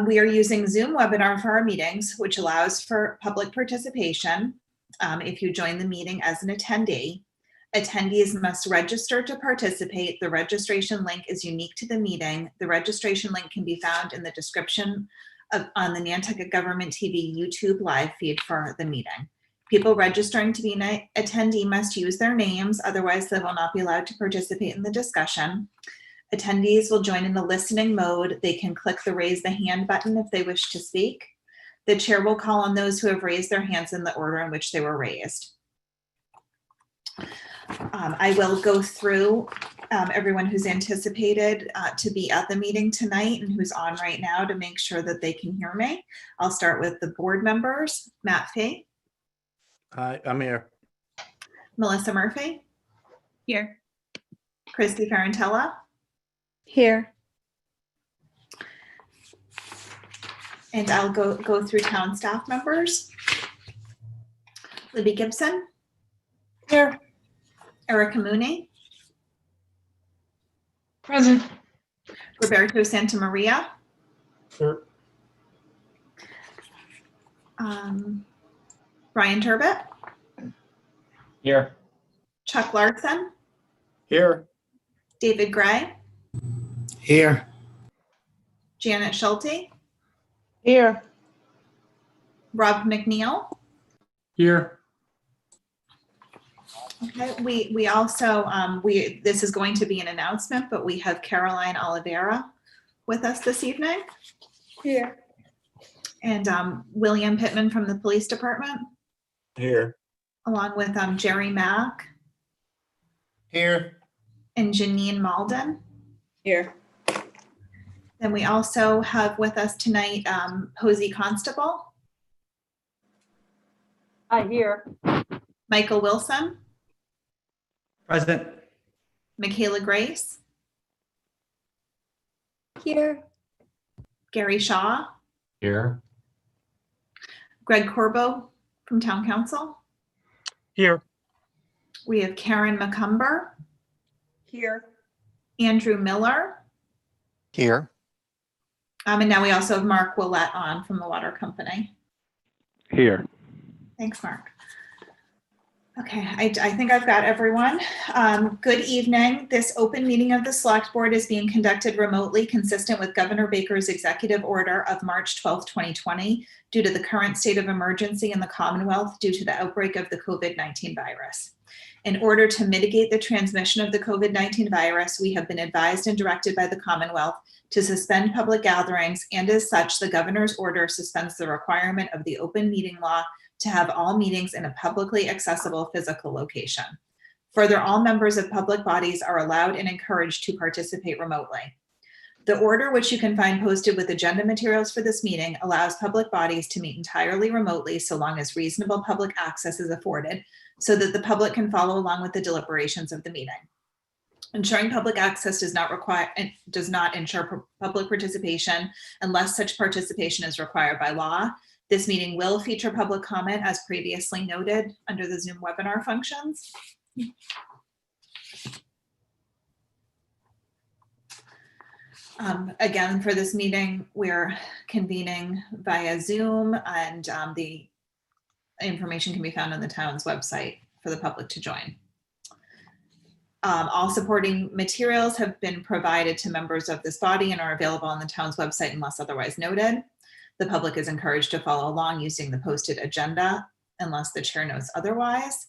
We are using Zoom webinar for our meetings, which allows for public participation. If you join the meeting as an attendee, attendees must register to participate. The registration link is unique to the meeting. The registration link can be found in the description on the Nantucket Government TV YouTube live feed for the meeting. People registering to be an attendee must use their names, otherwise they will not be allowed to participate in the discussion. Attendees will join in the listening mode. They can click the raise the hand button if they wish to speak. The chair will call on those who have raised their hands in the order in which they were raised. I will go through everyone who's anticipated to be at the meeting tonight and who's on right now to make sure that they can hear me. I'll start with the board members. Matt Fee. Hi, I'm here. Melissa Murphy. Here. Christy Ferrantella. Here. And I'll go through town staff members. Libby Gibson. Here. Erica Mooney. Present. Roberto Santamaria. Sure. Brian Turbot. Here. Chuck Larson. Here. David Gray. Here. Janet Schulte. Here. Rob McNeil. Here. Okay, we also, this is going to be an announcement, but we have Caroline Oliveira with us this evening. Here. And William Pittman from the police department, Here. along with Jerry Mack Here. and Janine Malden. Here. Then we also have with us tonight Posey Constable, Here. Michael Wilson, Present. Michaela Grace, Here. Gary Shaw, Here. Greg Corbo from Town Council. Here. We have Karen McCumber, Here. Andrew Miller, Here. and now we also have Mark Willett on from the water company. Here. Thanks, Mark. Okay, I think I've got everyone. Good evening. This open meeting of the Select Board is being conducted remotely, consistent with Governor Baker's executive order of March 12, 2020, due to the current state of emergency in the Commonwealth due to the outbreak of the COVID-19 virus. In order to mitigate the transmission of the COVID-19 virus, we have been advised and directed by the Commonwealth to suspend public gatherings, and as such, the governor's order suspends the requirement of the open meeting law to have all meetings in a publicly accessible physical location. Further, all members of public bodies are allowed and encouraged to participate remotely. The order, which you can find posted with agenda materials for this meeting, allows public bodies to meet entirely remotely so long as reasonable public access is afforded so that the public can follow along with the deliberations of the meeting. Ensuring public access does not ensure public participation unless such participation is required by law. This meeting will feature public comment as previously noted under the Zoom webinar functions. Again, for this meeting, we're convening via Zoom, and the information can be found on the town's website for the public to join. All supporting materials have been provided to members of this body and are available on the town's website unless otherwise noted. The public is encouraged to follow along using the posted agenda unless the chair notes otherwise.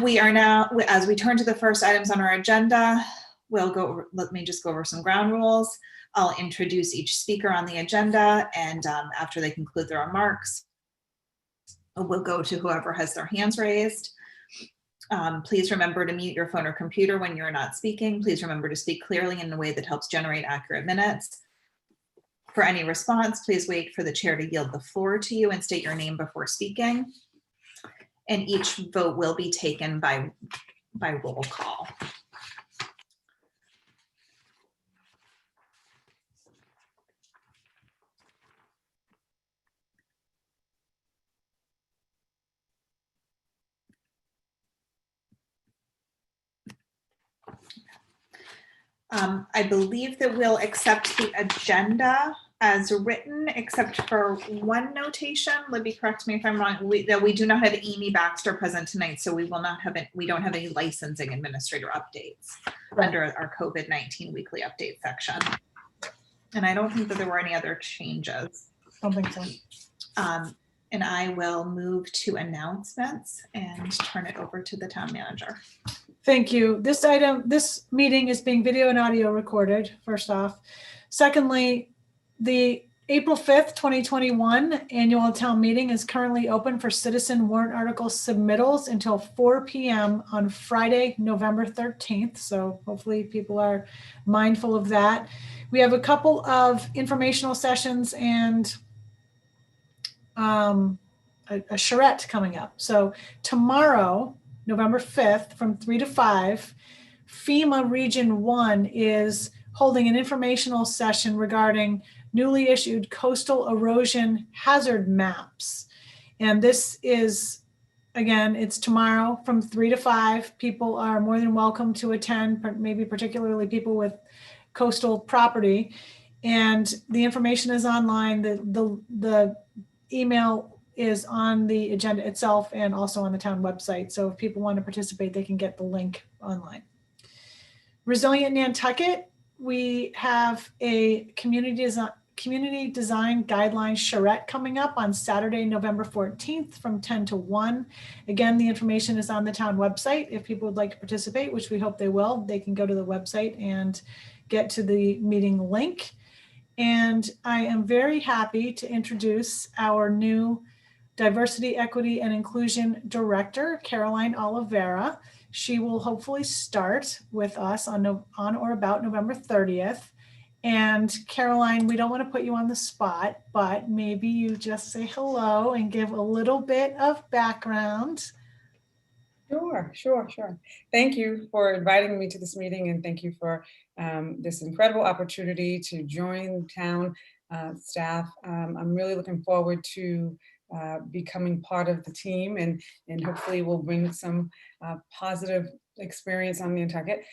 We are now, as we turn to the first items on our agenda, let me just go over some ground rules. I'll introduce each speaker on the agenda, and after they conclude their remarks, we'll go to whoever has their hands raised. Please remember to mute your phone or computer when you're not speaking. Please remember to speak clearly in a way that helps generate accurate minutes. For any response, please wait for the chair to yield the floor to you and state your name before speaking. And each vote will be taken by roll call. I believe that we'll accept the agenda as written, except for one notation. Libby, correct me if I'm wrong, that we do not have Amy Baxter present tonight, so we will not have it. We don't have any licensing administrator updates under our COVID-19 weekly update section. And I don't think that there were any other changes. Don't think so. And I will move to announcements and turn it over to the town manager. Thank you. This meeting is being video and audio recorded, first off. Secondly, the April 5th, 2021 annual town meeting is currently open for citizen warrant article submittals until 4 p.m. on Friday, November 13th. So hopefully people are mindful of that. We have a couple of informational sessions and a charrette coming up. So tomorrow, November 5th, from 3 to 5, FEMA Region 1 is holding an informational session regarding newly issued coastal erosion hazard maps. And this is, again, it's tomorrow from 3 to 5. People are more than welcome to attend, maybe particularly people with coastal property. And the information is online. The email is on the agenda itself and also on the town website. So if people want to participate, they can get the link online. Resilient Nantucket, we have a community design guidelines charrette coming up on Saturday, November 14th from 10 to 1. Again, the information is on the town website. If people would like to participate, which we hope they will, they can go to the website and get to the meeting link. And I am very happy to introduce our new Diversity, Equity, and Inclusion Director, Caroline Oliveira. She will hopefully start with us on or about November 30th. And Caroline, we don't want to put you on the spot, but maybe you just say hello and give a little bit of background. Sure. Thank you for inviting me to this meeting, and thank you for this incredible opportunity to join town staff. I'm really looking forward to becoming part of the team, and hopefully we'll bring some positive experience on Nantucket.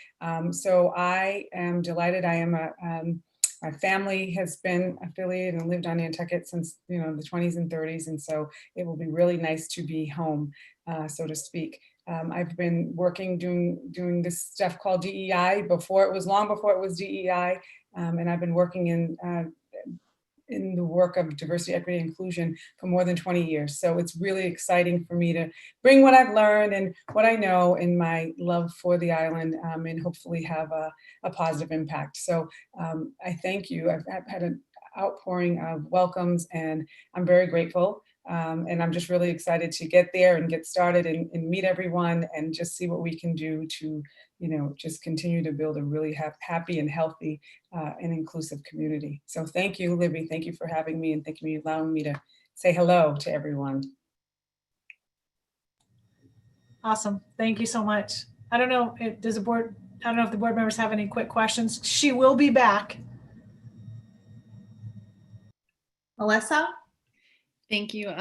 So I am delighted. I am my family has been affiliated and lived on Nantucket since the 20s and 30s, and so it will be really nice to be home, so to speak. I've been working doing this stuff called DEI long before it was DEI, and I've been working in the work of diversity, equity, and inclusion for more than 20 years. So it's really exciting for me to bring what I've learned and what I know and my love for the island, and hopefully have a positive impact. So I thank you. I've had an outpouring of welcomes, and I'm very grateful. And I'm just really excited to get there and get started and meet everyone and just see what we can do to, just continue to build a really happy and healthy and inclusive community. So thank you, Libby. Thank you for having me, and thank you for allowing me to say hello to everyone. Awesome. Thank you so much. I don't know if the board members have any quick questions. She will be back. Melissa? Thank you.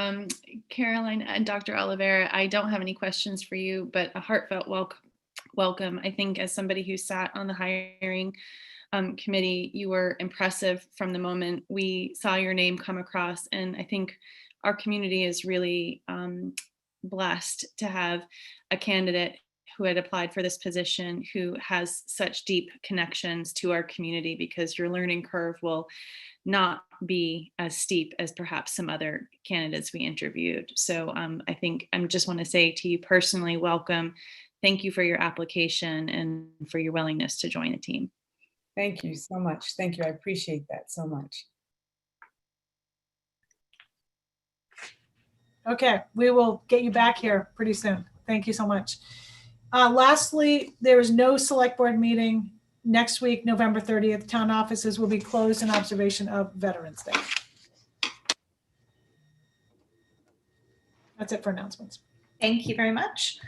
Caroline and Dr. Oliveira, I don't have any questions for you, but a heartfelt welcome. I think as somebody who sat on the hiring committee, you were impressive from the moment we saw your name come across. And I think our community is really blessed to have a candidate who had applied for this position who has such deep connections to our community, because your learning curve will not be as steep as perhaps some other candidates we interviewed. So I think I just want to say to you personally, welcome. Thank you for your application and for your willingness to join the team. Thank you so much. Thank you. I appreciate that so much. Okay, we will get you back here pretty soon. Thank you so much. Lastly, there is no select board meeting next week, November 30th. Town offices will be closed in observation of Veterans Day. That's it for announcements. Thank you very much.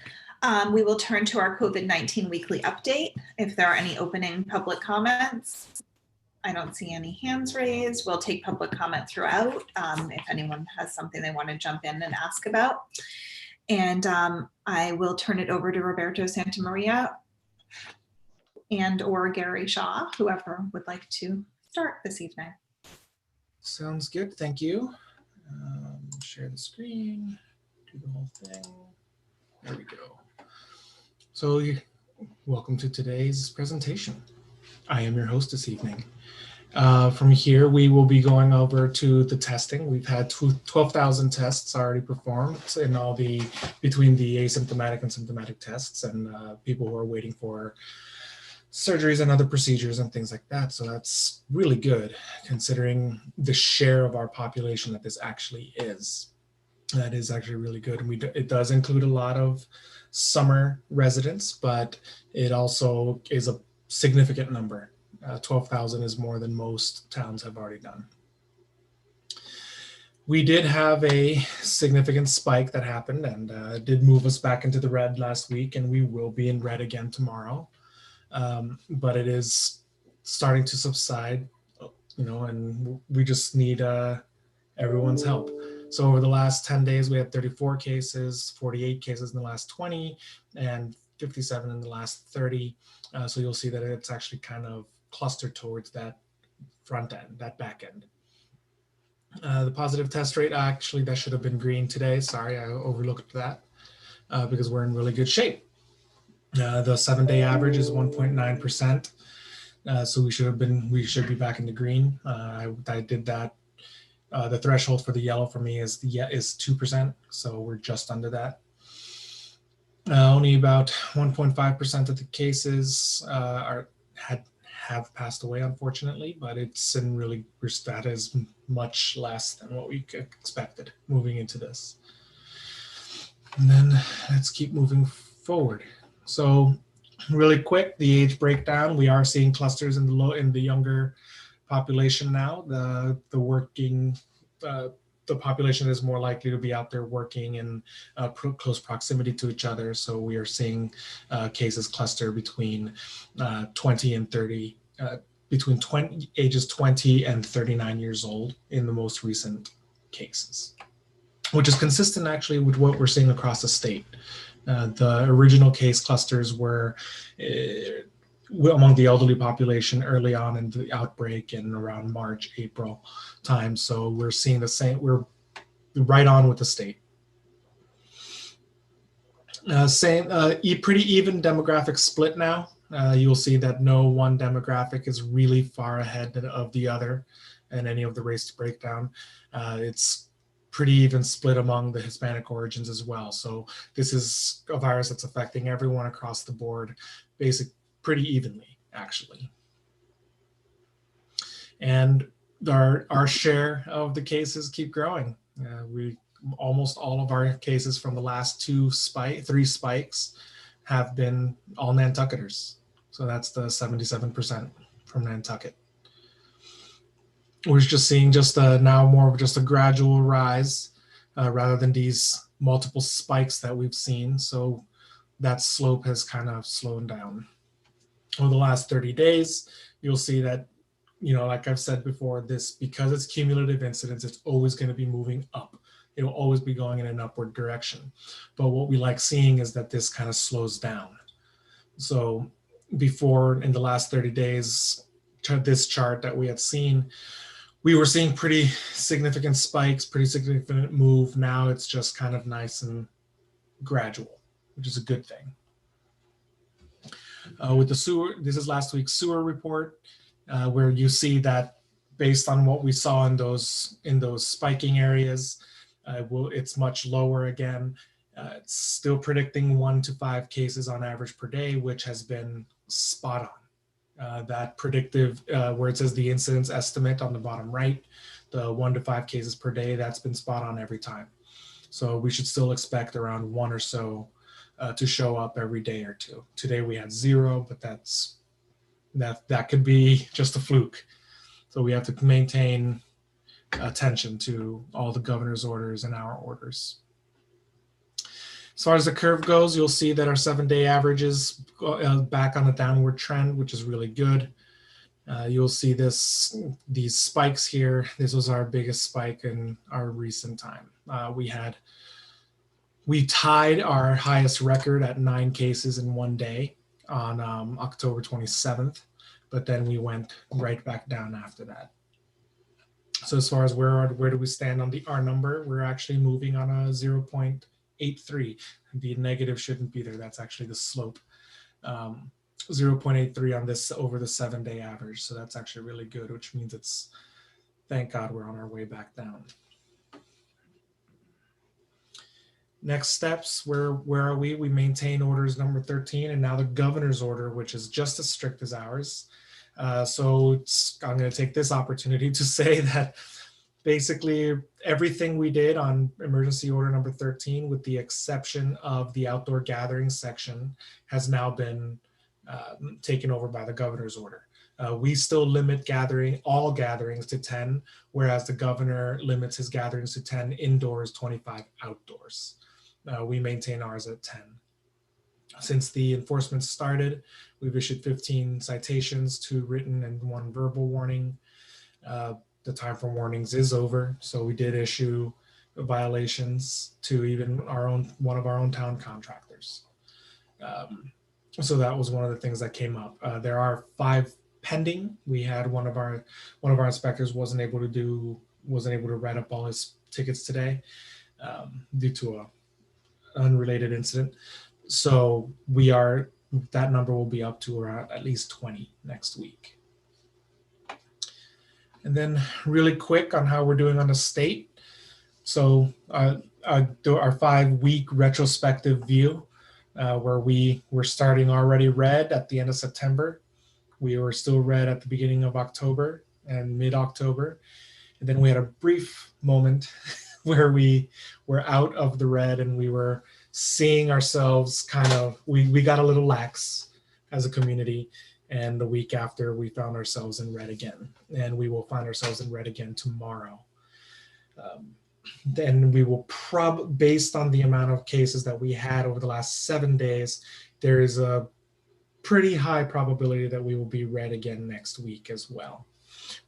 We will turn to our COVID-19 weekly update. If there are any opening public comments, I don't see any hands raised. We'll take public comment throughout if anyone has something they want to jump in and ask about. And I will turn it over to Roberto Santamaria. and or Gary Shaw, whoever would like to start this evening. Sounds good. Thank you. Share the screen, do the whole thing. There we go. So welcome to today's presentation. I am your host this evening. From here, we will be going over to the testing. We've had 12,000 tests already performed in all between the asymptomatic and symptomatic tests, and people who are waiting for surgeries and other procedures and things like that. So that's really good considering the share of our population that this actually is. That is actually really good. And it does include a lot of summer residents, but it also is a significant number. 12,000 is more than most towns have already done. We did have a significant spike that happened and did move us back into the red last week, and we will be in red again tomorrow. But it is starting to subside, and we just need everyone's help. So over the last 10 days, we had 34 cases, 48 cases in the last 20, and 57 in the last 30. So you'll see that it's actually kind of clustered towards that front end, that back end. The positive test rate, actually, that should have been green today. Sorry, I overlooked that because we're in really good shape. The 7-day average is 1.9%. So we should be back in the green. I did that. The threshold for the yellow for me is 2%. So we're just under that. Only about 1.5% of the cases have passed away, unfortunately, but it's in really, that is much less than what we expected moving into this. And then let's keep moving forward. So really quick, the age breakdown, we are seeing clusters in the younger population now. The population is more likely to be out there working in close proximity to each other. So we are seeing cases cluster between 20 and 30, between ages 20 and 39 years old in the most recent cases, which is consistent actually with what we're seeing across the state. The original case clusters were among the elderly population early on in the outbreak and around March, April time. So we're seeing the same, we're right on with the state. Pretty even demographic split now. You'll see that no one demographic is really far ahead of the other in any of the race breakdown. It's pretty even split among the Hispanic origins as well. So this is a virus that's affecting everyone across the board, pretty evenly, actually. And our share of the cases keep growing. Almost all of our cases from the last 3 spikes have been all Nantucketers. So that's the 77% from Nantucket. We're just seeing now more of just a gradual rise rather than these multiple spikes that we've seen. So that slope has kind of slowed down. Over the last 30 days, you'll see that, like I've said before, because it's cumulative incidence, it's always going to be moving up. It will always be going in an upward direction. But what we like seeing is that this kind of slows down. So before, in the last 30 days, this chart that we had seen, we were seeing pretty significant spikes, pretty significant move. Now it's just kind of nice and gradual, which is a good thing. With the sewer, this is last week's sewer report, where you see that based on what we saw in those spiking areas, it's much lower again. It's still predicting 1 to 5 cases on average per day, which has been spot on. That predictive, where it says the incidence estimate on the bottom right, the 1 to 5 cases per day, that's been spot on every time. So we should still expect around 1 or so to show up every day or two. Today we had 0, but that could be just a fluke. So we have to maintain attention to all the governor's orders and our orders. As far as the curve goes, you'll see that our 7-day average is back on a downward trend, which is really good. You'll see these spikes here. This was our biggest spike in our recent time. We tied our highest record at 9 cases in one day on October 27th, but then we went right back down after that. So as far as where do we stand on the R number, we're actually moving on a 0.83. The negative shouldn't be there. That's actually the slope. 0.83 on this over the 7-day average. So that's actually really good, which means it's, thank God we're on our way back down. Next steps, where are we? We maintain orders number 13 and now the governor's order, which is just as strict as ours. So I'm going to take this opportunity to say that basically everything we did on emergency order number 13, with the exception of the outdoor gathering section, has now been taken over by the governor's order. We still limit all gatherings to 10, whereas the governor limits his gatherings to 10 indoors, 25 outdoors. We maintain ours at 10. Since the enforcement started, we've issued 15 citations, 2 written and 1 verbal warning. The time for warnings is over, so we did issue violations to even one of our own town contractors. So that was one of the things that came up. There are 5 pending. We had one of our inspectors wasn't able to write up all his tickets today due to a unrelated incident. So that number will be up to around at least 20 next week. And then really quick on how we're doing on the state. So our 5-week retrospective view, where we were starting already red at the end of September. We were still red at the beginning of October and mid-October. And then we had a brief moment where we were out of the red and we were seeing ourselves we got a little lax as a community. And the week after, we found ourselves in red again. And we will find ourselves in red again tomorrow. Then we will based on the amount of cases that we had over the last 7 days, there is a pretty high probability that we will be red again next week as well.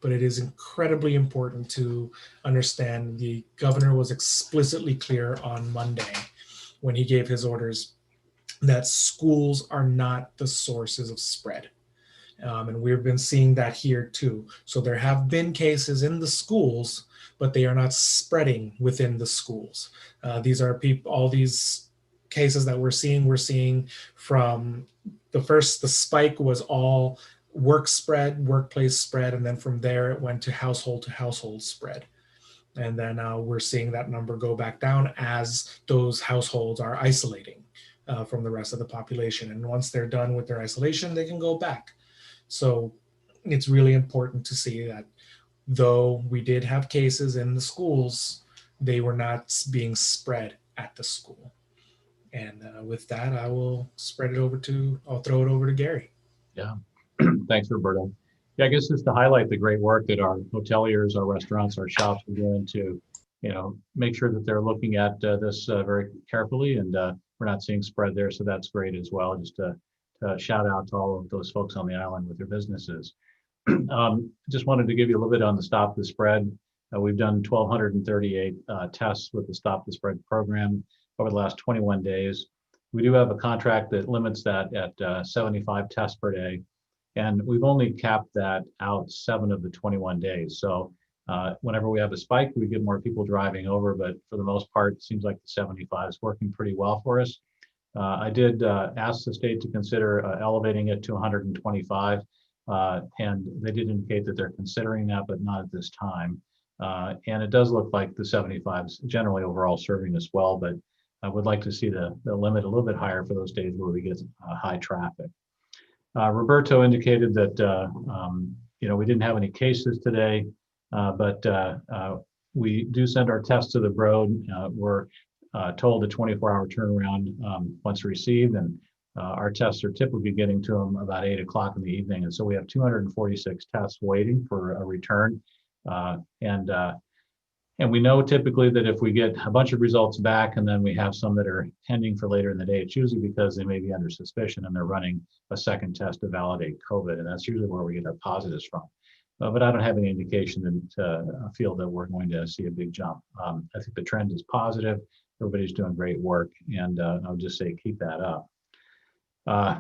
But it is incredibly important to understand the governor was explicitly clear on Monday when he gave his orders that schools are not the sources of spread. And we've been seeing that here too. So there have been cases in the schools, but they are not spreading within the schools. These are all these cases that we're seeing from the spike was all workplace spread. And then from there, it went to household spread. And then we're seeing that number go back down as those households are isolating from the rest of the population. And once they're done with their isolation, they can go back. So it's really important to see that though we did have cases in the schools, they were not being spread at the school. And with that, I'll throw it over to Gary. Yeah, thanks, Roberto. Yeah, I guess just to highlight the great work that our hoteliers, our restaurants, our shops are doing to, make sure that they're looking at this very carefully, and we're not seeing spread there. So that's great as well. Just to shout out to all of those folks on the island with their businesses. Just wanted to give you a little bit on the Stop the Spread. We've done 1,238 tests with the Stop the Spread program over the last 21 days. We do have a contract that limits that at 75 tests per day. And we've only capped that out 7 of the 21 days. So whenever we have a spike, we get more people driving over, but for the most part, it seems like the 75 is working pretty well for us. I did ask the state to consider elevating it to 125, and they did indicate that they're considering that, but not at this time. And it does look like the 75 is generally overall serving us well, but I would like to see the limit a little bit higher for those days where we get high traffic. Roberto indicated that we didn't have any cases today, but we do send our tests to the Broad. We're told a 24-hour turnaround once received, and our tests are typically getting to them about 8 o'clock in the evening. And so we have 246 tests waiting for a return. And we know typically that if we get a bunch of results back and then we have some that are pending for later in the day, it's usually because they may be under suspicion and they're running a second test to validate COVID. And that's usually where we get our positives from. But I don't have any indication to feel that we're going to see a big jump. I think the trend is positive. Everybody's doing great work. And I would just say keep that up.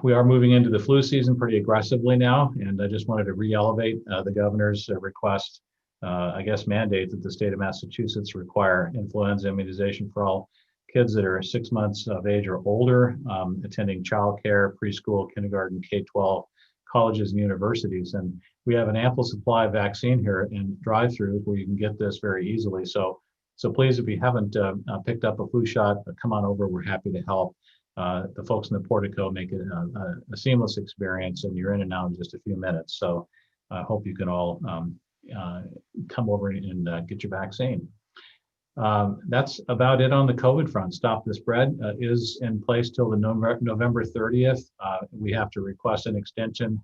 We are moving into the flu season pretty aggressively now, and I just wanted to re-elevate the governor's request, I guess mandate that the state of Massachusetts require influenza immunization for all kids that are 6 months of age or older, attending childcare, preschool, kindergarten, K-12, colleges and universities. And we have an ample supply of vaccine here and drive-throughs where you can get this very easily. So please, if you haven't picked up a flu shot, come on over. We're happy to help. The folks in the portico make it a seamless experience, and you're in and out in just a few minutes. So I hope you can all come over and get your vaccine. That's about it on the COVID front. Stop the Spread is in place till the November 30th. We have to request an extension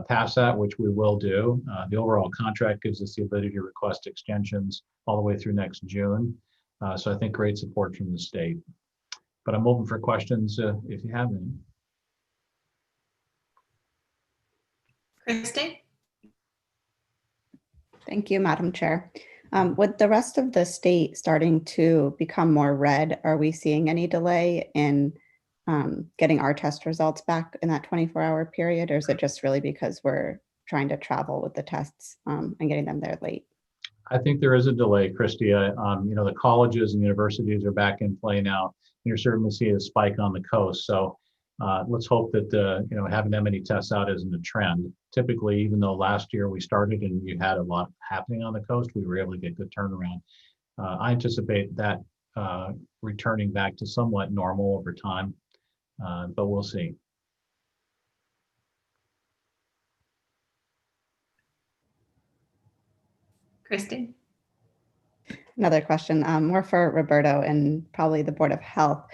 past that, which we will do. The overall contract gives us the ability to request extensions all the way through next June. So I think great support from the state. But I'm open for questions if you have any. Christy? Thank you, Madam Chair. With the rest of the state starting to become more red, are we seeing any delay in getting our test results back in that 24-hour period, or is it just really because we're trying to travel with the tests and getting them there late? I think there is a delay, Christy. The colleges and universities are back in play now. You're certainly seeing a spike on the coast. So let's hope that having that many tests out isn't a trend. Typically, even though last year we started and you had a lot happening on the coast, we were able to get good turnaround. I anticipate that returning back to somewhat normal over time, but we'll see. Christy? Another question, more for Roberto and probably the Board of Health.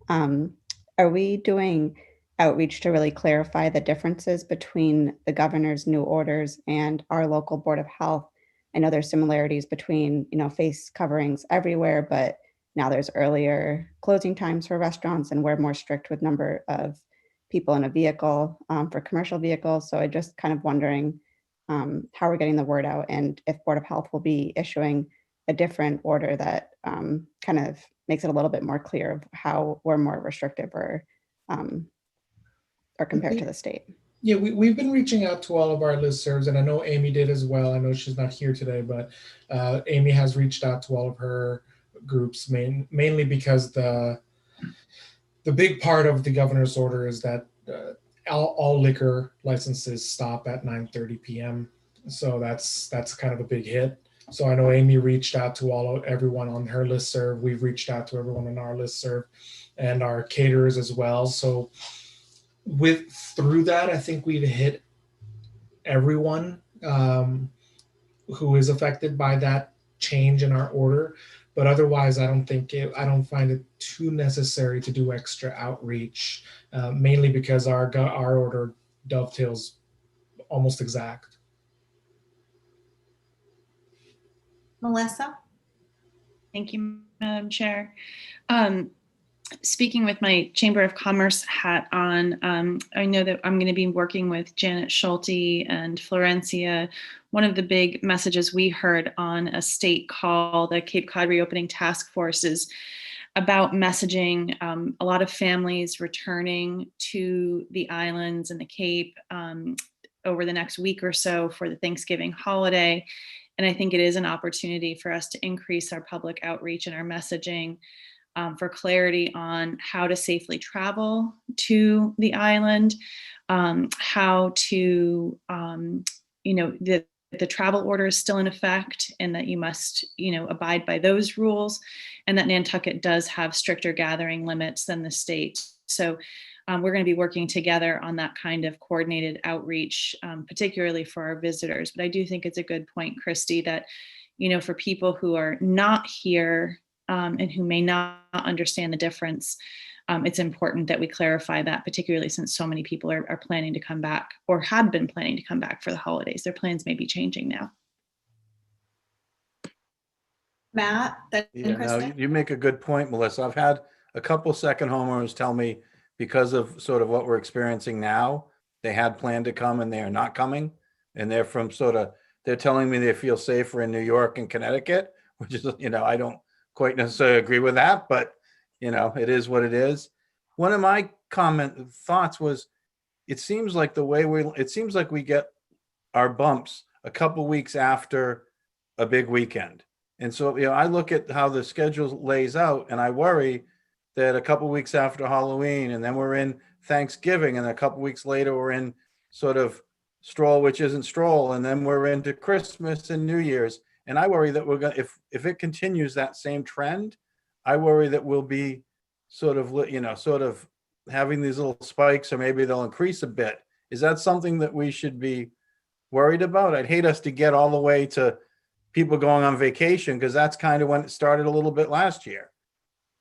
Are we doing outreach to really clarify the differences between the governor's new orders and our local Board of Health? I know there's similarities between, face coverings everywhere, but now there's earlier closing times for restaurants, and we're more strict with number of people in a vehicle for commercial vehicles. So I just kind of wondering how we're getting the word out, and if Board of Health will be issuing a different order that kind of makes it a little bit more clear of how we're more restrictive or compared to the state. Yeah, we've been reaching out to all of our listservs, and I know Amy did as well. I know she's not here today, but Amy has reached out to all of her groups, mainly because the big part of the governor's order is that all liquor licenses stop at 9:30 p.m. So that's kind of a big hit. So I know Amy reached out to everyone on her listserv. We've reached out to everyone on our listserv and our caterers as well. So through that, I think we've hit everyone who is affected by that change in our order. But otherwise, I don't find it too necessary to do extra outreach, mainly because our order dovetails almost exact. Melissa? Thank you, Madam Chair. Speaking with my Chamber of Commerce hat on, I know that I'm going to be working with Janet Schulte and Florencia. One of the big messages we heard on a state call, the Cape Cod Reopening Task Force, is about messaging a lot of families returning to the islands and the Cape over the next week or so for the Thanksgiving holiday. And I think it is an opportunity for us to increase our public outreach and our messaging for clarity on how to safely travel to the island, how to, the travel order is still in effect and that you must, abide by those rules, and that Nantucket does have stricter gathering limits than the state. So we're going to be working together on that kind of coordinated outreach, particularly for our visitors. But I do think it's a good point, Christy, that, for people who are not here and who may not understand the difference, it's important that we clarify that, particularly since so many people are planning to come back or had been planning to come back for the holidays. Their plans may be changing now. Matt? Then Yeah, no, Kristen? you make a good point, Melissa. I've had a couple second homeowners tell me, because of sort of what we're experiencing now, they had planned to come and they are not coming. And they're from they're telling me they feel safer in New York and Connecticut, which is, I don't quite necessarily agree with that, but, it is what it is. One of my thoughts was, it seems like it seems like we get our bumps a couple weeks after a big weekend. And so, I look at how the schedule lays out and I worry that a couple weeks after Halloween, and then we're in Thanksgiving, and a couple weeks later we're in sort of stroll, which isn't stroll, and then we're into Christmas and New Year's. And I worry that we're going to, if it continues that same trend, I worry that we'll be sort of having these little spikes, or maybe they'll increase a bit. Is that something that we should be worried about? I'd hate us to get all the way to people going on vacation, because that's kind of when it started a little bit last year.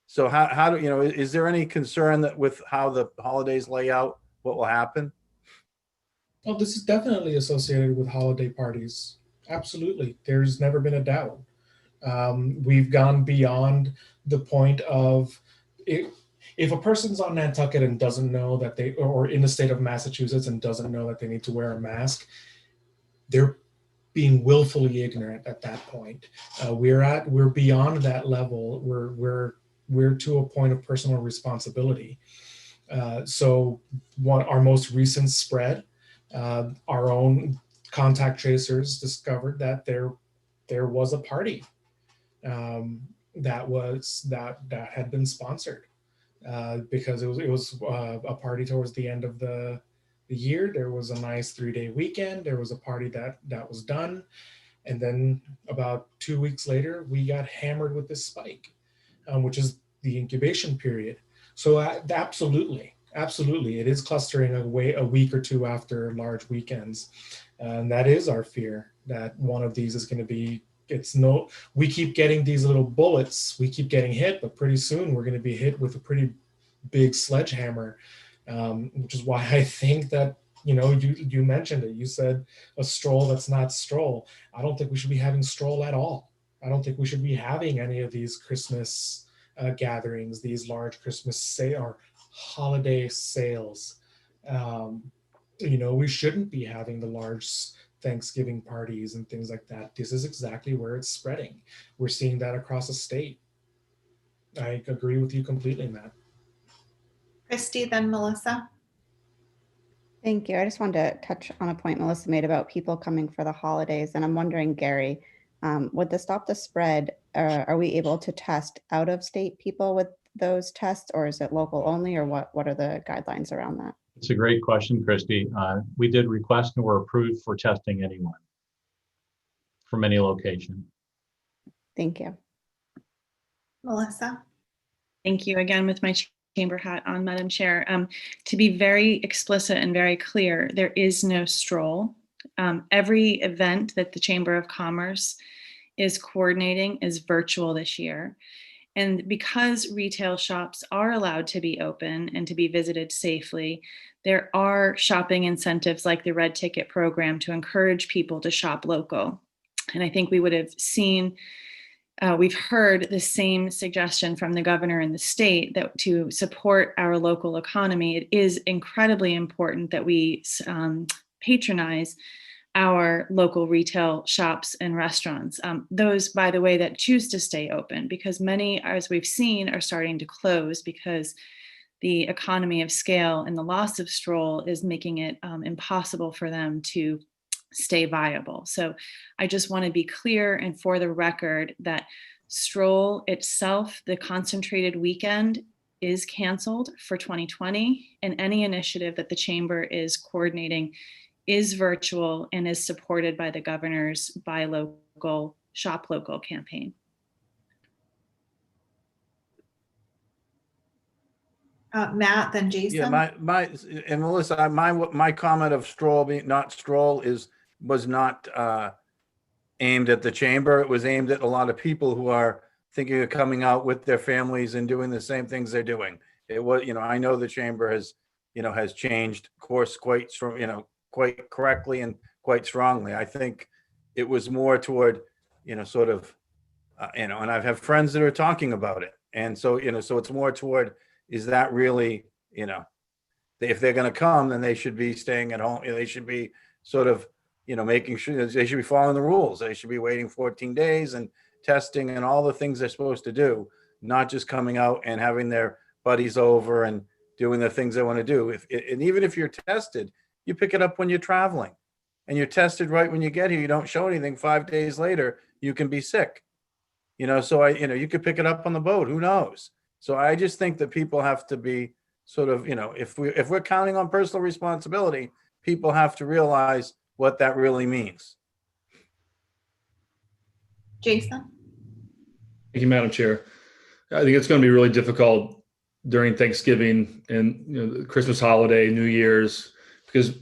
So how do is there any concern that with how the holidays lay out, what will happen? Well, this is definitely associated with holiday parties. Absolutely. There's never been a doubt. We've gone beyond the point of if a person's on Nantucket and doesn't know that or in the state of Massachusetts and doesn't know that they need to wear a mask, they're being willfully ignorant at that point. We're beyond that level. We're to a point of personal responsibility. So our most recent spread, our own contact tracers discovered that there was a party that had been sponsored because it was a party towards the end of the year. There was a nice 3-day weekend. There was a party that was done. And then about 2 weeks later, we got hammered with this spike, which is the incubation period. So absolutely, it is clustering a week or two after large weekends. And that is our fear, that one of these is going to be, we keep getting these little bullets, we keep getting hit, but pretty soon we're going to be hit with a pretty big sledgehammer, which is why I think that, you mentioned it. You said a stroll that's not stroll. I don't think we should be having stroll at all. I don't think we should be having any of these Christmas gatherings, these large Christmas or holiday sales. We shouldn't be having the large Thanksgiving parties and things like that. This is exactly where it's spreading. We're seeing that across the state. I agree with you completely, Matt. Christy, then Melissa. Thank you. I just wanted to touch on a point Melissa made about people coming for the holidays. And I'm wondering, Gary, with the Stop the Spread, are we able to test out of state people with those tests, or is it local only, or what are the guidelines around that? It's a great question, Christy. We did request and were approved for testing anyone from any location. Thank you. Melissa. Thank you again with my chamber hat on, Madam Chair. To be very explicit and very clear, there is no stroll. Every event that the Chamber of Commerce is coordinating is virtual this year. And because retail shops are allowed to be open and to be visited safely, there are shopping incentives like the Red Ticket program to encourage people to shop local. And I think we would have seen, we've heard the same suggestion from the governor in the state that to support our local economy, it is incredibly important that we patronize our local retail shops and restaurants. Those, by the way, that choose to stay open, because many, as we've seen, are starting to close because the economy of scale and the loss of stroll is making it impossible for them to stay viable. So I just want to be clear and for the record that stroll itself, the concentrated weekend, is canceled for 2020, and any initiative that the chamber is coordinating is virtual and is supported by the governor's Buy Local, Shop Local campaign. Matt, then Jason. Yeah, and Melissa, my comment of stroll being not stroll was not aimed at the chamber. It was aimed at a lot of people who are thinking of coming out with their families and doing the same things they're doing. It was, I know the chamber has changed course quite strong, quite correctly and quite strongly. I think it was more toward, sort of, and I've had friends that are talking about it. And so, so it's more toward, is that really, if they're going to come, then they should be staying at home. They should be sort of, making sure they should be following the rules. They should be waiting 14 days and testing and all the things they're supposed to do, not just coming out and having their buddies over and doing the things they want to do. And even if you're tested, you pick it up when you're traveling, and you're tested right when you get here. You don't show anything. 5 days later, you can be sick. So you could pick it up on the boat. Who knows? So I just think that people have to be sort of, if we're counting on personal responsibility, people have to realize what that really means. Jason? Thank you, Madam Chair. I think it's going to be really difficult during Thanksgiving and the Christmas holiday, New Year's, because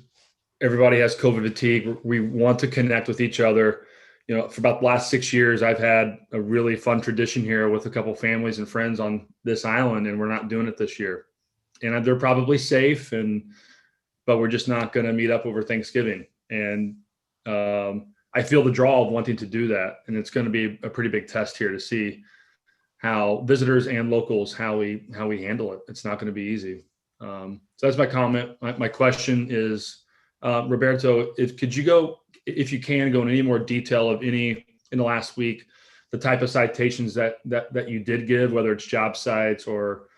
everybody has COVID fatigue. We want to connect with each other. For about the last 6 years, I've had a really fun tradition here with a couple families and friends on this island, and we're not doing it this year. And they're probably safe, but we're just not going to meet up over Thanksgiving. And I feel the draw of wanting to do that, and it's going to be a pretty big test here to see how visitors and locals how we handle it. It's not going to be easy. So that's my comment. My question is, Roberto, could you go, if you can, go into any more detail of in the last week, the type of citations that you did give, whether it's job sites or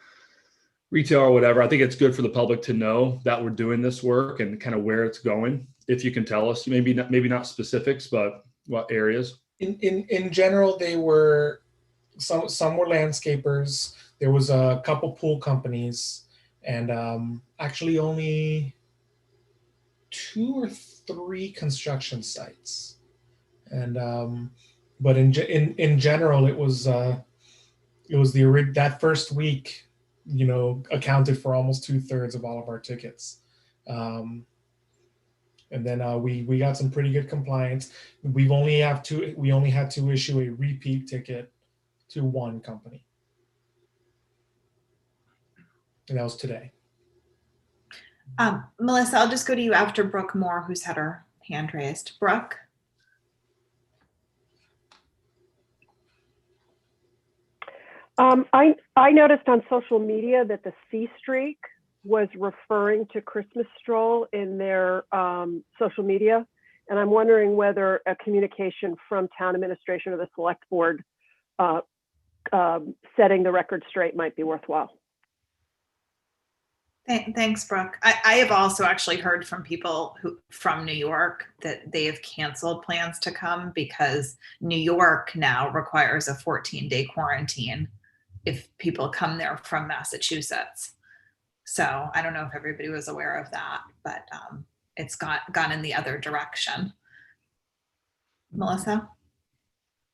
retail or whatever. I think it's good for the public to know that we're doing this work and kind of where it's going. If you can tell us, maybe not specifics, but what areas. In general, they were some were landscapers. There was a couple pool companies, and actually only 2 or 3 construction sites. And but in general, it was that first week, accounted for almost 2/3 of all of our tickets. And then we got some pretty good compliance. We only had to issue a repeat ticket to 1 company, and that was today. Melissa, I'll just go to you after Brooke Moore, who's had her hand raised. Brooke? I noticed on social media that the C Streak was referring to Christmas Stroll in their social media. And I'm wondering whether a communication from town administration or the select board setting the record straight might be worthwhile. Thanks, Brooke. I have also actually heard from people from New York that they have canceled plans to come because New York now requires a 14-day quarantine if people come there from Massachusetts. So I don't know if everybody was aware of that, but it's gone in the other direction. Melissa?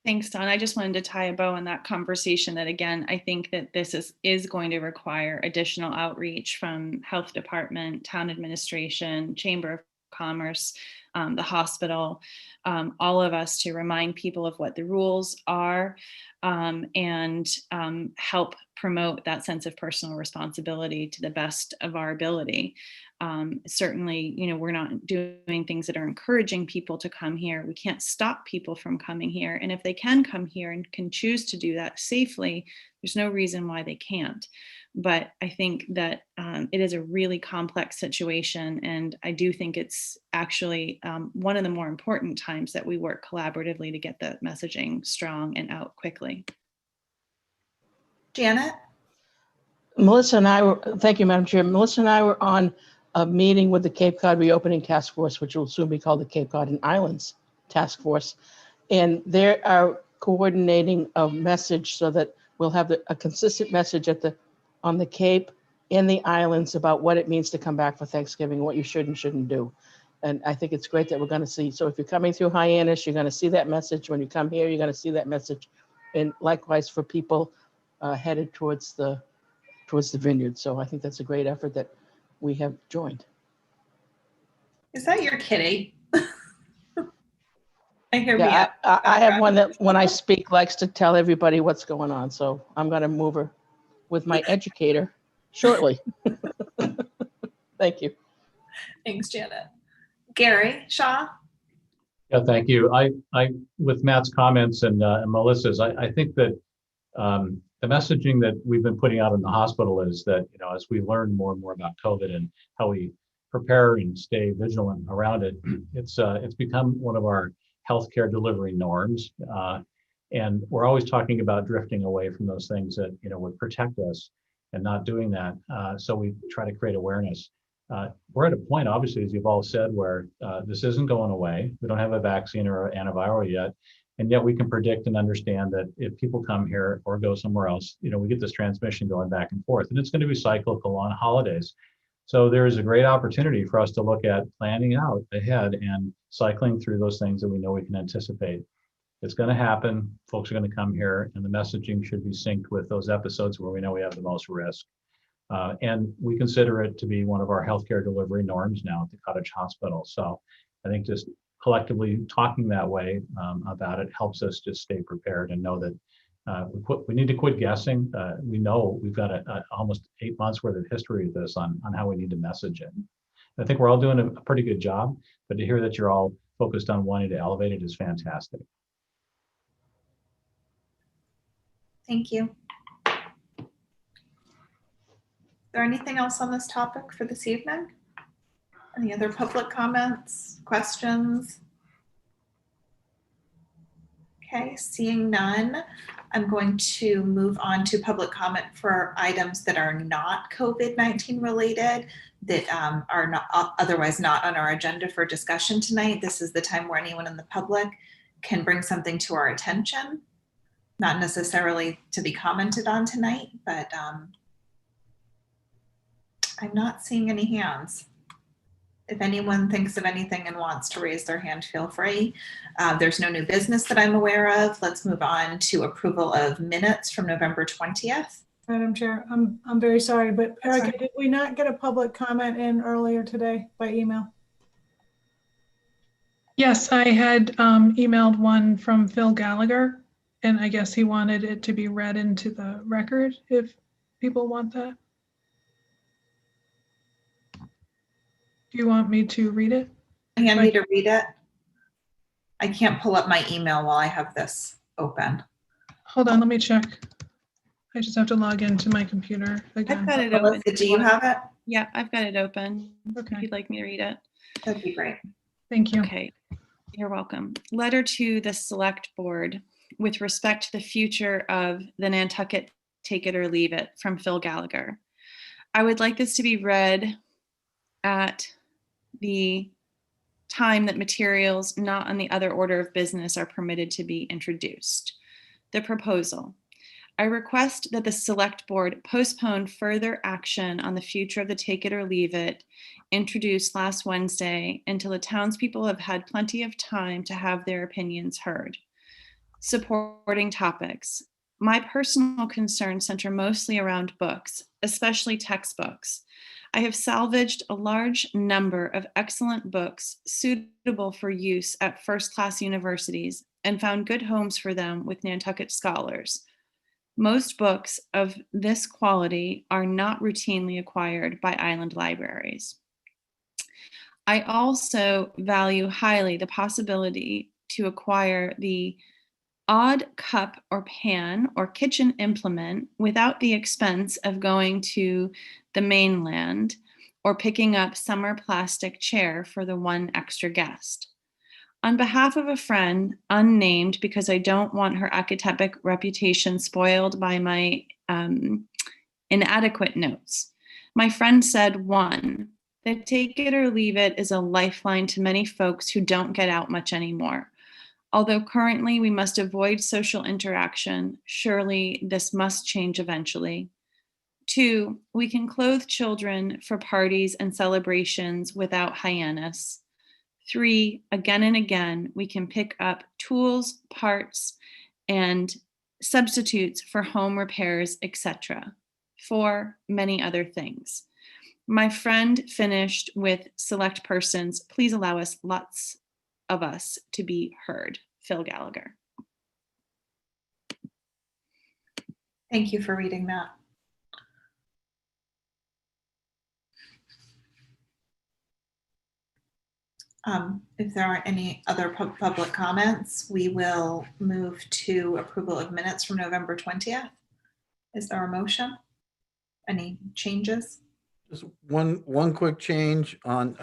Thanks, Dawn. I just wanted to tie a bow on that conversation that, again, I think that this is going to require additional outreach from health department, town administration, Chamber of Commerce, the hospital, all of us to remind people of what the rules are and help promote that sense of personal responsibility to the best of our ability. Certainly, we're not doing things that are encouraging people to come here. We can't stop people from coming here. And if they can come here and can choose to do that safely, there's no reason why they can't. But I think that it is a really complex situation. And I do think it's actually one of the more important times that we work collaboratively to get the messaging strong and out quickly. Janet? Melissa and I were, thank you, Madam Chair. Melissa and I were on a meeting with the Cape Cod Reopening Task Force, which will soon be called the Cape Cod and Islands Task Force. And they are coordinating a message so that we'll have a consistent message on the Cape and the islands about what it means to come back for Thanksgiving, what you should and shouldn't do. And I think it's great that we're going to see. So if you're coming through Hyannis, you're going to see that message. When you come here, you're going to see that message. And likewise for people headed towards the vineyard. So I think that's a great effort that we have joined. Is that your kitty? I hear yeah, I have one that when I speak likes to tell everybody what's going on. So I'm going to move her with my educator shortly. Thank you. Thanks, Janet. Gary Shaw? Yeah, thank you. I with Matt's comments and Melissa's, I think that the messaging that we've been putting out in the hospital is that, as we learn more and more about COVID and how we prepare and stay vigilant around it, it's become one of our healthcare delivery norms. And we're always talking about drifting away from those things that, would protect us. and not doing that. So we try to create awareness. We're at a point, obviously, as you've all said, where this isn't going away. We don't have a vaccine or an antiviral yet. And yet we can predict and understand that if people come here or go somewhere else, we get this transmission going back and forth, and it's going to be cyclical on holidays. So there is a great opportunity for us to look at planning out ahead and cycling through those things that we know we can anticipate. It's going to happen. Folks are going to come here, and the messaging should be synced with those episodes where we know we have the most risk. And we consider it to be one of our healthcare delivery norms now at the Cottage Hospital. So I think just collectively talking that way about it helps us just stay prepared and know that we need to quit guessing. We know we've got almost 8 months worth of history of this on how we need to message it. I think we're all doing a pretty good job, but to hear that you're all focused on wanting to elevate it is fantastic. Thank you. Is there anything else on this topic for this evening? Any other public comments, questions? Okay, seeing none, I'm going to move on to public comment for items that are not COVID-19 related, that are not otherwise not on our agenda for discussion tonight. This is the time where anyone in the public can bring something to our attention, not necessarily to be commented on tonight, but I'm not seeing any hands. If anyone thinks of anything and wants to raise their hand, feel free. There's no new business that I'm aware of. Let's move on to approval of minutes from November 20th. Madam Chair, I'm very sorry, but That's Erica, fine. did we not get a public comment in earlier today by email? Yes, I had emailed one from Phil Gallagher, and I guess he wanted it to be read into the record if people want that. Do you want me to read it? Hand me to read it. I can't pull up my email while I have this open. Hold on, let me check. I just have to log into my computer again. I've got it open. Melissa, do you have it? Yeah, I've got it open. Okay. If you'd like me to read it. That'd be great. Thank you. Okay, you're welcome. Letter to the Select Board with respect to the future of the Nantucket Take It or Leave It from Phil Gallagher. I would like this to be read at the time that materials not on the other order of business are permitted to be introduced. The proposal. I request that the Select Board postpone further action on the future of the Take It or Leave It introduced last Wednesday until the townspeople have had plenty of time to have their opinions heard. Supporting topics. My personal concerns center mostly around books, especially textbooks. I have salvaged a large number of excellent books suitable for use at first-class universities and found good homes for them with Nantucket scholars. Most books of this quality are not routinely acquired by island libraries. I also value highly the possibility to acquire the odd cup or pan or kitchen implement without the expense of going to the mainland or picking up summer plastic chair for the one extra guest. On behalf of a friend, unnamed because I don't want her academic reputation spoiled by my inadequate notes, my friend said, 1, the Take It or Leave It is a lifeline to many folks who don't get out much anymore. Although currently we must avoid social interaction, surely this must change eventually. 2, we can clothe children for parties and celebrations without hyannis. 3, again and again, we can pick up tools, parts, and substitutes for home repairs, etc. 4, many other things. My friend finished with select persons. Please allow us, lots of us, to be heard. Phil Gallagher. Thank you for reading that. If there aren't any other public comments, we will move to approval of minutes from November 20th. Is there a motion? Any changes? Just one quick change on,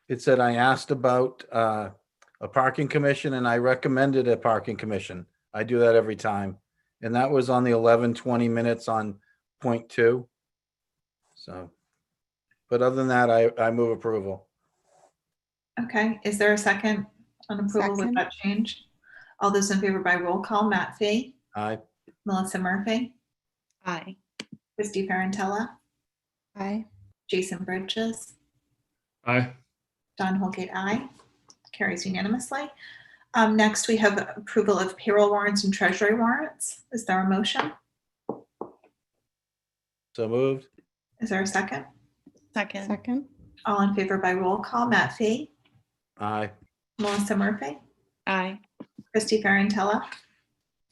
it said I asked about a parking commission and I recommended a parking commission. I do that every time. And that was on the 11:20 minutes on 0.2. So, but other than that, I move approval. Okay, is there a second on approval with Second. that change? All those in favor by roll call, Matt Fee, Aye. Melissa Murphy, Aye. Christy Ferrantella, Aye. Jason Bridges, Aye. Don Holgate, aye. Carries unanimously. Next, we have approval of payroll warrants and treasury warrants. Is there a motion? So moved. Is there a second? Second. Second. All in favor by roll call, Matt Fee, Aye. Melissa Murphy, Aye. Christy Ferrantella,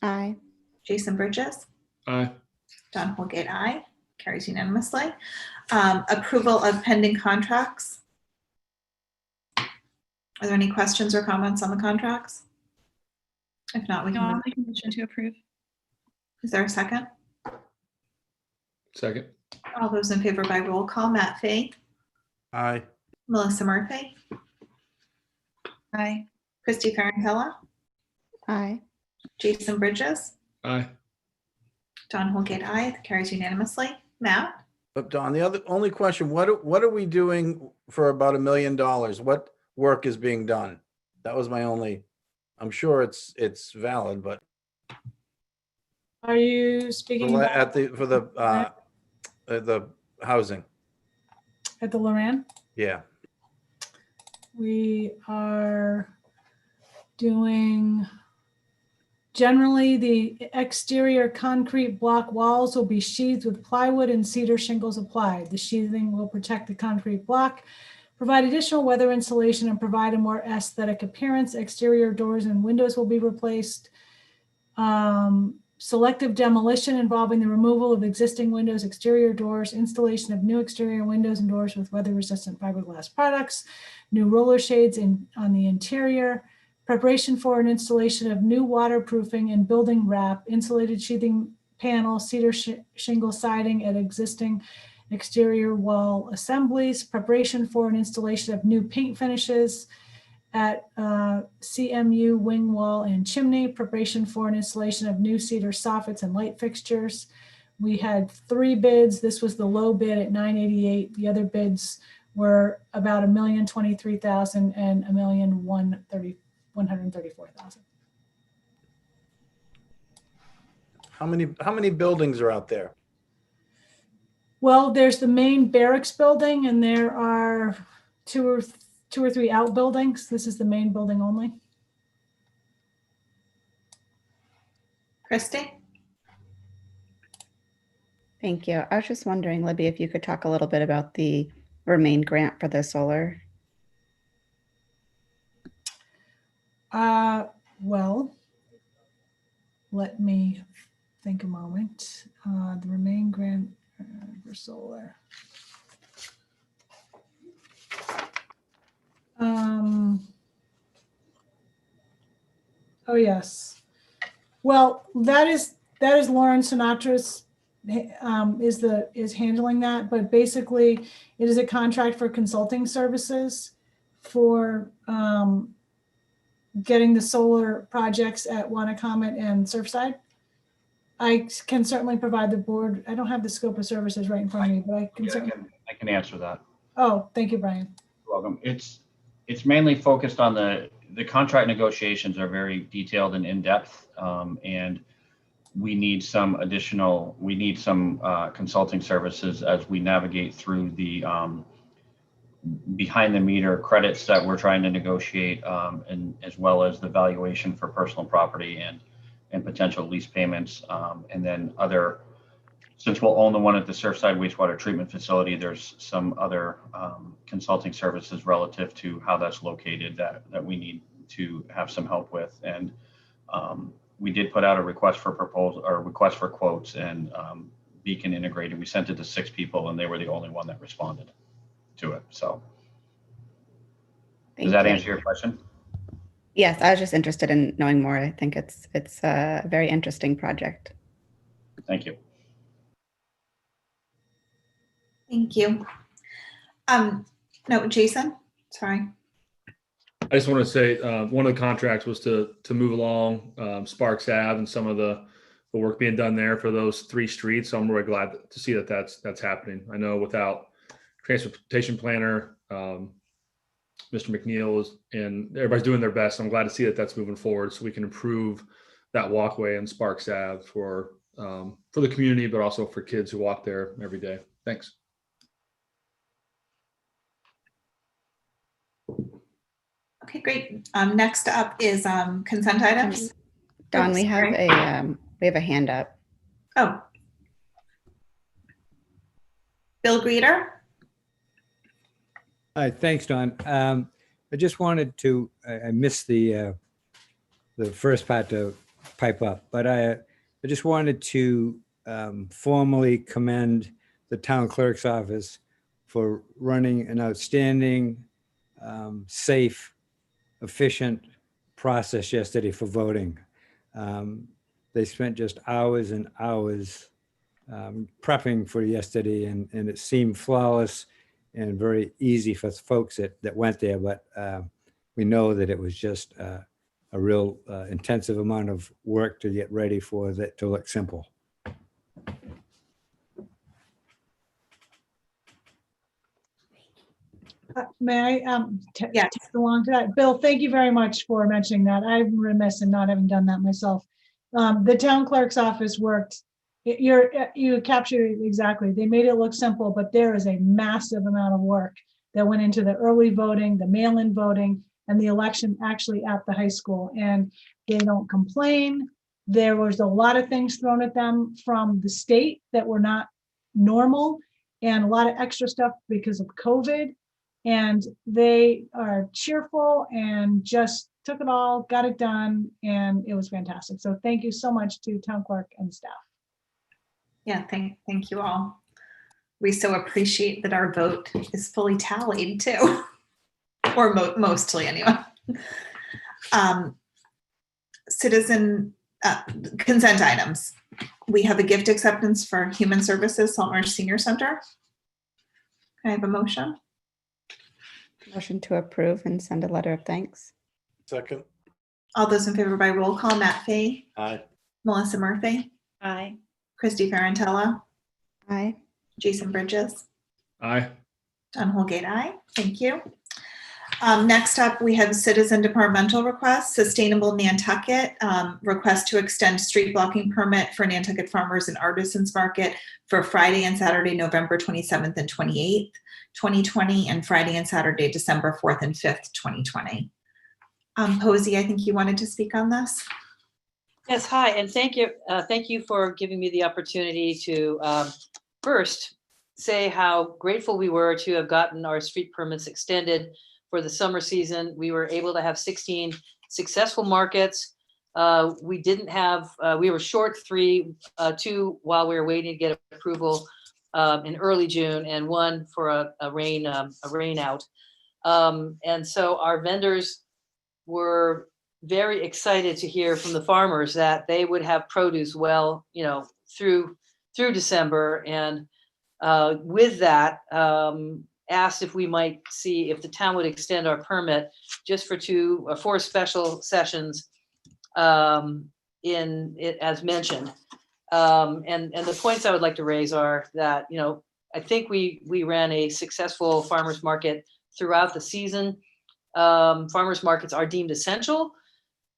Aye. Jason Bridges, Aye. Don Holgate, aye. Carries unanimously. Approval of pending contracts. Are there any questions or comments on the contracts? If not, we No, can I'll move. make a motion to approve. Is there a second? Second. All those in favor by roll call, Matt Fee, Aye. Melissa Murphy, Aye. Christy Ferrantella, Aye. Jason Bridges, Aye. Don Holgate, aye. That carries unanimously. Matt? But Don, the only question, what are we doing for about $1 million? What work is being done? That was my only, I'm sure it's valid, but Are you speaking about for the housing. at the Loran? Yeah. We are doing, generally, the exterior concrete block walls will be sheathed with plywood and cedar shingles applied. The sheathing will protect the concrete block, provide additional weather insulation, and provide a more aesthetic appearance. Exterior doors and windows will be replaced. Selective demolition involving the removal of existing windows, exterior doors, installation of new exterior windows and doors with weather-resistant fiberglass products, new roller shades on the interior, preparation for an installation of new waterproofing and building wrap, insulated sheathing panel, cedar shingle siding at existing exterior wall assemblies, preparation for an installation of new paint finishes at CMU wing wall and chimney, preparation for an installation of new cedar soffits and light fixtures. We had 3 bids. This was the low bid at $988,000. The other bids were about $1,023,000 and $1,134,000. How many buildings are out there? Well, there's the main barracks building, and there are two or three outbuildings. This is the main building only. Christy? Thank you. I was just wondering, Libby, if you could talk a little bit about the Remain grant for the solar. Well, let me think a moment. The Remain grant for solar. Oh yes. Well, that is Lauren Sinatra's is handling that, but basically it is a contract for consulting services for getting the solar projects at Wannacomet and Surfside. I can certainly provide the board. I don't have the scope of services right in front of me, but I can certainly. I can answer that. Oh, thank you, Brian. You're welcome. It's mainly focused on the contract negotiations are very detailed and in-depth, and we need some consulting services as we navigate through the behind the meter credits that we're trying to negotiate, and as well as the valuation for personal property and potential lease payments, and then since we'll own the one at the Surfside wastewater treatment facility, there's some other consulting services relative to how that's located that we need to have some help with. And we did put out a request for proposal or request for quotes, and Beacon Integrated, we sent it to 6 people and they were the only one that responded to it. So does that answer your question? Yes, I was just interested in knowing more. I think it's a very interesting project. Thank you. Thank you. No, Jason, sorry. I just want to say one of the contracts was to move along Sparks Ave and some of the the work being done there for those 3 streets. So I'm really glad to see that that's happening. I know without transportation planner, Mr. McNeil and everybody's doing their best. I'm glad to see that that's moving forward so we can improve that walkway in Sparks Ave for the community, but also for kids who walk there every day. Thanks. Okay, great. Next up is consent items. Dawn, Oops, we have sorry. a hand up. Oh. Bill Greeter? Hi, thanks, Don. I just wanted to, I missed the first part to pipe up, but I just wanted to formally commend the town clerk's office for running an outstanding, safe, efficient process yesterday for voting. They spent just hours and hours prepping for yesterday, and it seemed flawless and very easy for folks that went there. But we know that it was just a real intensive amount of work to get ready for that to look simple. May I tag along to that? Bill, thank you very much for mentioning that. I'm remiss in not having done that myself. The town clerk's office worked. You captured it exactly. They made it look simple, but there is a massive amount of work that went into the early voting, the mail-in voting, and the election actually at the high school. And they don't complain. There was a lot of things thrown at them from the state that were not normal, and a lot of extra stuff because of COVID. And they are cheerful and just took it all, got it done, and it was fantastic. So thank you so much to town clerk and staff. Yeah, thank you all. We so appreciate that our vote is fully tallied too, or mostly anyway. Citizen consent items. We have a gift acceptance for Human Services, Salt Marsh Senior Center. Can I have a motion? Motion to approve and send a letter of thanks. Second. All those in favor by roll call: Matt Fay, Aye. Melissa Murphy, Aye. Christy Ferrantella, Aye. Jason Bridges, Aye. Don Holgate, aye. Thank you. Next up, we have citizen departmental requests. Sustainable Nantucket request to extend street blocking permit for Nantucket Farmers and Artisans Market for Friday and Saturday, November 27th and 28th, 2020, and Friday and Saturday, December 4th and 5th, 2020. Posey, I think you wanted to speak on this. Yes, hi, and thank you for giving me the opportunity to first say how grateful we were to have gotten our street permits extended for the summer season. We were able to have 16 successful markets. We were short 3, 2 while we were waiting to get approval in early June, and 1 for a rain out. And so our vendors were very excited to hear from the farmers that they would have produce well, through December. And with that, asked if we might see if the town would extend our permit just for 2 or 4 special sessions in it as mentioned. And the points I would like to raise are that, I think we ran a successful farmers market throughout the season. Farmers markets are deemed essential.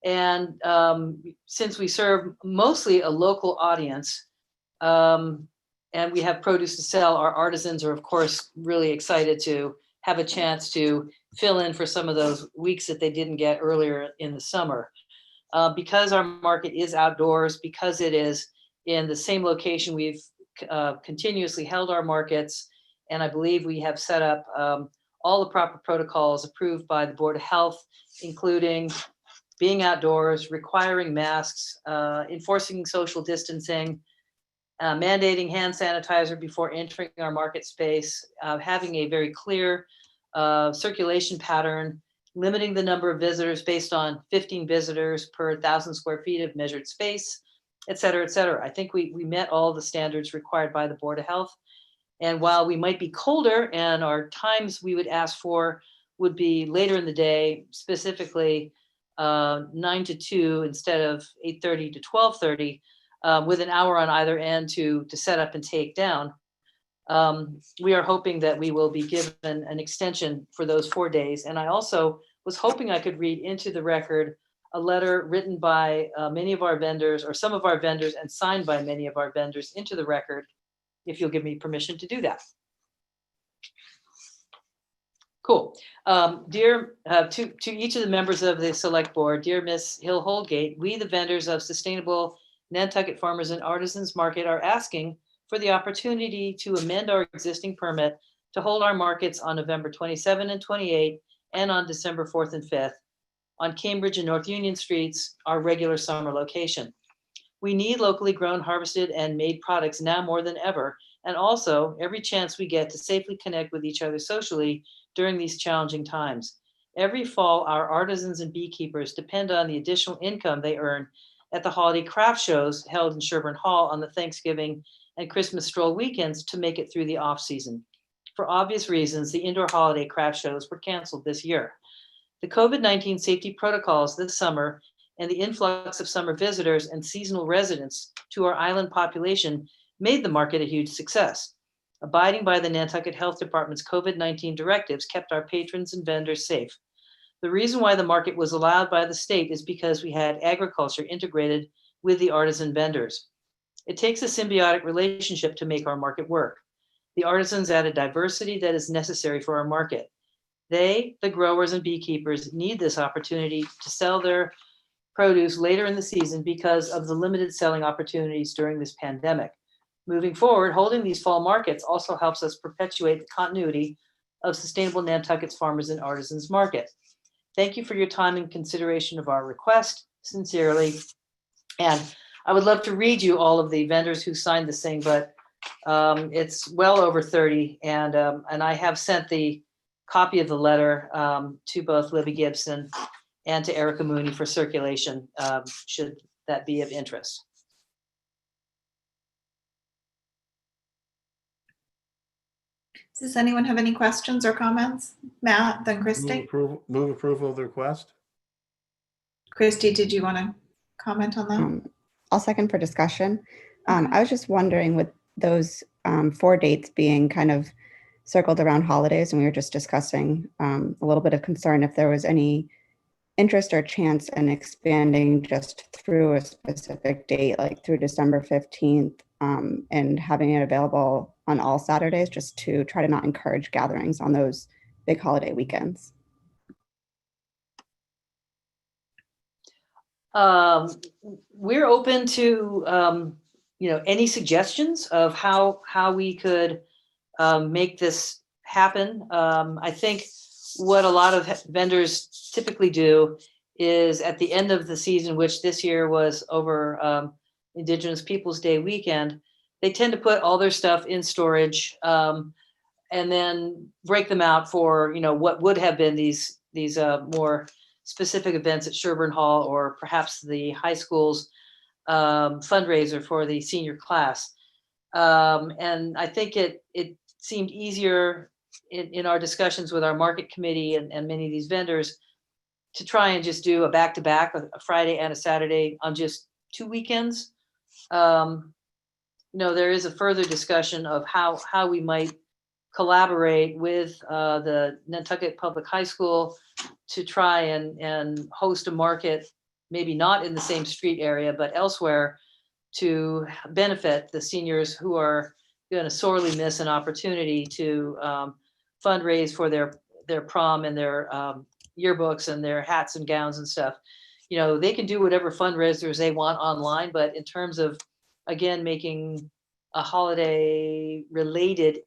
And since we serve mostly a local audience, and we have produce to sell, our artisans are, of course, really excited to have a chance to fill in for some of those weeks that they didn't get earlier in the summer. Because our market is outdoors, because it is in the same location we've continuously held our markets, and I believe we have set up all the proper protocols approved by the Board of Health, including being outdoors, requiring masks, enforcing social distancing, mandating hand sanitizer before entering our market space, having a very clear circulation pattern, limiting the number of visitors based on 15 visitors per 1,000 square feet of measured space, et cetera, et cetera. I think we met all the standards required by the Board of Health. And while we might be colder and our times we would ask for would be later in the day, specifically 9 to 2 instead of 8:30 to 12:30, with an hour on either end to set up and take down. We are hoping that we will be given an extension for those 4 days. And I also was hoping I could read into the record a letter written by many of our vendors, or some of our vendors, and signed by many of our vendors into the record, if you'll give me permission to do that. Cool. Dear, to each of the members of the select board, dear Miss Hill Holdgate, we, the vendors of Sustainable Nantucket Farmers and Artisans Market, are asking for the opportunity to amend our existing permit to hold our markets on November 27 and 28 and on December 4th and 5th on Cambridge and North Union Streets, our regular summer location. We need locally grown, harvested, and made products now more than ever, and also every chance we get to safely connect with each other socially during these challenging times. Every fall, our artisans and beekeepers depend on the additional income they earn at the holiday craft shows held in Sherburne Hall on the Thanksgiving and Christmas stroll weekends to make it through the off season. For obvious reasons, the indoor holiday craft shows were canceled this year. The COVID-19 safety protocols this summer and the influx of summer visitors and seasonal residents to our island population made the market a huge success. Abiding by the Nantucket Health Department's COVID-19 directives kept our patrons and vendors safe. The reason why the market was allowed by the state is because we had agriculture integrated with the artisan vendors. It takes a symbiotic relationship to make our market work. The artisans add a diversity that is necessary for our market. They, the growers and beekeepers, need this opportunity to sell their produce later in the season because of the limited selling opportunities during this pandemic. Moving forward, holding these fall markets also helps us perpetuate the continuity of Sustainable Nantucket's Farmers and Artisans Market. Thank you for your time and consideration of our request. Sincerely. And I would love to read you all of the vendors who signed this thing, but it's well over 30. And I have sent the copy of the letter to both Libby Gibson and to Erica Mooney for circulation, should that be of interest. Does anyone have any questions or comments? Matt, then Christy. Move approval of the request. Christy, did you want to comment on that? I'll second for discussion. I was just wondering, with those 4 dates being kind of circled around holidays, and we were just discussing a little bit of concern if there was any interest or chance in expanding just through a specific date, like through December 15th, and having it available on all Saturdays, just to try to not encourage gatherings on those big holiday weekends. We're open to any suggestions of how we could make this happen. I think what a lot of vendors typically do is at the end of the season, which this year was over Indigenous Peoples Day weekend, they tend to put all their stuff in storage and then break them out for what would have been these more specific events at Sherburne Hall, or perhaps the high school's fundraiser for the senior class. And I think it seemed easier in our discussions with our market committee and many of these vendors to try and just do a back-to-back, a Friday and a Saturday on just 2 weekends. There is a further discussion of how we might collaborate with the Nantucket Public High School to try and host a market, maybe not in the same street area, but elsewhere, to benefit the seniors who are going to sorely miss an opportunity to fundraise for their prom and their yearbooks and their hats and gowns and stuff. They can do whatever fundraisers they want online, but in terms of, again, making a holiday related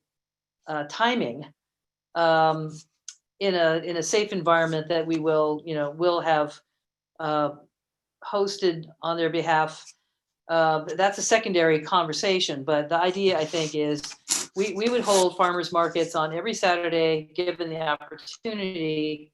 timing in a safe environment that we will have hosted on their behalf. That's a secondary conversation, but the idea, I think, is we would hold farmers markets on every Saturday, given the opportunity,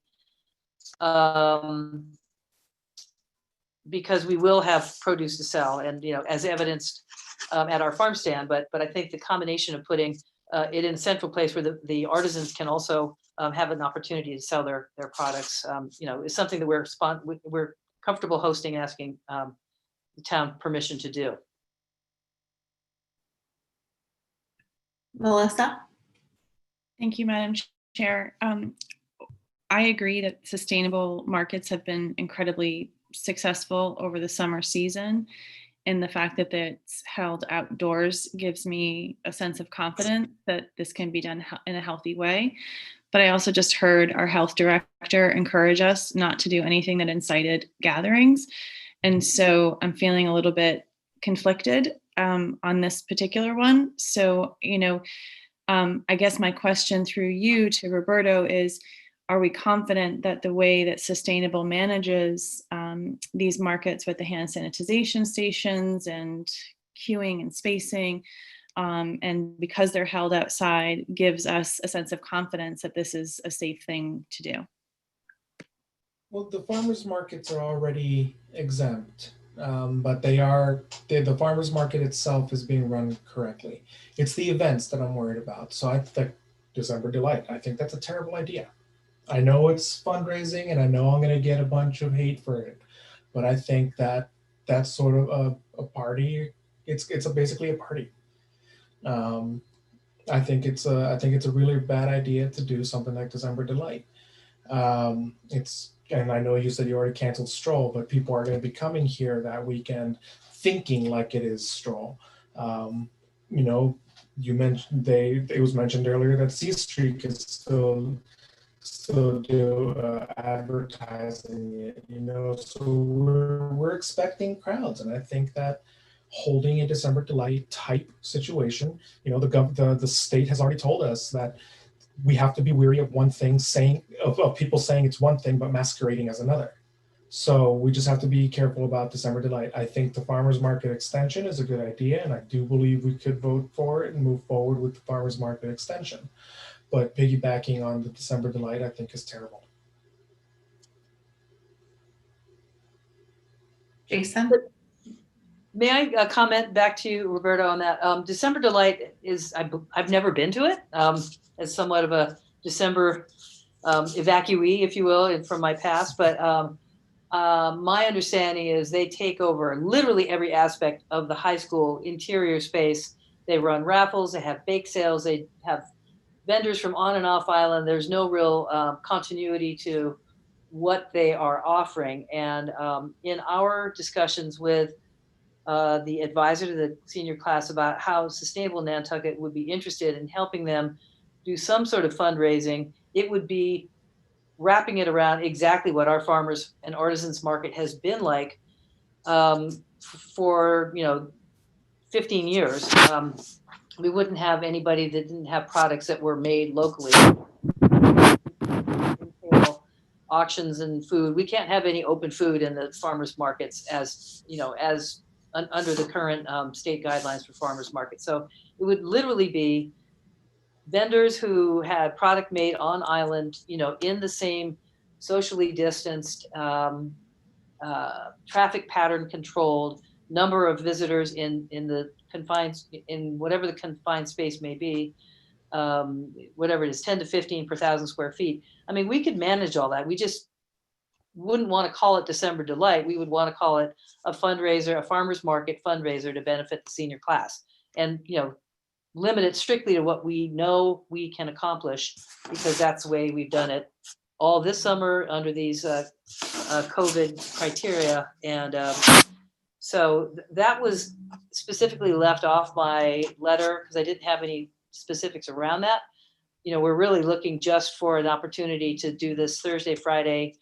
because we will have produce to sell, and as evidenced at our farm stand. But I think the combination of putting it in a central place where the artisans can also have an opportunity to sell their products, is something that we're comfortable hosting, asking the town permission to do. Melissa? Thank you, Madam Chair. I agree that sustainable markets have been incredibly successful over the summer season. And the fact that it's held outdoors gives me a sense of confidence that this can be done in a healthy way. But I also just heard our health director encourage us not to do anything that incited gatherings. And so I'm feeling a little bit conflicted on this particular one. So, I guess my question through you to Roberto is, are we confident that the way that Sustainable manages these markets with the hand sanitization stations and queuing and spacing, and because they're held outside, gives us a sense of confidence that this is a safe thing to do? Well, the farmers markets are already exempt, but the farmers market itself is being run correctly. It's the events that I'm worried about. So I think December Delight, I think that's a terrible idea. I know it's fundraising and I know I'm going to get a bunch of hate for it, but I think that that's sort of a party. It's basically a party. I think it's a really bad idea to do something like December Delight. And I know you said you already canceled Stroll, but people are going to be coming here that weekend thinking like it is Stroll. You mentioned it was mentioned earlier that C Street is still do advertising it, so we're expecting crowds, and I think that holding a December Delight type situation, the state has already told us that we have to be wary of one thing of people saying it's one thing but masquerading as another. So we just have to be careful about December Delight. I think the farmers market extension is a good idea, and I do believe we could vote for it and move forward with the farmers market extension. But piggybacking on the December Delight, I think, is terrible. Jason? May I comment back to you, Roberto, on that? December Delight is, I've never been to it, as somewhat of a December evacuee, if you will, from my past. But my understanding is they take over literally every aspect of the high school interior space. They run raffles, they have bake sales, they have vendors from on and off island. There's no real continuity to what they are offering. And in our discussions with the advisor to the senior class about how Sustainable Nantucket would be interested in helping them do some sort of fundraising, it would be wrapping it around exactly what our farmers and artisans market has been like for 15 years. We wouldn't have anybody that didn't have products that were made locally. Auctions and food. We can't have any open food in the farmers markets as under the current state guidelines for farmers markets. So it would literally be vendors who had product made on island, in the same socially distanced, traffic pattern controlled, number of visitors in the confined, in whatever the confined space may be, whatever it is, 10 to 15 per 1,000 square feet. I mean, we could manage all that. We just wouldn't want to call it December Delight. We would want to call it a fundraiser, a farmer's market fundraiser to benefit the senior class, and limit it strictly to what we know we can accomplish, because that's the way we've done it all this summer under these COVID criteria. And so that was specifically left off my letter because I didn't have any specifics around that. We're really looking just for an opportunity to do this Thursday, Friday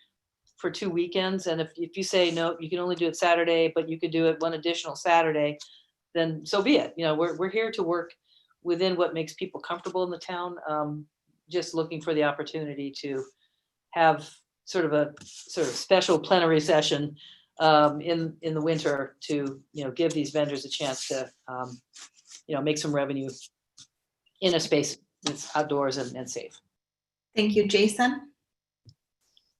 for 2 weekends. And if you say, no, you can only do it Saturday, but you could do it one additional Saturday, then so be it. We're here to work within what makes people comfortable in the town. Just looking for the opportunity to have sort of special plenary session in the winter to give these vendors a chance to make some revenue in a space that's outdoors and safe. Thank you, Jason.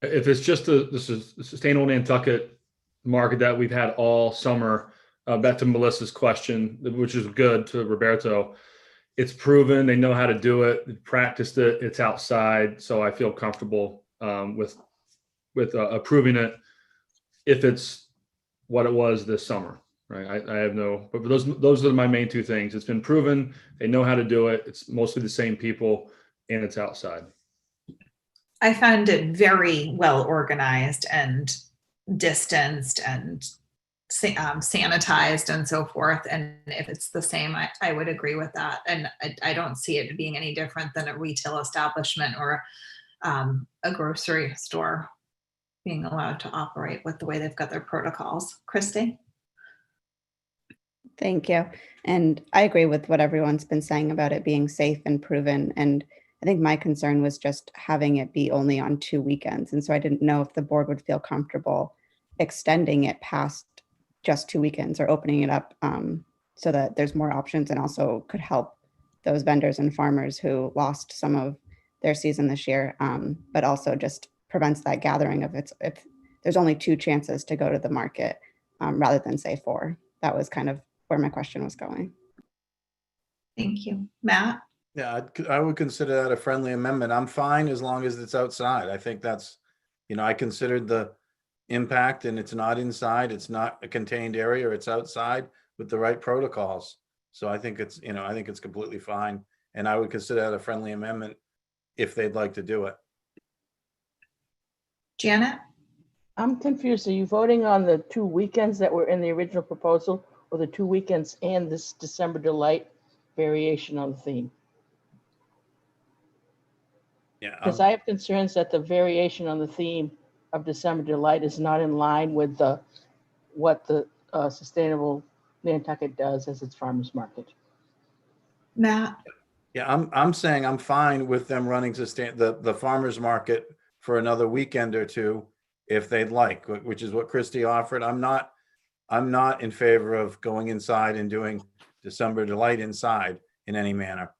If it's just this is the Sustainable Nantucket market that we've had all summer, back to Melissa's question, which is good, to Roberto, it's proven, they know how to do it, they practiced it, it's outside, so I feel comfortable with approving it if it's what it was this summer. right? I have no, but those are my main two things. It's been proven, they know how to do it. It's mostly the same people and it's outside. I found it very well organized and distanced and sanitized and so forth. And if it's the same, I would agree with that. And I don't see it being any different than a retail establishment or a grocery store being allowed to operate with the way they've got their protocols. Christy? Thank you. And I agree with what everyone's been saying about it being safe and proven. And I think my concern was just having it be only on 2 weekends. And so I didn't know if the board would feel comfortable extending it past just 2 weekends or opening it up so that there's more options and also could help those vendors and farmers who lost some of their season this year, but also just prevents that gathering of if there's only 2 chances to go to the market rather than say 4. That was kind of where my question was going. Thank you. Matt? Yeah, I would consider that a friendly amendment. I'm fine as long as it's outside. I think that's, I considered the impact and it's not inside, it's not a contained area, it's outside with the right protocols. So I think it's, I think it's completely fine. And I would consider that a friendly amendment if they'd like to do it. Janet? I'm confused. Are you voting on the 2 weekends that were in the original proposal or the 2 weekends and this December Delight variation on the theme? Yeah. Because I have concerns that the variation on the theme of December Delight is not in line with what the Sustainable Nantucket does as its farmers market. Matt? Yeah, I'm saying I'm fine with them running the farmers market for another weekend or 2 if they'd like, which is what Christy offered. I'm not in favor of going inside and doing December Delight inside in any manner.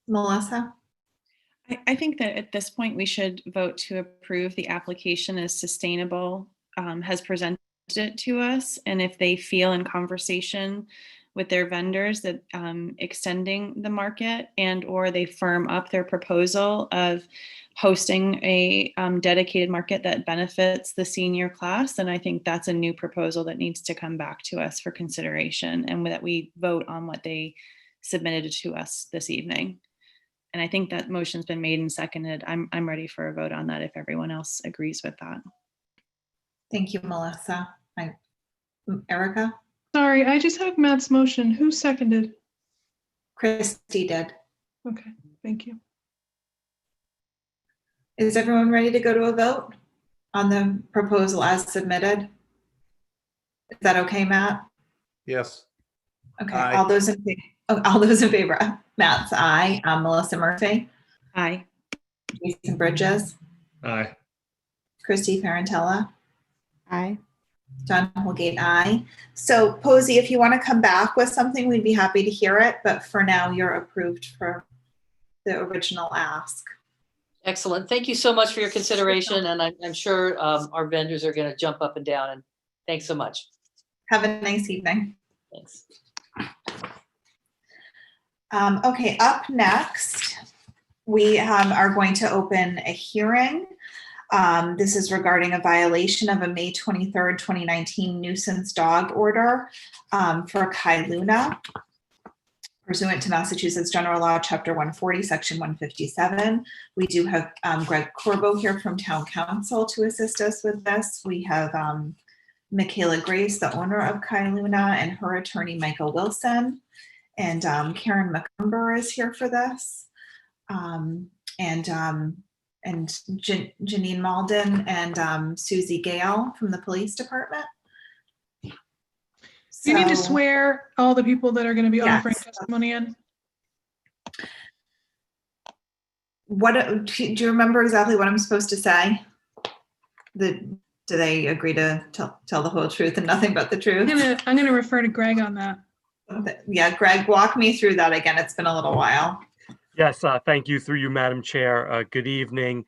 Melissa? I think that at this point, we should vote to approve the application as Sustainable has presented it to us. And if they feel in conversation with their vendors that extending the market and or they firm up their proposal of hosting a dedicated market that benefits the senior class, then I think that's a new proposal that needs to come back to us for consideration and that we vote on what they submitted to us this evening. And I think that motion's been made and seconded. I'm ready for a vote on that if everyone else agrees with that. Thank you, Melissa. Erica? Sorry, I just have Matt's motion. Who seconded? Christy did. Okay, thank you. Is everyone ready to go to a vote on the proposal as submitted? Is that okay, Matt? Yes. Okay, Aye. all those in favor, Matt's aye. Melissa Murphy? Aye. Jason Bridges? Aye. Christy Parentella? Aye. John Holgate, aye. So Posey, if you want to come back with something, we'd be happy to hear it. But for now, you're approved for the original ask. Excellent. Thank you so much for your consideration. And I'm sure our vendors are going to jump up and down. And thanks so much. Have a nice evening. Thanks. Okay, up next, we are going to open a hearing. This is regarding a violation of a May 23rd, 2019 nuisance dog order for Kailuna, pursuant to Massachusetts General Law, Chapter 140, Section 157. We do have Greg Corbo here from Town Council to assist us with this. We have Michaela Grace, the owner of Kailuna, and her attorney, Michael Wilson. And Karen McCumber is here for this. And Janine Malden and Susie Gale from the police department. You need to So- swear all the people that are going to be Yes. offering testimony in. What do you remember exactly what I'm supposed to say? Do they agree to tell the whole truth and nothing but the truth? I'm gonna refer to Greg on that. Yeah, Greg, walk me through that again. It's been a little while. Yes, thank you through you, Madam Chair. Good evening.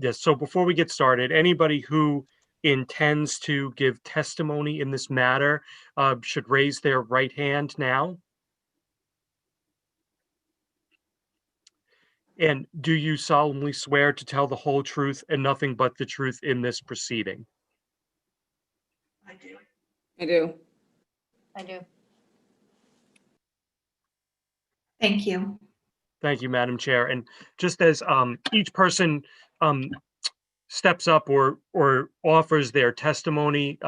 Yes, so before we get started, anybody who intends to give testimony in this matter should raise their right hand now. And do you solemnly swear to tell the whole truth and nothing but the truth in this proceeding? I do. I do. I do. Thank you. Thank you, Madam Chair. And just as each person steps up or offers their testimony,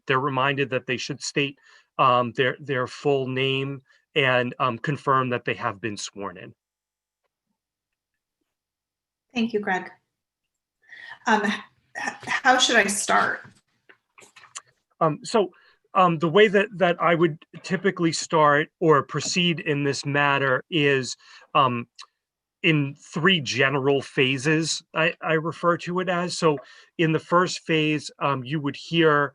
they're reminded that they should state their full name and confirm that they have been sworn in. Thank you, Greg. How should I start? The way that I would typically start or proceed in this matter is in three general phases, I refer to it as. So in the first phase, you would hear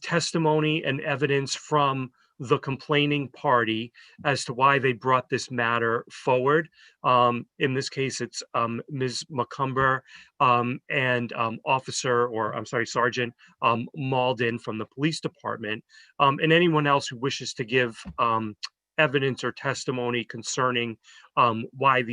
testimony and evidence from the complaining party as to why they brought this matter forward. In this case, it's Ms. McCumber and Sergeant Malden from the police department, and anyone else who wishes to give evidence or testimony concerning why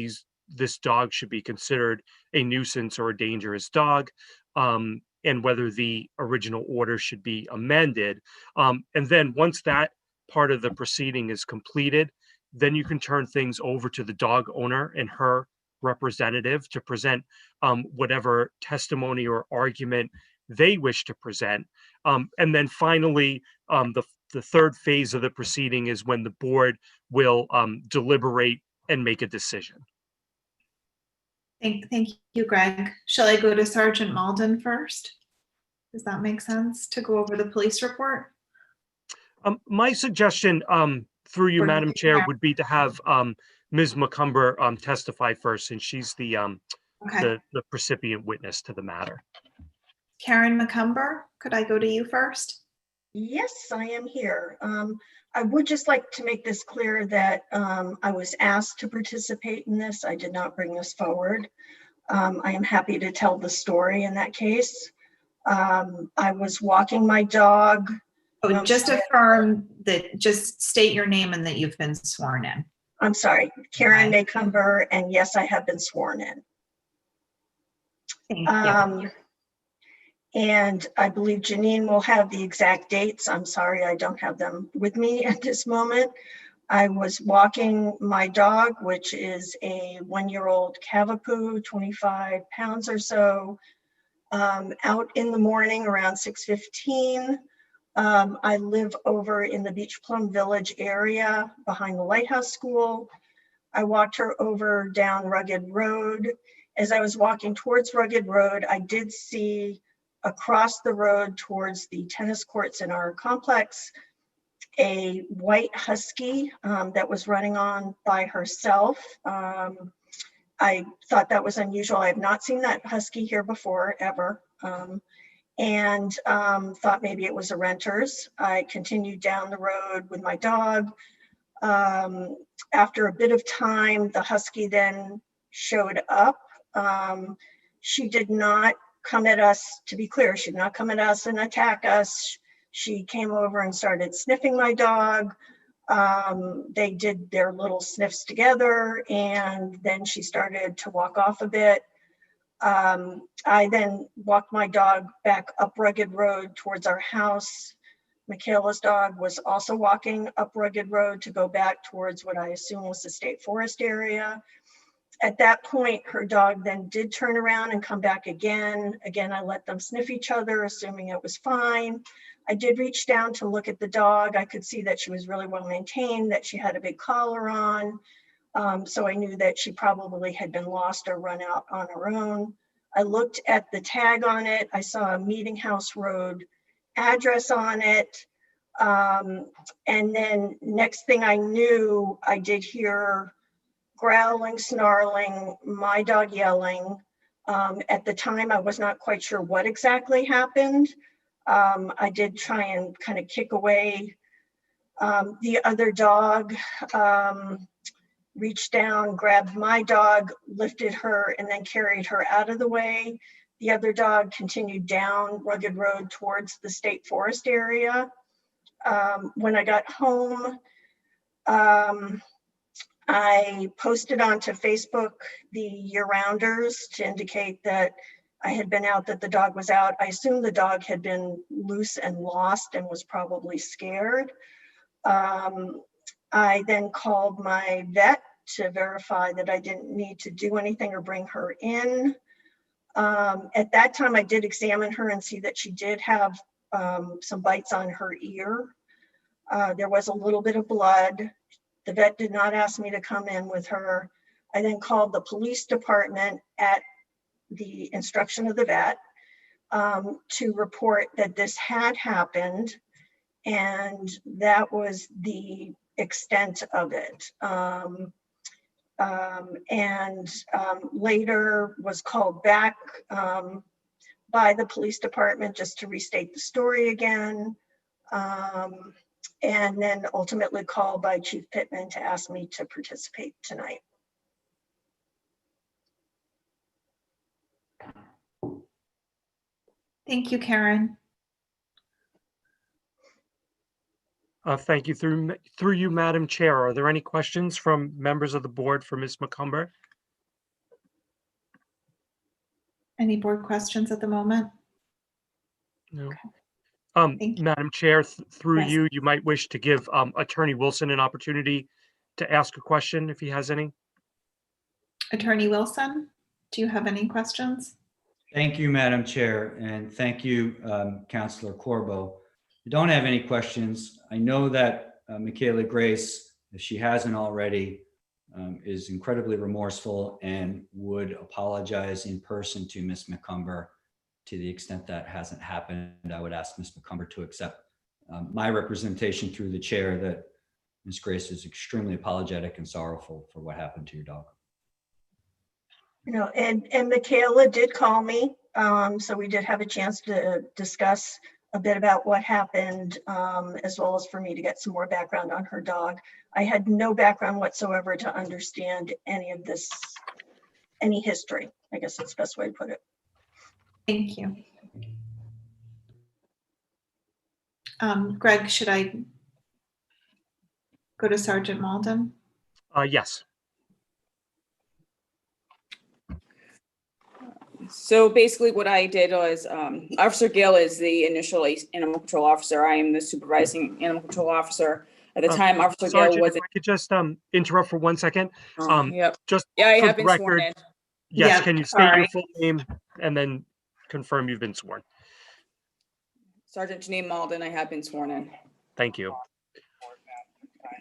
this dog should be considered a nuisance or a dangerous dog, and whether the original order should be amended. And then once that part of the proceeding is completed, then you can turn things over to the dog owner and her representative to present whatever testimony or argument they wish to present. And then finally, the third phase of the proceeding is when the board will deliberate and make a decision. Thank you, Greg. Shall I go to Sergeant Malden first? Does that make sense to go over the police report? My suggestion, through you, Madam Chair, would be to have Ms. McCumber testify first, since she's the precipient witness to the matter. Karen McCumber, could I go to you first? Yes, I am here. I would just like to make this clear that I was asked to participate in this. I did not bring this forward. I am happy to tell the story in that case. I was walking my dog. Oh, just affirm that, just state your name and that you've been sworn in. I'm sorry, Karen McCumber, and yes, I have been sworn in. Thank you. And I believe Janine will have the exact dates. I'm sorry, I don't have them with me at this moment. I was walking my dog, which is a 1-year-old Cavapoo, 25 pounds or so, out in the morning around 6:15. I live over in the Beach Plum Village area behind the Lighthouse School. I walked her over down Rugged Road. As I was walking towards Rugged Road, I did see across the road towards the tennis courts in our complex a white husky that was running on by herself. I thought that was unusual. I have not seen that husky here before, ever. And thought maybe it was a renter's. I continued down the road with my dog. After a bit of time, the husky then showed up. She did not come at us, to be clear, she did not come at us and attack us. She came over and started sniffing my dog. They did their little sniffs together, and then she started to walk off a bit. I then walked my dog back up Rugged Road towards our house. Michaela's dog was also walking up Rugged Road to go back towards what I assume was the state forest area. At that point, her dog then did turn around and come back again. Again, I let them sniff each other, assuming it was fine. I did reach down to look at the dog. I could see that she was really well maintained, that she had a big collar on. So I knew that she probably had been lost or run out on her own. I looked at the tag on it. I saw a Meeting House Road address on it. And then next thing I knew, I did hear growling, snarling, my dog yelling. At the time, I was not quite sure what exactly happened. I did try and kind of kick away the other dog, reached down, grabbed my dog, lifted her, and then carried her out of the way. The other dog continued down Rugged Road towards the state forest area. When I got home, I posted onto Facebook the year-rounders to indicate that I had been out that the dog was out. I assumed the dog had been loose and lost and was probably scared. I then called my vet to verify that I didn't need to do anything or bring her in. At that time, I did examine her and see that she did have some bites on her ear. There was a little bit of blood. The vet did not ask me to come in with her. I then called the police department at the instruction of the vet to report that this had happened, and that was the extent of it. Later was called back by the police department just to restate the story again, and then ultimately called by Chief Pittman to ask me to participate tonight. Thank you, Karen. Thank you. Through you, Madam Chair, are there any questions from members of the board for Ms. McCumber? Any board questions at the moment? No. Okay. Madam Chair, through Yes. you, you might wish to give Attorney Wilson an opportunity to ask a question if he has any. Attorney Wilson, do you have any questions? Thank you, Madam Chair, and thank you, Councilor Corbo. I don't have any questions. I know that Michaela Grace, if she hasn't already, is incredibly remorseful and would apologize in person to Ms. McCumber. To the extent that hasn't happened, I would ask Ms. McCumber to accept my representation through the chair that Ms. Grace is extremely apologetic and sorrowful for what happened to your dog. You know, and Michaela did call me, so we did have a chance to discuss a bit about what happened, as well as for me to get some more background on her dog. I had no background whatsoever to understand any of this, any history, I guess that's the best way to put it. Thank you. Greg, should I go to Sergeant Malden? Yes. So basically what I did was, Officer Gill is the initial animal control officer. I am the supervising animal control officer. At the time, Officer Sergeant, Gill was— if I could just interrupt for 1 second. Yep. Just Yeah, I for have the been sworn record, in. yes, Yeah, can you state your sorry. full name and then confirm you've been sworn? Sergeant Janine Malden, I have been sworn in. Thank you.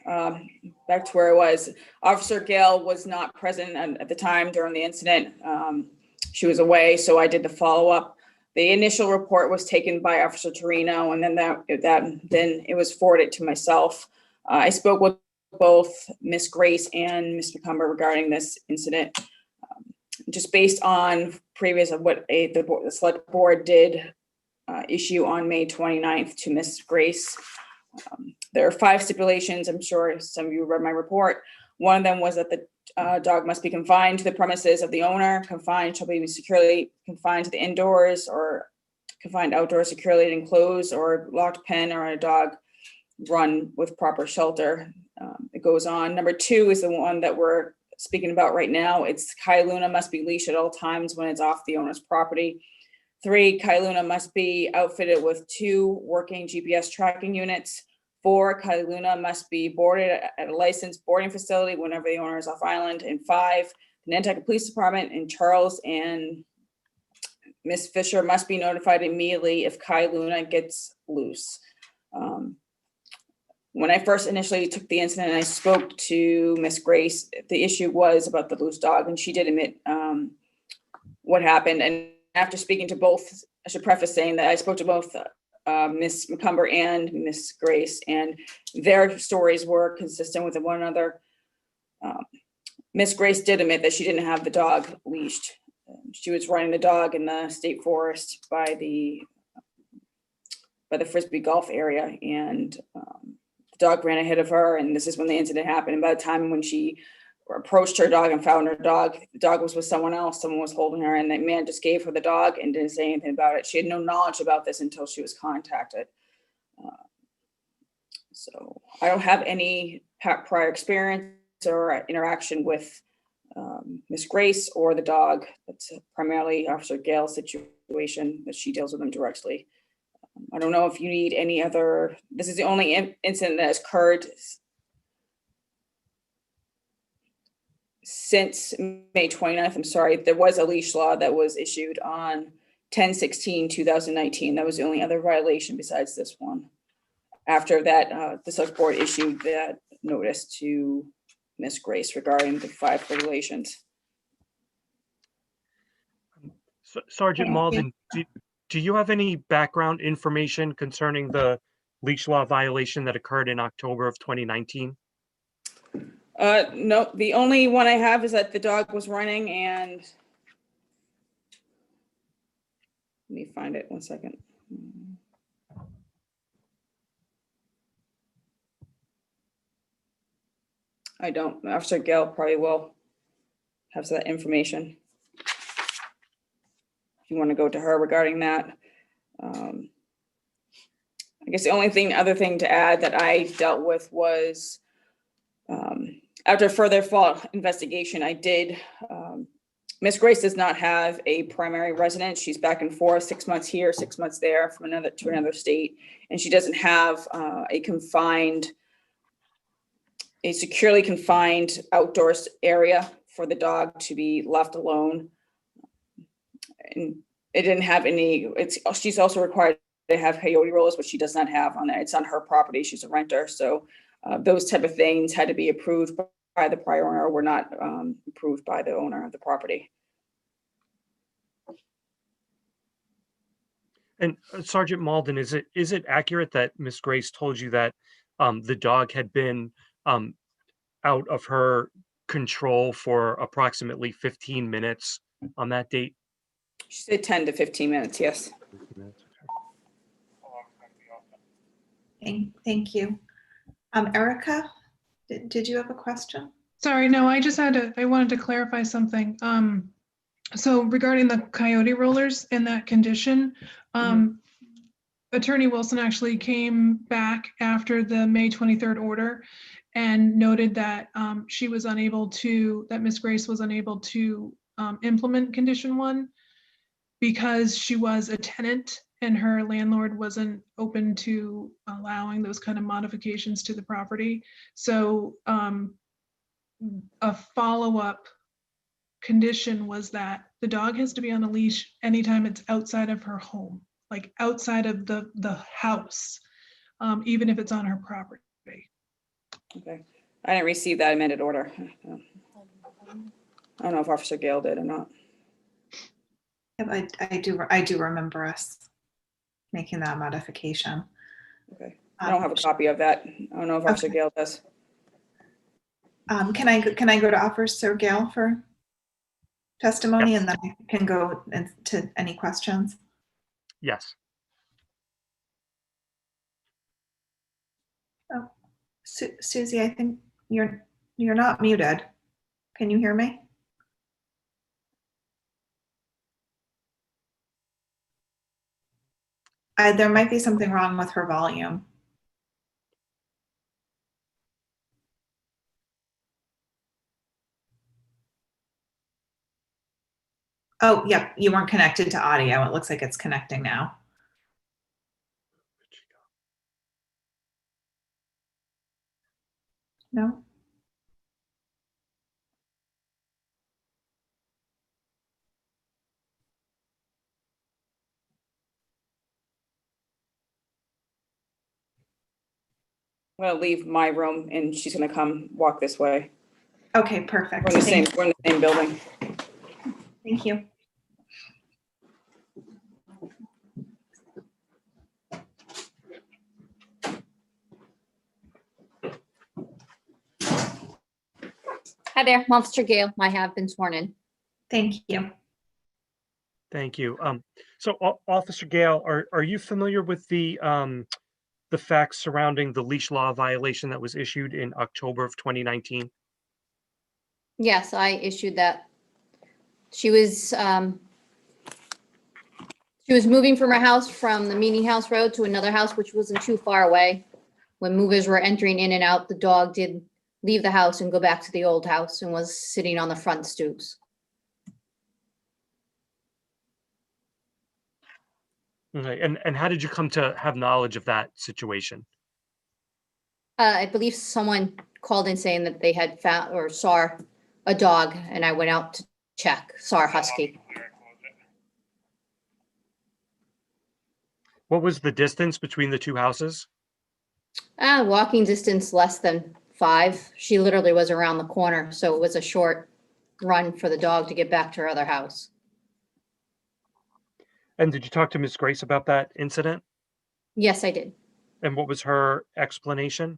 Back to where I was. Officer Gill was not present at the time during the incident. She was away, so I did the follow-up. The initial report was taken by Officer Torino, and then then it was forwarded to myself. I spoke with both Miss Grace and Ms. McCumber regarding this incident. Just based on previous of what the select board did issue on May 29th to Miss Grace. There are 5 stipulations. I'm sure some of you read my report. One of them was that the dog must be confined to the premises of the owner, shall be securely confined to the indoors, or confined outdoors, securely enclosed, or locked pen, or a dog run with proper shelter. It goes on. Number 2 is the one that we're speaking about right now. It's Kai Luna must be leashed at all times when it's off the owner's property. 3, Kai Luna must be outfitted with 2 working GPS tracking units. 4, Kai Luna must be boarded at a licensed boarding facility whenever the owner is off island. And 5, the Nantucket Police Department and Charles and Miss Fisher must be notified immediately if Kai Luna gets loose. When I first initially took the incident, I spoke to Miss Grace. The issue was about the loose dog, and she did admit what happened. And after speaking to both, I should preface saying that I spoke to both Miss McCumber and Miss Grace, and their stories were consistent with one another. Miss Grace did admit that she didn't have the dog leashed. She was running the dog in the state forest by the Frisbee Golf area, and the dog ran ahead of her, and this is when the incident happened. And by the time when she approached her dog and found her dog, the dog was with someone else. Someone was holding her, and that man just gave her the dog and didn't say anything about it. She had no knowledge about this until she was contacted. So I don't have any prior experience or interaction with Miss Grace or the dog. That's primarily Officer Gale's situation, that she deals with them directly. I don't know if you need any other, this is the only incident that has occurred since May 29th. I'm sorry, there was a leash law that was issued on 10/16/2019. That was the only other violation besides this one. After that, the select board issued that notice to Miss Grace regarding the 5 regulations. Sergeant Malden, do you have any background information concerning the leash law violation that occurred in October of 2019? No, the only one I have is that the dog was running and let me find it 1 second. I don't. Officer Gale probably will have that information. If you want to go to her regarding that. I guess the only other thing to add that I dealt with was after further investigation, I did, Miss Grace does not have a primary residence. She's back and forth, 6 months here, 6 months there from to another state. And she doesn't have a securely confined outdoors area for the dog to be left alone. And it didn't have any, she's also required to have coyote rollers, which she does not have on there. It's on her property. She's a renter. So those type of things had to be approved by the prior owner, were not approved by the owner of the property. And Sergeant Malden, is it accurate that Miss Grace told you that the dog had been out of her control for approximately 15 minutes on that date? She said 10 to 15 minutes, yes. Thank you. Erica, did you have a question? Sorry, no, I wanted to clarify something. So regarding the coyote rollers in that condition, Attorney Wilson actually came back after the May 23rd order and noted that that Miss Grace was unable to implement condition 1 because she was a tenant and her landlord wasn't open to allowing those kind of modifications to the property. So a follow-up condition was that the dog has to be on a leash anytime it's outside of her home, like outside of the house, even if it's on her property. Okay, I didn't receive that amended order. I don't know if Officer Gale did or not. Yeah, I do remember us making that modification. Okay, I don't have a copy of that. I don't know if Officer Gale does. Can I go to Officer Gale for testimony, and then I can go into any questions? Yes. Oh, Susie, I think you're not muted. Can you hear me? There might be something wrong with her volume. Oh, yep, you weren't connected to audio. It looks like it's connecting now. No? I'm gonna leave my room and she's gonna come walk this way. Okay, perfect. We're in the same building. Thank you. Hi there, Officer Gale. I have been sworn in. Thank you. Thank you. So Officer Gale, are you familiar with the facts surrounding the leash law violation that was issued in October of 2019? Yes, I issued that. She was moving from her house from the Meeting House Road to another house, which wasn't too far away. When movers were entering in and out, the dog did leave the house and go back to the old house and was sitting on the front stoops. Okay. And how did you come to have knowledge of that situation? I believe someone called in saying that they had found or saw a dog, and I went out to check, saw a husky. What was the distance between the two houses? Walking distance less than 5. She literally was around the corner, so it was a short run for the dog to get back to her other house. And did you talk to Miss Grace about that incident? Yes, I did. And what was her explanation?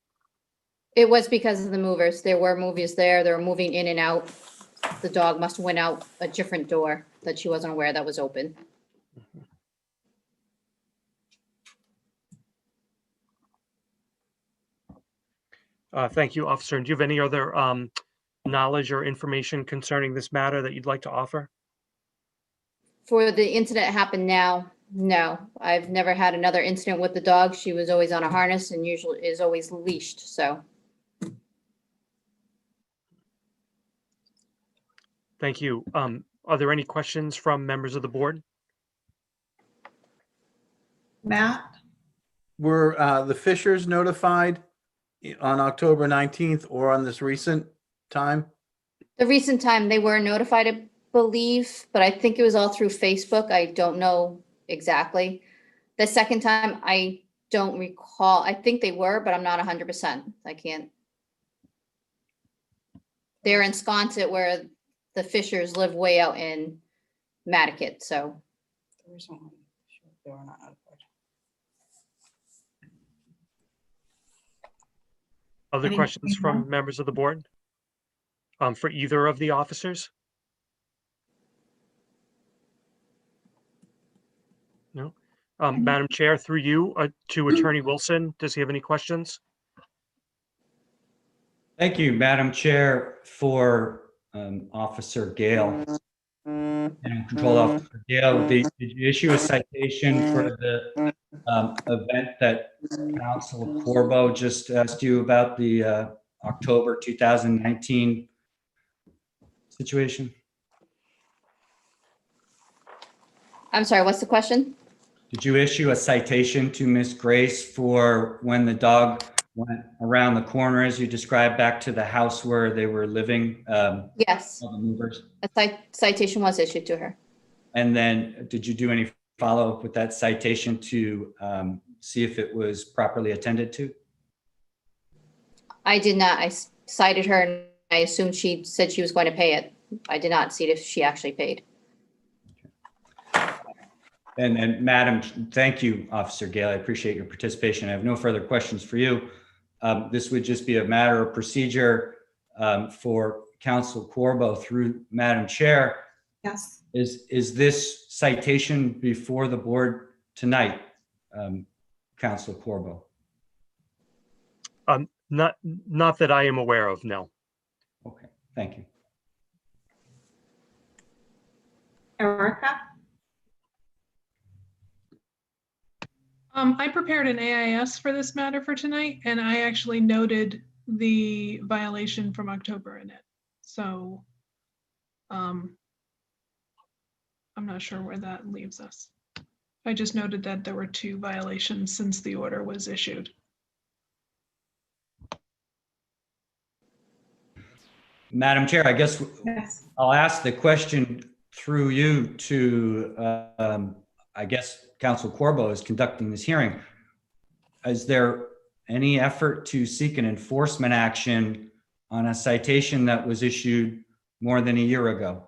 It was because of the movers. There were movers there. They were moving in and out. The dog must have went out a different door that she wasn't aware that was open. Thank you, officer. And do you have any other knowledge or information concerning this matter that you'd like to offer? For the incident that happened now, no. I've never had another incident with the dog. She was always on a harness and usually is always leashed, so. Thank you. Are there any questions from members of the board? Matt? Were the Fishers notified on October 19th or on this recent time? The recent time they were notified, I believe, but I think it was all through Facebook. I don't know exactly. The second time, I don't recall. I think they were, but I'm not 100%. I can't. They're in Sconset where the Fishers live way out in Nantucket, so. They were not notified. Other questions from members of the board? For either of the officers? No. Madam Chair, through you to Attorney Wilson, does he have any questions? Thank you, Madam Chair, for Officer Gale. And Control Officer Gale, did you issue a citation for the event that Council Corbo just asked you about, the October 2019 situation? I'm sorry, what's the question? Did you issue a citation to Miss Grace for when the dog went around the corner, as you described, back to the house where they were living? Yes. All the movers? A citation was issued to her. And then did you do any follow-up with that citation to see if it was properly attended to? I did not. I cited her and I assumed she said she was going to pay it. I did not see if she actually paid. And Madam, thank you, Officer Gale. I appreciate your participation. I have no further questions for you. This would just be a matter of procedure for Council Corbo through Madam Chair. Yes. Is this citation before the board tonight, Council Corbo? Not that I am aware of, no. Okay, thank you. Erica? I prepared an AIS for this matter for tonight, and I actually noted the violation from October in it. So I'm not sure where that leaves us. I just noted that there were 2 violations since the order was issued. Madam Chair, I guess Yes. I'll ask the question through you to, I guess, Council Corbo is conducting this hearing. Is there any effort to seek an enforcement action on a citation that was issued more than a year ago?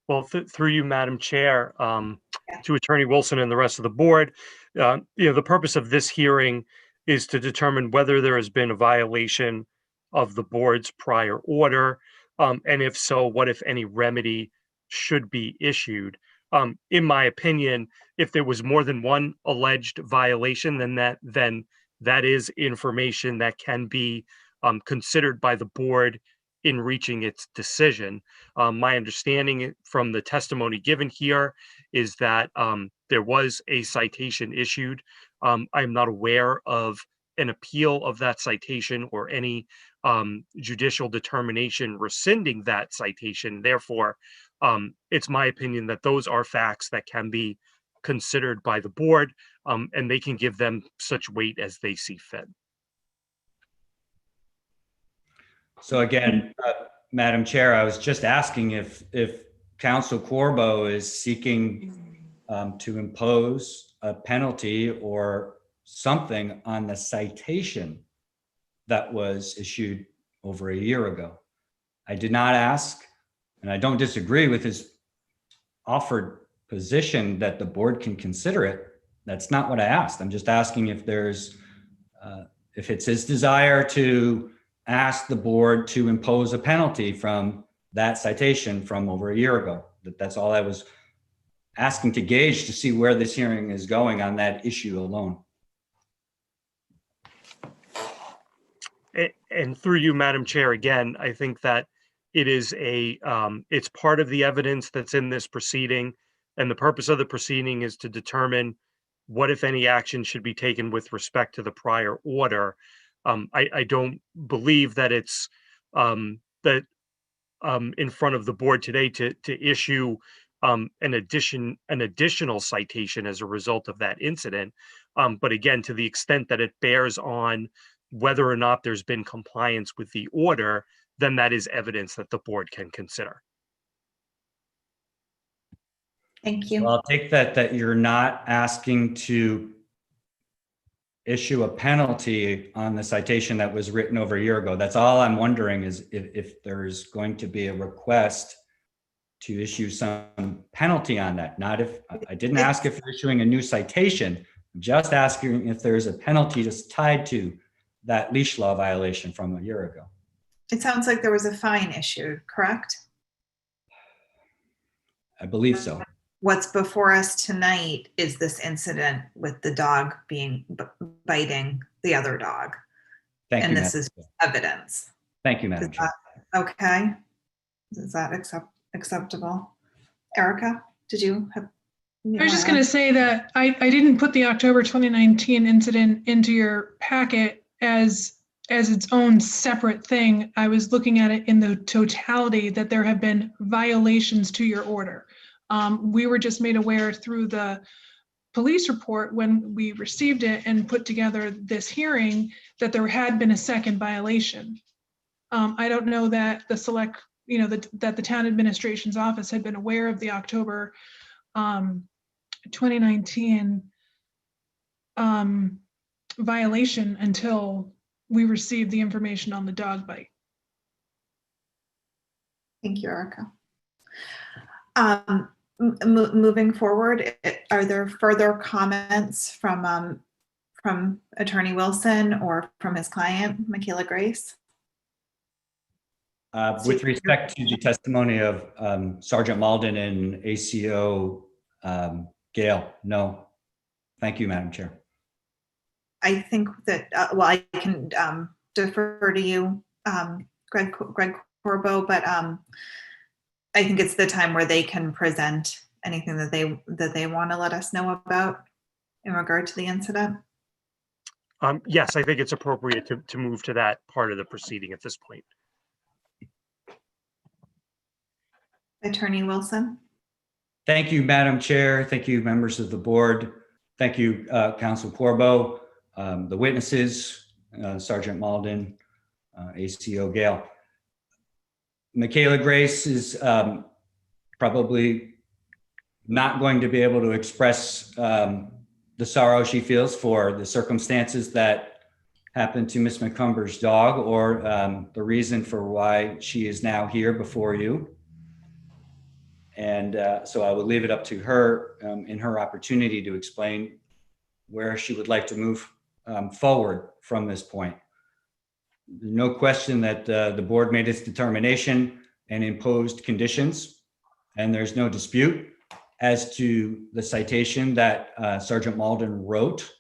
Well, through you, Madam Chair, to Attorney Wilson and the rest of the board, the purpose of this hearing is to determine whether there has been a violation of the board's prior order, and if so, what, if any, remedy should be issued. In my opinion, if there was more than one alleged violation, then that is information that can be considered by the board in reaching its decision. My understanding from the testimony given here is that there was a citation issued. I'm not aware of an appeal of that citation or any judicial determination rescinding that citation. Therefore, it's my opinion that those are facts that can be considered by the board, and they can give them such weight as they see fit. So again, Madam Chair, I was just asking if Council Corbo is seeking to impose a penalty or something on the citation that was issued over a year ago. I did not ask, and I don't disagree with his offered position that the board can consider it. That's not what I asked. I'm just asking if there's, if it's his desire to ask the board to impose a penalty from that citation from over a year ago. That's all I was asking to gauge to see where this hearing is going on that issue alone. And through you, Madam Chair, again, I think that it is it's part of the evidence that's in this proceeding, and the purpose of the proceeding is to determine what, if any, action should be taken with respect to the prior order. I don't believe that it's in front of the board today to issue an additional citation as a result of that incident. But again, to the extent that it bears on whether or not there's been compliance with the order, then that is evidence that the board can consider. Thank you. Well, I'll take that you're not asking to issue a penalty on the citation that was written over a year ago. That's all I'm wondering is if there's going to be a request to issue some penalty on that. Not if, I didn't ask if you're issuing a new citation, I'm just asking if there's a penalty just tied to that leash law violation from a year ago. It sounds like there was a fine issued, correct? I believe so. What's before us tonight is this incident with the dog biting the other dog. Thank you. And this is evidence. Thank you, Madam Chair. Okay. Is that acceptable? Erica, did you have? I was just going to say that I didn't put the October 2019 incident into your packet as its own separate thing. I was looking at it in the totality that there have been violations to your order. We were just made aware through the police report when we received it and put together this hearing that there had been a second violation. I don't know that the that the town administration's office had been aware of the October 2019 violation until we received the information on the dog bite. Thank you, Erica. Moving forward, are there further comments from Attorney Wilson or from his client, Michaela Grace? With respect to the testimony of Sergeant Malden and ACO Gale, no. Thank you, Madam Chair. I think that, well, I can defer to you, Greg Corbo, but I think it's the time where they can present anything that they want to let us know about in regard to the incident. Yes, I think it's appropriate to move to that part of the proceeding at this point. Attorney Wilson. Thank you, Madam Chair. Thank you, members of the board. Thank you, Council Corbo, the witnesses, Sergeant Malden, ACO Gale. Michaela Grace is probably not going to be able to express the sorrow she feels for the circumstances that happened to Miss McCumber's dog, or the reason for why she is now here before you. And so I will leave it up to her in her opportunity to explain where she would like to move forward from this point. No question that the board made its determination and imposed conditions, and there's no dispute as to the citation that Sergeant Malden wrote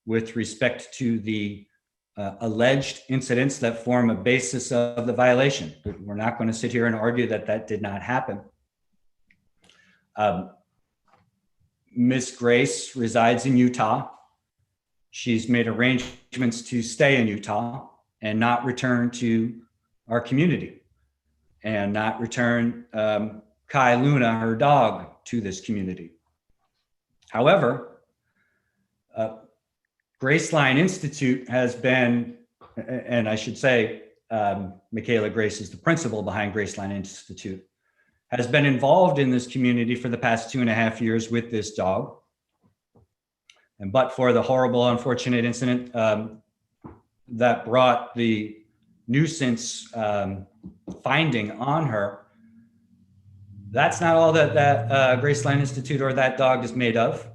with respect to the alleged incidents that form a basis of the violation. We're not going to sit here and argue that that did not happen. Ms. Grace resides in Utah. she's made arrangements to stay in Utah and not return to our community and not return Kai Luna, her dog, to this community. However, Graceline Institute has been, and I should say, Michaela Grace is the principal behind Graceline Institute, has been involved in this community for the past 2.5 years with this dog. And but for the horrible, unfortunate incident that brought the nuisance finding on her, that's not all that Graceline Institute or that dog is made of.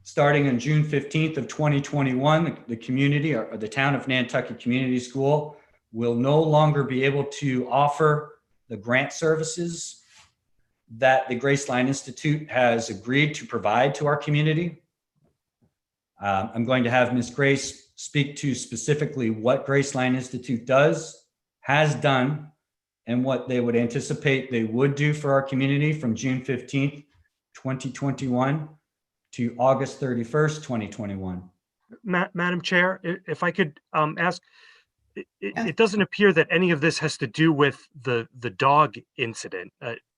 Starting on June 15th of 2021, the community or the town of Nantucket Community School will no longer be able to offer the grant services that the Graceline Institute has agreed to provide to our community. I'm going to have Ms. Grace speak to specifically what Graceline Institute does, has done, and what they would anticipate they would do for our community from June 15th, 2021 to August 31st, 2021. Madam Chair, if I could ask, it doesn't appear that any of this has to do with the dog incident.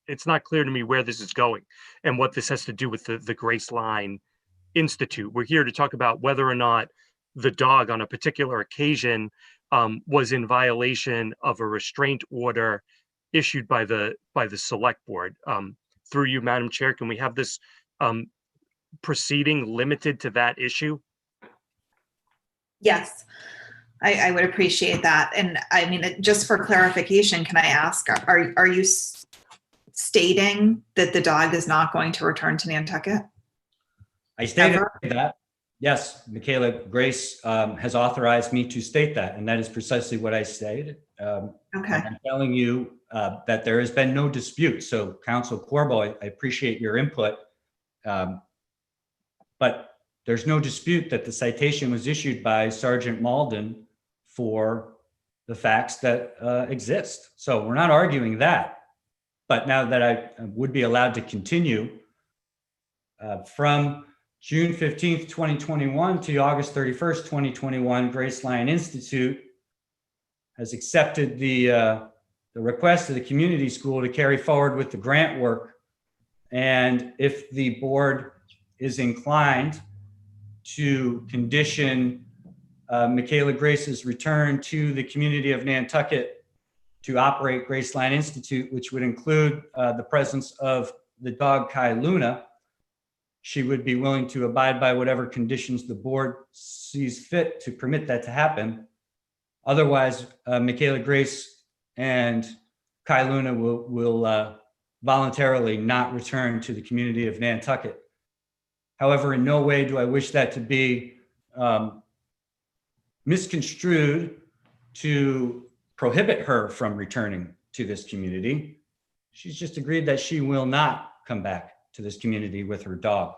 It's not clear to me where this is going and what this has to do with the Graceline Institute. We're here to talk about whether or not the dog on a particular occasion was in violation of a restraint order issued by the select board. Through you, Madam Chair, can we have this proceeding limited to that issue? Yes, I would appreciate that. And I mean, just for clarification, can I ask, are you stating that the dog is not going to return to Nantucket? I stated that. Yes, Michaela Grace has authorized me to state that, and that is precisely what I stated. Okay. I'm telling you that there has been no dispute. So, Council Corbo, I appreciate your input, but there's no dispute that the citation was issued by Sergeant Malden for the facts that exist. So we're not arguing that. But now that I would be allowed to continue from June 15th, 2021 to August 31st, 2021, Graceline Institute has accepted the request of the community school to carry forward with the grant work. And if the board is inclined to condition Michaela Grace's return to the community of Nantucket to operate Graceline Institute, which would include the presence of the dog Kai Luna, she would be willing to abide by whatever conditions the board sees fit to permit that to happen. Otherwise, Michaela Grace and Kai Luna will voluntarily not return to the community of Nantucket. However, in no way do I wish that to be misconstrued to prohibit her from returning to this community. She's just agreed that she will not come back to this community with her dog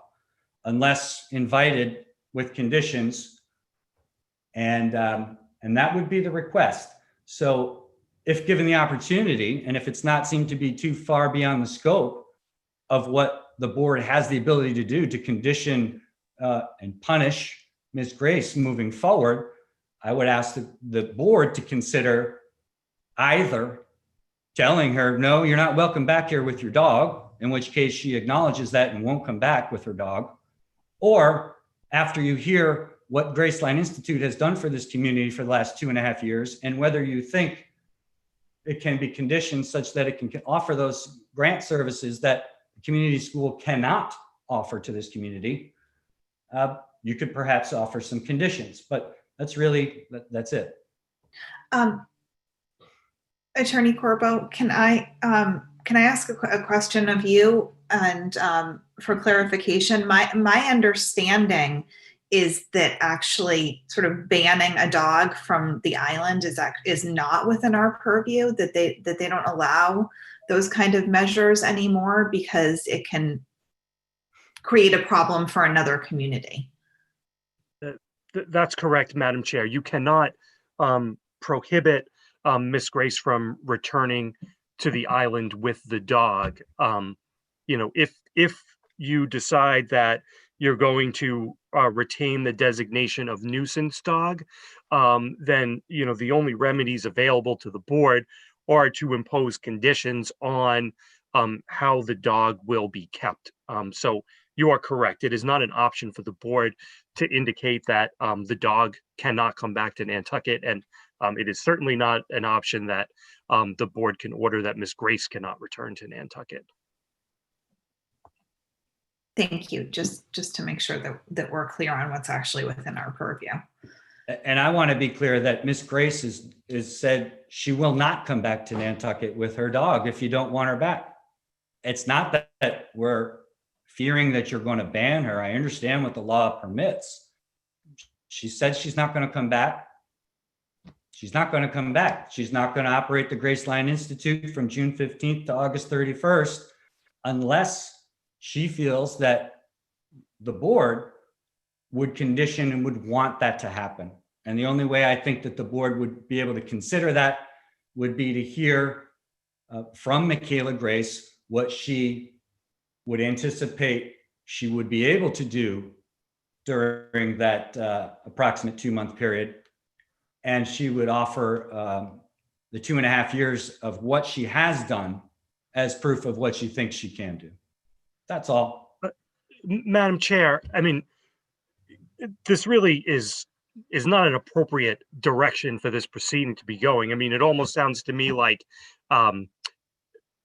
unless invited with conditions, and that would be the request. So if given the opportunity, and if it's not seen to be too far beyond the scope of what the board has the ability to do to condition and punish Ms. Grace moving forward, I would ask the board to consider either telling her, no, you're not welcome back here with your dog, in which case she acknowledges that and won't come back with her dog, or after you hear what Graceline Institute has done for this community for the last 2.5 years, and whether you think it can be conditioned such that it can offer those grant services that the community school cannot offer to this community, you could perhaps offer some conditions, but that's it. Attorney Corbo, can I ask a question of you, and for clarification? My understanding is that actually sort of banning a dog from the island is not within our purview, that they don't allow those kind of measures anymore because it can create a problem for another community. That's correct, Madam Chair. You cannot prohibit Miss Grace from returning to the island with the dog. If you decide that you're going to retain the designation of nuisance dog, then, you know, the only remedies available to the board are to impose conditions on how the dog will be kept. So you are correct. It is not an option for the board to indicate that the dog cannot come back to Nantucket. And it is certainly not an option that the board can order that Miss Grace cannot return to Nantucket. Thank you. Just to make sure that we're clear on what's actually within our purview. And I want to be clear that Miss Grace is said she will not come back to Nantucket with her dog if you don't want her back. It's not that we're fearing that you're going to ban her. I understand what the law permits. She said she's not going to come back. She's not going to come back. She's not going to operate the Graceline Institute from June 15th to August 31st unless she feels that the board would condition and would want that to happen. And the only way I think that the board would be able to consider that would be to hear from Michaela Grace what she would anticipate she would be able to do during that approximate 2-month period. And she would offer the 2.5 years of what she has done as proof of what she thinks she can do. That's all. Madam Chair, I mean, this really is not an appropriate direction for this proceeding to be going. I mean, it almost sounds to me like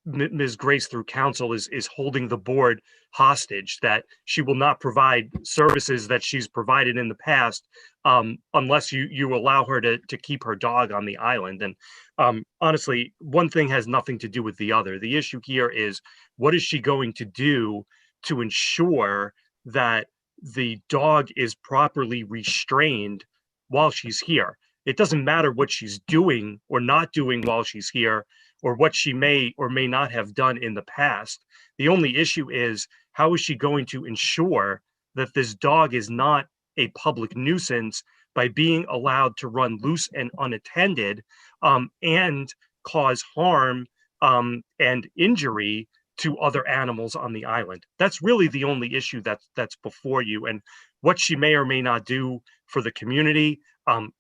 Ms. Grace through counsel is holding the board hostage, that she will not provide services that she's provided in the past unless you allow her to keep her dog on the island. And honestly, one thing has nothing to do with the other. The issue here is, what is she going to do to ensure that the dog is properly restrained while she's here? It doesn't matter what she's doing or not doing while she's here, or what she may or may not have done in the past. The only issue is, how is she going to ensure that this dog is not a public nuisance by being allowed to run loose and unattended and cause harm and injury to other animals on the island? That's really the only issue that's before you. And what she may or may not do for the community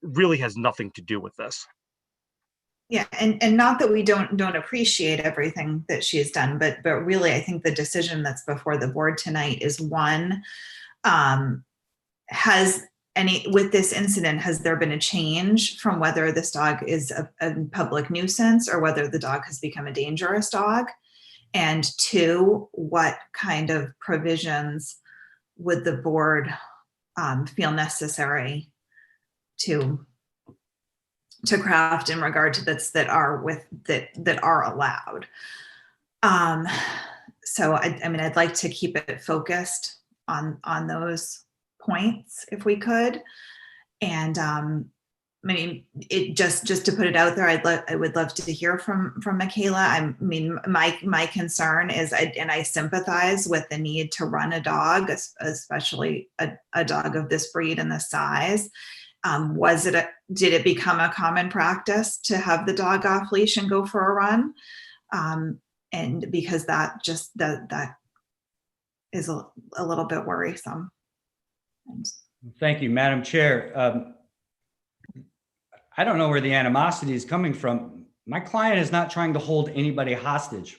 really has nothing to do with this. Yeah, and not that we don't appreciate everything that she has done, but really, I think the decision that's before the board tonight is one, with this incident, has there been a change from whether this dog is a public nuisance or whether the dog has become a dangerous dog? And two, what kind of provisions would the board feel necessary to craft in regard to this that are allowed? So I mean, I'd like to keep it focused on those points if we could. And I mean, it just to put it out there, I would love to hear from Michaela. I mean, my concern is, and I sympathize with the need to run a dog, especially a dog of this breed and this size. Did it become a common practice to have the dog off leash and go for a run? And because that is a little bit worrisome. Thank you, Madam Chair. I don't know where the animosity is coming from. My client is not trying to hold anybody hostage.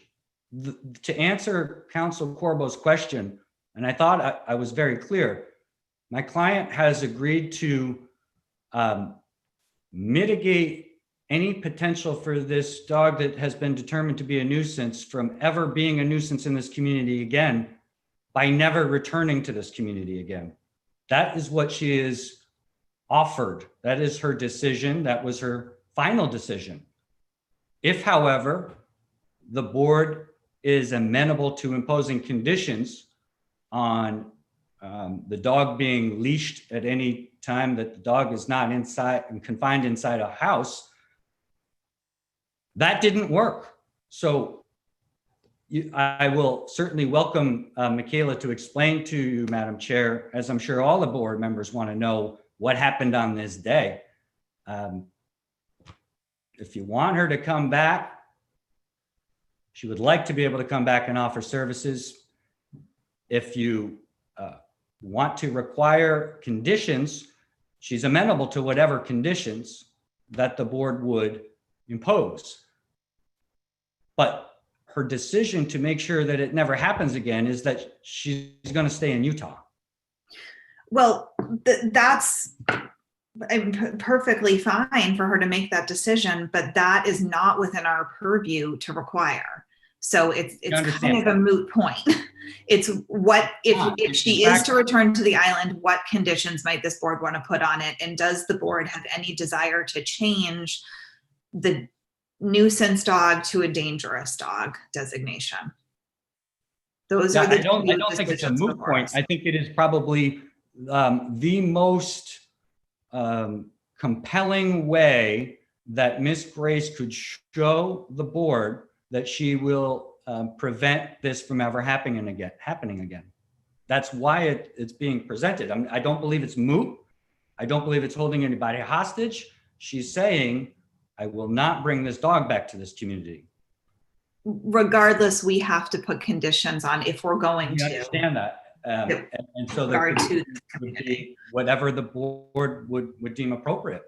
To answer Council Corbo's question, and I thought I was very clear, my client has agreed to mitigate any potential for this dog that has been determined to be a nuisance from ever being a nuisance in this community again by never returning to this community again. That is what she is offered. That is her decision. That was her final decision. If, however, the board is amenable to imposing conditions on the dog being leashed at any time that the dog is not inside and confined inside a house, that didn't work. So I will certainly welcome Michaela to explain to you, Madam Chair, as I'm sure all the board members want to know what happened on this day. If you want her to come back, she would like to be able to come back and offer services. If you want to require conditions, she's amenable to whatever conditions that the board would impose. But her decision to make sure that it never happens again is that she's going to stay in Utah. Well, that's perfectly fine for her to make that decision, but that is not within our purview to require. So it's kind of a moot point. It's what, if she is to return to the island, what conditions might this board want to put on it? And does the board have any desire to change the nuisance dog to a dangerous dog designation? Those are the I don't think it's a moot point. I think it is probably the most compelling way that Ms. Grace could show the board that she will prevent this from ever happening again. That's why it's being presented. I don't believe it's moot. I don't believe it's holding anybody hostage. She's saying, I will not bring this dog back to this community. Regardless, we have to put conditions on if we're going to. I understand that. And so the conditions would be whatever the board would deem appropriate.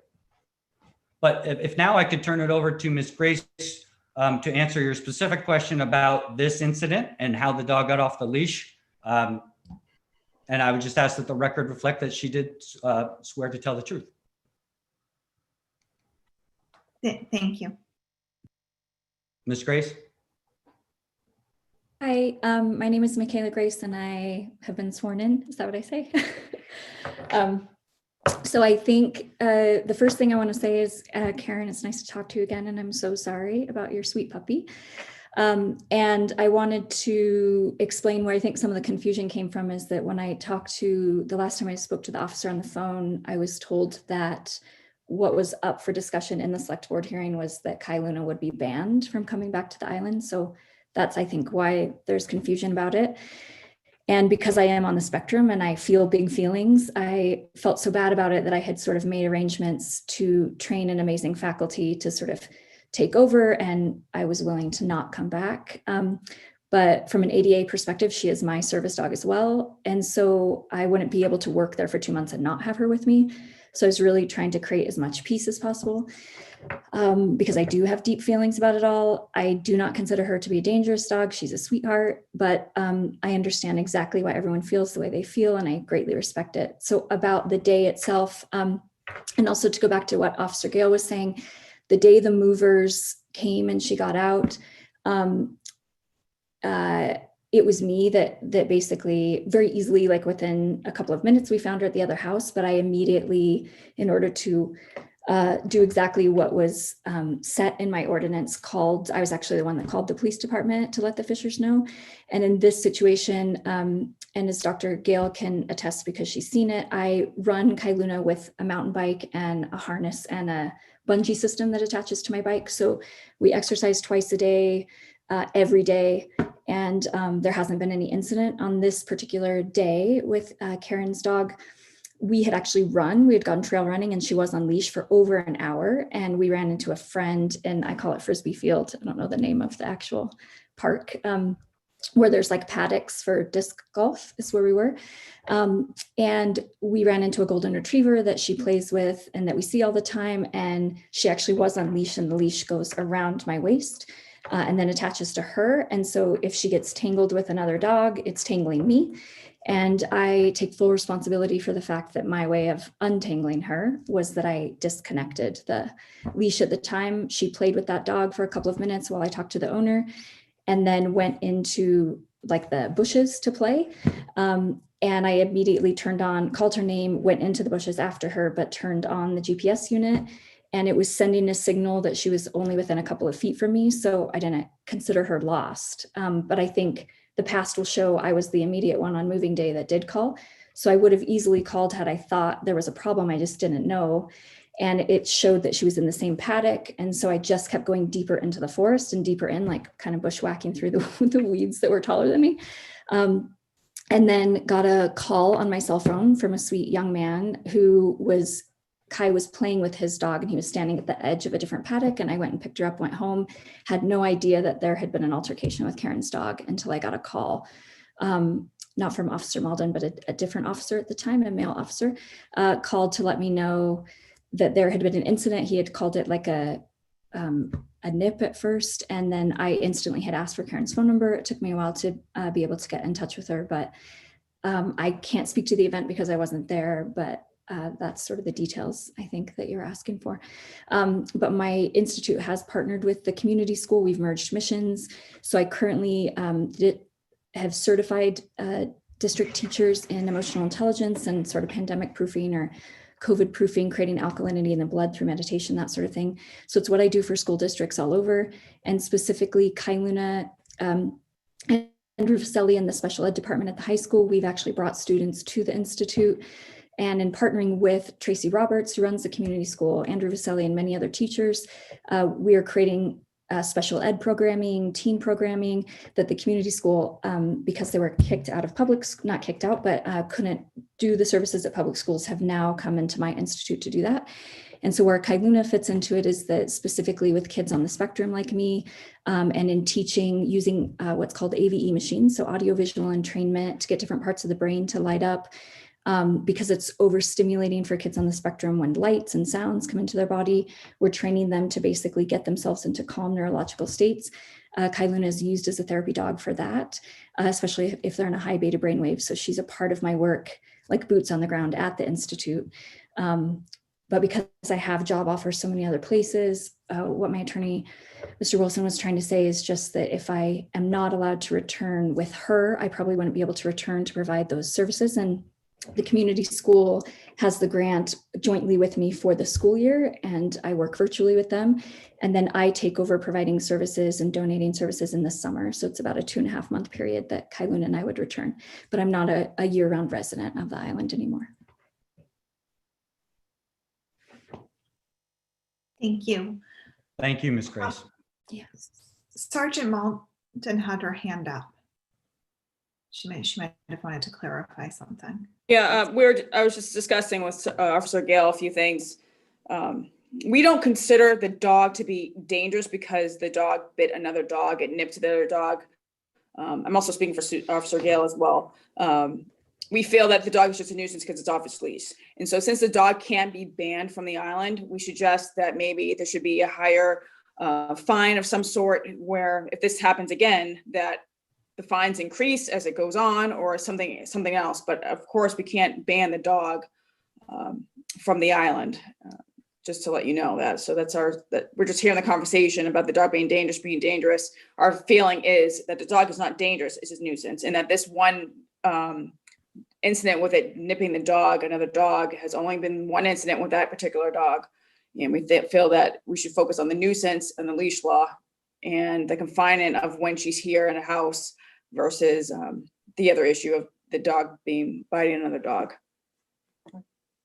But if now I could turn it over to Ms. Grace to answer your specific question about this incident and how the dog got off the leash. And I would just ask that the record reflect that she did swear to tell the truth. Thank you. Ms. Grace? Hi, my name is Michaela Grace and I have been sworn in. Is that what I say? So I think the first thing I want to say is, Karen, it's nice to talk to you again, and I'm so sorry about your sweet puppy. And I wanted to explain where I think some of the confusion came from is that when I talked to, the last time I spoke to the officer on the phone, I was told that what was up for discussion in the select board hearing was that Kai Luna would be banned from coming back to the island. So that's, I think, why there's confusion about it. And because I am on the spectrum and I feel big feelings, I felt so bad about it that I had sort of made arrangements to train an amazing faculty to sort of take over, and I was willing to not come back. But from an ADA perspective, she is my service dog as well. And so I wouldn't be able to work there for 2 months and not have her with me. So I was really trying to create as much peace as possible. Because I do have deep feelings about it all. I do not consider her to be a dangerous dog. She's a sweetheart, but I understand exactly why everyone feels the way they feel, and I greatly respect it. So about the day itself, and also to go back to what Officer Gale was saying, the day the movers came and she got out, it was me that basically very easily, like within a couple of minutes, we found her at the other house, but I immediately, in order to do exactly what was set in my ordinance, I was actually the one that called the police department to let the Fishers know. And in this situation, and as Dr. Gale can attest because she's seen it, I run Kai Luna with a mountain bike and a harness and a bungee system that attaches to my bike. So we exercise twice a day, every day. And there hasn't been any incident on this particular day with Karen's dog. We had actually we had gone trail running, and she was on leash for over an hour, and we ran into a friend, and I call it Frisbee Field. I don't know the name of the actual park, where there's like paddocks for disc golf is where we were. And we ran into a golden retriever that she plays with and that we see all the time. And she actually was on leash, and the leash goes around my waist and then attaches to her. And so if she gets tangled with another dog, it's tangling me. And I take full responsibility for the fact that my way of untangling her was that I disconnected the leash at the time. She played with that dog for a couple of minutes while I talked to the owner, and then went into like the bushes to play. And I immediately called her name, went into the bushes after her, but turned on the GPS unit, and it was sending a signal that she was only within a couple of feet from me. So I didn't consider her lost. But I think the past will show I was the immediate one on moving day that did call. So I would have easily called had I thought there was a problem I just didn't know. And it showed that she was in the same paddock. And so I just kept going deeper into the forest and deeper in, like kind of bushwhacking through the weeds that were taller than me. And then got a call on my cell phone from a sweet young man Kai was playing with his dog, and he was standing at the edge of a different paddock, and I went and picked her up, went home, had no idea that there had been an altercation with Karen's dog until I got a call. not from Officer Malden, but a different officer at the time, a male officer, called to let me know that there had been an incident. He had called it like a nip at first, and then I instantly had asked for Karen's phone number. It took me a while to be able to get in touch with her, but I can't speak to the event because I wasn't there, but that's sort of the details I think that you're asking for. But my institute has partnered with the community school. We've merged missions. So I currently have certified district teachers in emotional intelligence and sort of pandemic proofing or COVID proofing, creating alkalinity in the blood through meditation, that sort of thing. So it's what I do for school districts all over, and specifically Kailuna and Rufaselli in the special ed department at the high school. We've actually brought students to the institute, and in partnering with Tracy Roberts, who runs the community school, Andrew Vaselli, and many other teachers, we are creating special ed programming, teen programming that the community school, because they were kicked out of not kicked out, but couldn't do the services at public schools, have now come into my institute to do that. And so where Kailuna fits into it is that specifically with kids on the spectrum like me, and in teaching using what's called AVE machines, so audiovisual entrainment, to get different parts of the brain to light up. Because it's overstimulating for kids on the spectrum when lights and sounds come into their body. We're training them to basically get themselves into calm neurological states. Kailuna is used as a therapy dog for that, especially if they're in a high beta brainwave. So she's a part of my work, like boots on the ground at the Institute. But because I have job offers so many other places, what my attorney, Mr. Wilson, was trying to say is just that if I am not allowed to return with her, I probably wouldn't be able to return to provide those services. And the community school has the grant jointly with me for the school year, and I work virtually with them. And then I take over providing services and donating services in the summer. So it's about a 2.5 month period that Kailuna and I would return, but I'm not a year-round resident of the island anymore. Thank you. Thank you, Ms. Grace. Yes. Sergeant Malton had her hand up. She might have wanted to clarify something. Yeah, I was just discussing with Officer Gale a few things. We don't consider the dog to be dangerous because the dog bit another dog, it nipped the other dog. I'm also speaking for Officer Gale as well. We feel that the dog is just a nuisance because it's off its leash. And so since the dog can't be banned from the island, we suggest that maybe there should be a higher fine of some sort, where if this happens again, that the fines increase as it goes on, or something else. But of course, we can't ban the dog from the island, just to let you know that. So that we're just hearing the conversation about the dog being dangerous. Our feeling is that the dog is not dangerous, it's just a nuisance. And that this one incident with it nipping another dog, has only been one incident with that particular dog. And we feel that we should focus on the nuisance and the leash law and the confinement of when she's here in a house versus the other issue of the dog biting another dog.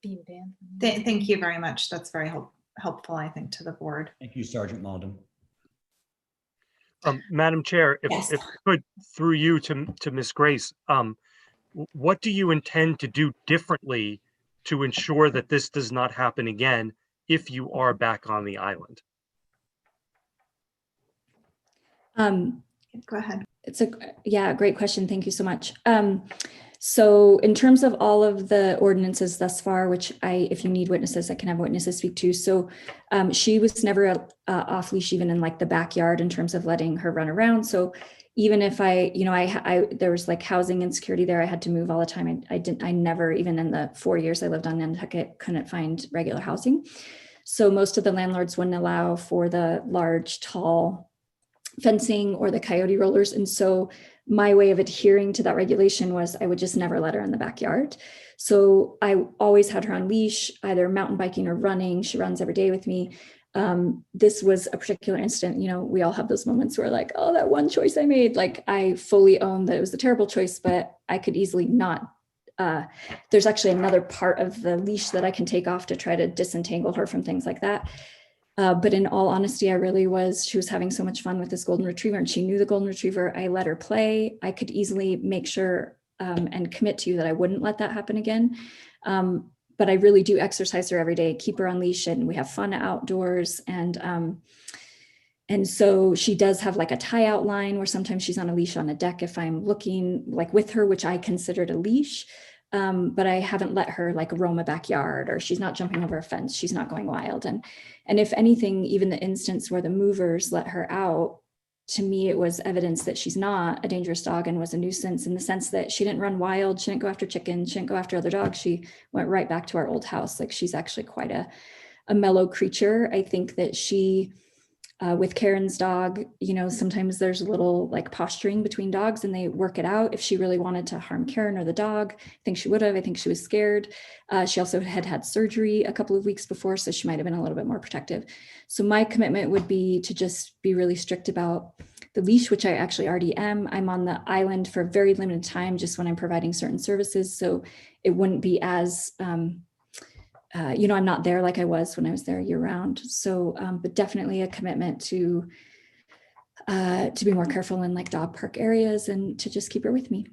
Thank you very much. That's very helpful, I think, to the board. Thank you, Sergeant Malden. Madam Chair, Yes. if I could, through you to Ms. Grace, what do you intend to do differently to ensure that this does not happen again if you are back on the island? Go ahead. It's a great question. Thank you so much. So in terms of all of the ordinances thus far, which if you need witnesses, I can have witnesses speak to. So she was never off leash, even in like the backyard, in terms of letting her run around. So even if there was like housing insecurity there, I had to move all the time. I never, even in the 4 years I lived on Nantucket, couldn't find regular housing. So most of the landlords wouldn't allow for the large, tall fencing or the coyote rollers. And so my way of adhering to that regulation was I would just never let her in the backyard. So I always had her on leash, either mountain biking or running. She runs every day with me. This was a particular incident. We all have those moments where like, oh, that one choice I made, like I fully own that it was a terrible choice, but I could easily not. There's actually another part of the leash that I can take off to try to disentangle her from things like that. But in all honesty, she was having so much fun with this golden retriever, and she knew the golden retriever. I let her play. I could easily make sure and commit to you that I wouldn't let that happen again. But I really do exercise her every day, keep her on leash, and we have fun outdoors. And And so she does have like a tie out line where sometimes she's on a leash on a deck if I'm looking like with her, which I considered a leash. But I haven't let her like roam a backyard, or she's not jumping over a fence. She's not going wild. And if anything, even the instance where the movers let her out, to me, it was evidence that she's not a dangerous dog and was a nuisance, in the sense that she didn't run wild. She didn't go after chickens. She didn't go after other dogs. She went right back to our old house. Like, she's actually quite a mellow creature. I think that she, with Karen's dog, you know, sometimes there's a little like posturing between dogs and they work it out. If she really wanted to harm Karen or the dog, I think she would have. I think she was scared. She also had surgery a couple of weeks before, so she might have been a little bit more protective. So my commitment would be to just be really strict about the leash, which I actually already am. I'm on the island for a very limited time, just when I'm providing certain services. So it wouldn't be as, you know, I'm not there like I was when I was there year round. So, but definitely a commitment to be more careful in like dog park areas and to just keep her with me.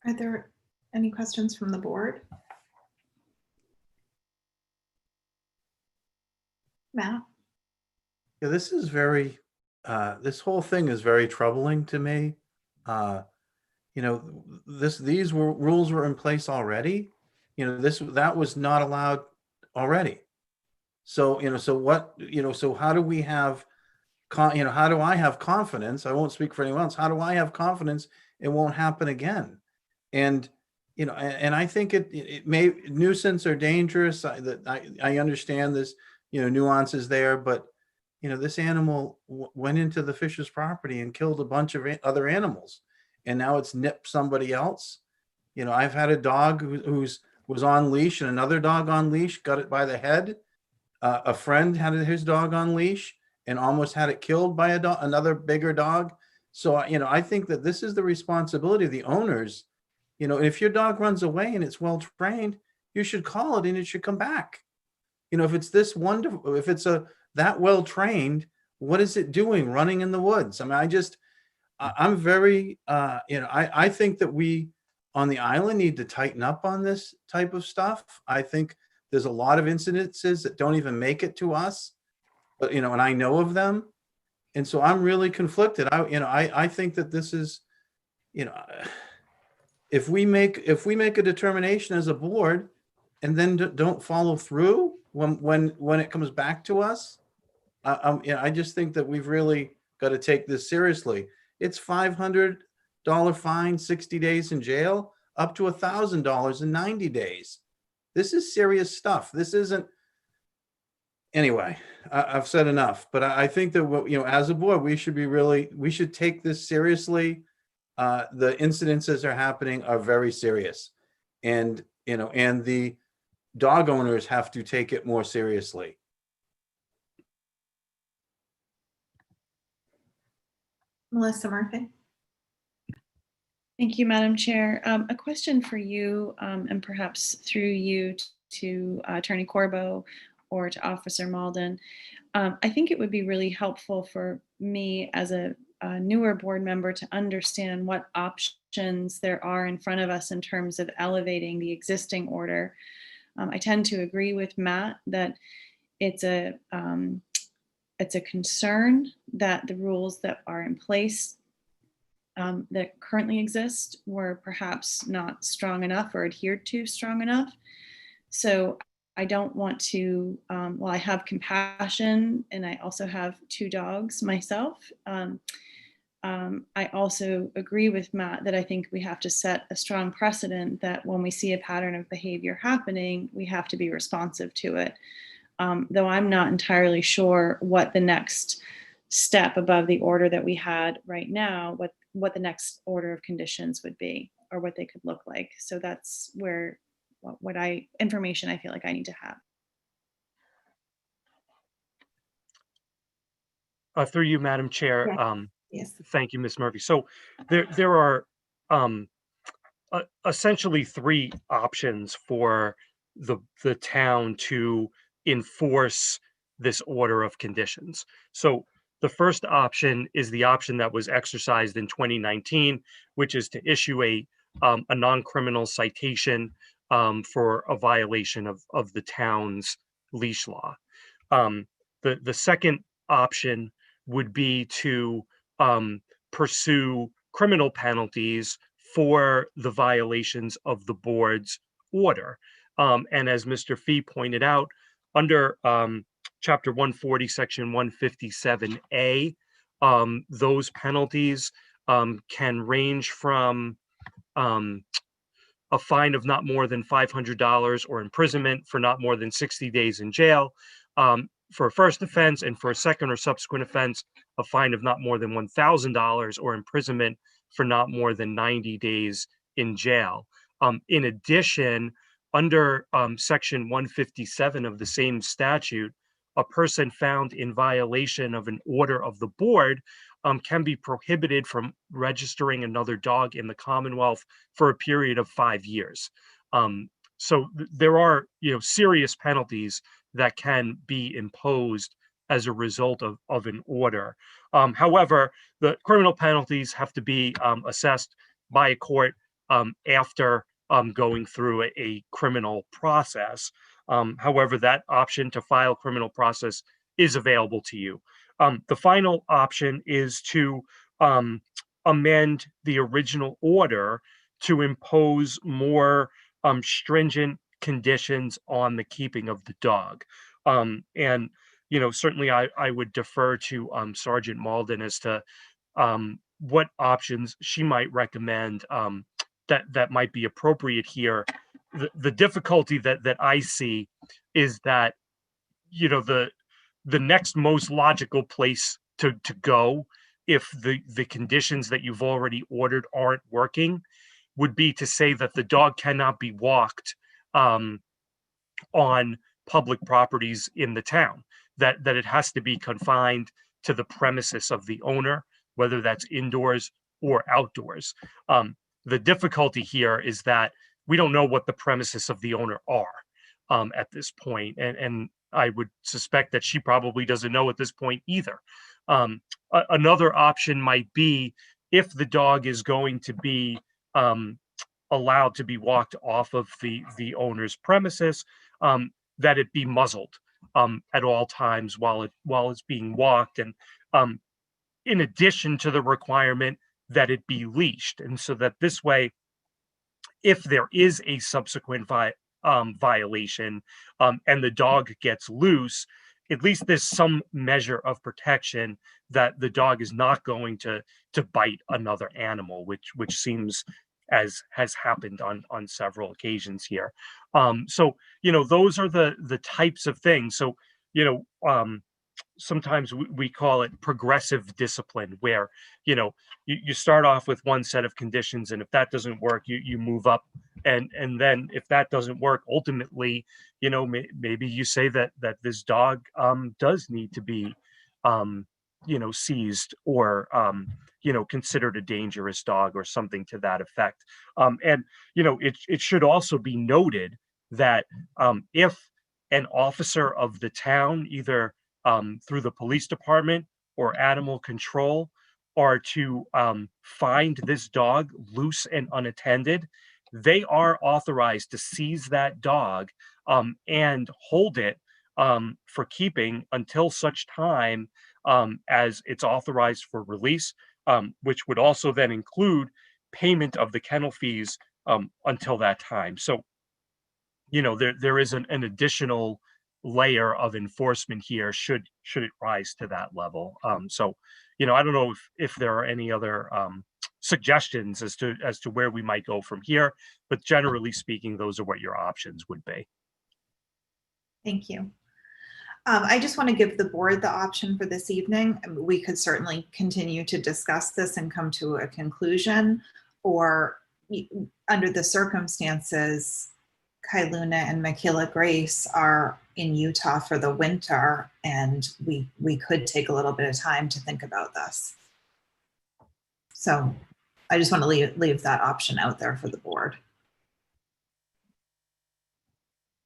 Are there any questions from the board? Matt? Yeah, this is very, this whole thing is very troubling to me. You know, these rules were in place already. You know, that was not allowed already. So, you know, so what, you know, so how do we have, you know, how do I have confidence? I won't speak for anyone else. How do I have confidence it won't happen again? And, you know, and I think it may, nuisance or dangerous. I understand this, you know, nuances there, but, you know, this animal went into the fish's property and killed a bunch of other animals, and now it's nipped somebody else. You know, I've had a dog was on leash, and another dog on leash got it by the head. A friend had his dog on leash and almost had it killed by another bigger dog. So, you know, I think that this is the responsibility of the owners. You know, if your dog runs away and it's well trained, you should call it and it should come back. You know, if it's this wonderful, if it's that well trained, what is it doing running in the woods? I mean, I'm very, you know, I think that we on the island need to tighten up on this type of stuff. I think there's a lot of incidences that don't even make it to us, but, you know, and I know of them. And so I'm really conflicted. I think that this is, you know, if we make a determination as a board and then don't follow through when it comes back to us, you know, I just think that we've really got to take this seriously. It's $500 fine, 60 days in jail, up to $1,000 in 90 days. This is serious stuff. This isn't. Anyway, I've said enough, but I think that, you know, as a board, we should take this seriously. The incidences are happening are very serious, and, you know, and the dog owners have to take it more seriously. Melissa Murphy. Thank you, Madam Chair. A question for you, and perhaps through you to Attorney Corbo or to Officer Malden. I think it would be really helpful for me as a newer board member to understand what options there are in front of us in terms of elevating the existing order. I tend to agree with Matt that it's a concern that the rules that are in place that currently exist were perhaps not strong enough or adhered to strong enough. So I don't want to, while I have compassion and I also have 2 dogs myself, I also agree with Matt that I think we have to set a strong precedent that when we see a pattern of behavior happening, we have to be responsive to it. Though I'm not entirely sure what the next step above the order that we had right now, what the next order of conditions would be or what they could look like. So that's where information I feel like I need to have. Through you, Madam Chair. Yes. Thank you, Ms. Murphy. So there are essentially 3 options for the town to enforce this order of conditions. So the first option is the option that was exercised in 2019, which is to issue a non-criminal citation for a violation of the town's leash law. The second option would be to pursue criminal penalties for the violations of the board's order. And as Mr. Fee pointed out, under Chapter 140, Section 157A, those penalties can range from a fine of not more than $500 or imprisonment for not more than 60 days in jail. For a first offense, and for a second or subsequent offense, a fine of not more than $1,000 or imprisonment for not more than 90 days in jail. In addition, under Section 157 of the same statute, a person found in violation of an order of the board can be prohibited from registering another dog in the Commonwealth for a period of 5 years. So there are, serious penalties that can be imposed as a result of an order. However, the criminal penalties have to be assessed by a court after going through a criminal process. However, that option to file criminal process is available to you. The final option is to amend the original order to impose more stringent conditions on the keeping of the dog. And, certainly I would defer to Sergeant Malden as to what options she might recommend that might be appropriate here. The difficulty that I see is that, the next most logical place to go if the conditions that you've already ordered aren't working would be to say that the dog cannot be walked on public properties in the town, that it has to be confined to the premises of the owner, whether that's indoors or outdoors. The difficulty here is that we don't know what the premises of the owner are at this point, and I would suspect that she probably doesn't know at this point either. Another option might be, if the dog is going to be allowed to be walked off of the owner's premises, that it be muzzled at all times while it's being walked, and in addition to the requirement that it be leashed, and so that this way, if there is a subsequent violation and the dog gets loose, at least there's some measure of protection that the dog is not going to bite another animal, which seems as has happened on several occasions here. So those are the types of things. So sometimes we call it progressive discipline, where you start off with one set of conditions, and if that doesn't work, you move up, and then if that doesn't work, ultimately maybe you say that this dog does need to be seized, or considered a dangerous dog, or something to that effect. And it should also be noted that if an officer of the town, either through the police department or animal control, are to find this dog loose and unattended, they are authorized to seize that dog and hold it for keeping until such time as it's authorized for release, which would also then include payment of the kennel fees until that time. So, there is an additional layer of enforcement here should it rise to that level. So, I don't know if there are any other suggestions as to where we might go from here, but generally speaking, those are what your options would be. Thank you. I just want to give the board the option for this evening. We could certainly continue to discuss this and come to a conclusion, or under the circumstances, Kailuna and Michaela Grace are in Utah for the winter, and we could take a little bit of time to think about this. So I just want to leave that option out there for the board.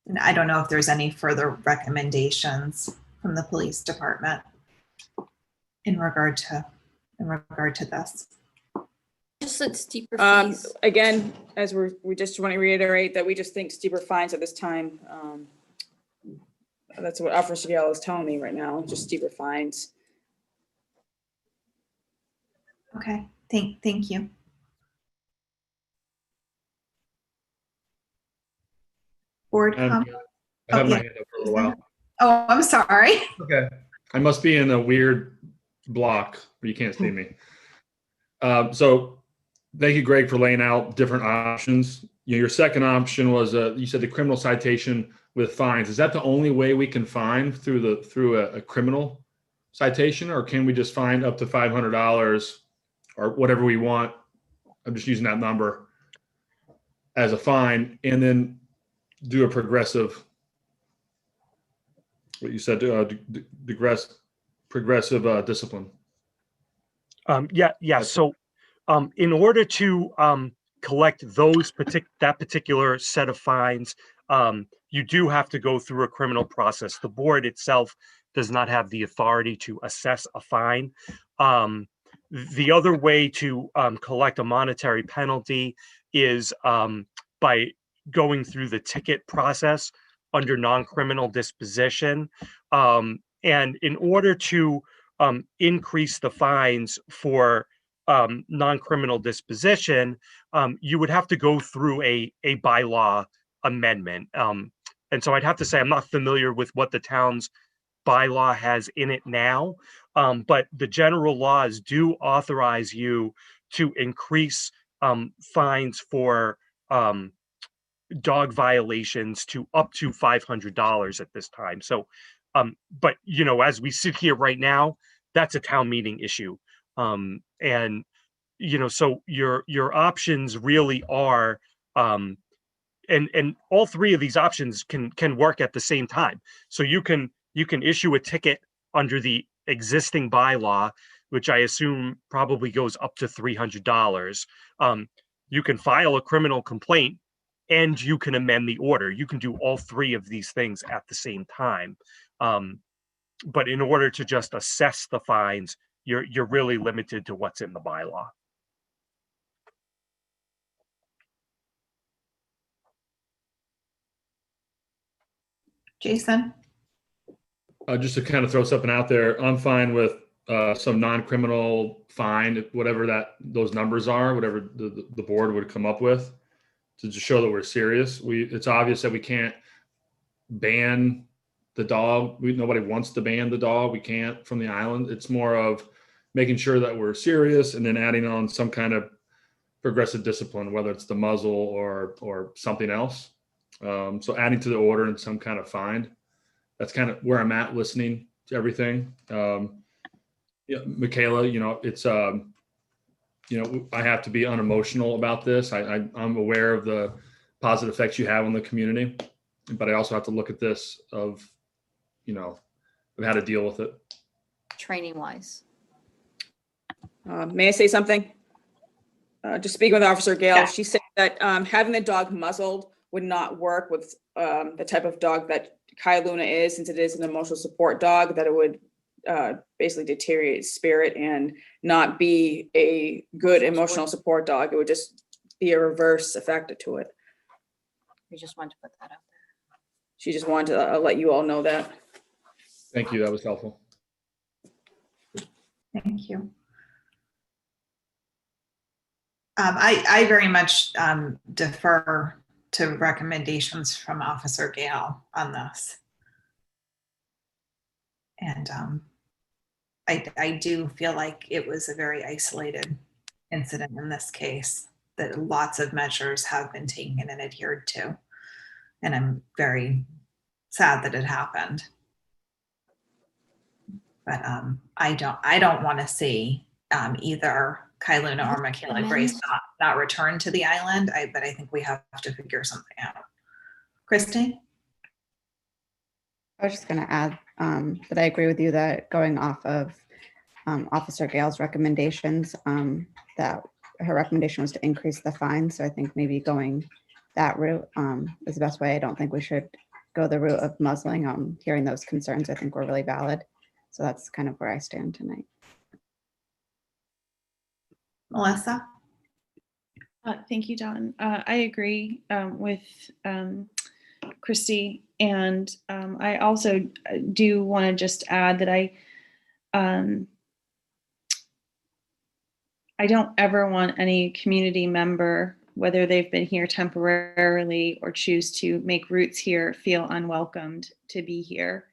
And I don't know if there's any further recommendations from the police department in regard to this. Just said steeper Um, fees. again, as we just want to reiterate that we just think steeper fines at this time. That's what Officer Gale is telling me right now, just steeper fines. Okay, thank you. Board comment? I have Oh, my yeah. hand up for a while. Oh, I'm sorry. Okay. I must be in a weird block where you can't see me. So thank you, Greg, for laying out different options. Your second option was you said the criminal citation with fines. Is that the only way we can fine through a criminal citation, or can we just fine up to $500 or whatever we want? I'm just using that number as a fine, and then do a progressive. What you said, progressive discipline. Yeah. So, in order to collect that particular set of fines, you do have to go through a criminal process. The board itself does not have the authority to assess a fine. The other way to collect a monetary penalty is by going through the ticket process under non-criminal disposition. And in order to increase the fines for non-criminal disposition, you would have to go through a bylaw amendment. And so I'd have to say I'm not familiar with what the town's bylaw has in it now, but the general laws do authorize you to increase fines for dog violations to up to $500 at this time. So, but as we sit here right now, that's a town meeting issue. And so your options really are, and all three of these options can work at the same time. So you can issue a ticket under the existing bylaw, which I assume probably goes up to $300. You can file a criminal complaint, and you can amend the order. You can do all three of these things at the same time. But in order to just assess the fines, you're really limited to what's in the bylaw. Jason? Just to kind of throw something out there, I'm fine with some non-criminal fine, whatever those numbers are, whatever the board would come up with, to just show that we're serious. It's obvious that we can't ban the dog. Nobody wants to ban the dog. We can't from the island. It's more of making sure that we're serious and then adding on some kind of progressive discipline, whether it's the muzzle or something else. So adding to the order and some kind of fine. That's kind of where I'm at listening to everything. Michaela, it's, I have to be unemotional about this. I'm aware of the positive effects you have on the community, but I also have to look at this of how to deal with it. Training wise. May I say something? Just speaking with Officer Gale, Yeah. she said that having the dog muzzled would not work with the type of dog that Kai Luna is, since it is an emotional support dog, that it would basically deteriorate its spirit and not be a good emotional support dog. It would just be a reverse effect to it. We just wanted to put that out there. She just wanted to let you all know that. Thank you. That was helpful. Thank you. I very much defer to recommendations from Officer Gale on this. And I do feel like it was a very isolated incident in this case, that lots of measures have been taken and adhered to. And I'm very sad that it happened. But I don't want to see either Kai Luna or Michaela Grace not return to the island. But I think we have to figure something out. Christy? I was just going to add that I agree with you that going off of Officer Gale's recommendations, that her recommendation was to increase the fine. So I think maybe going that route is the best way. I don't think we should go the route of muzzling. Hearing those concerns, I think were really valid. So that's kind of where I stand tonight. Melissa? Thank you, Don. I agree with Christy, and I also do want to just add that I don't ever want any community member, whether they've been here temporarily or choose to make roots here, feel unwelcomed to be here.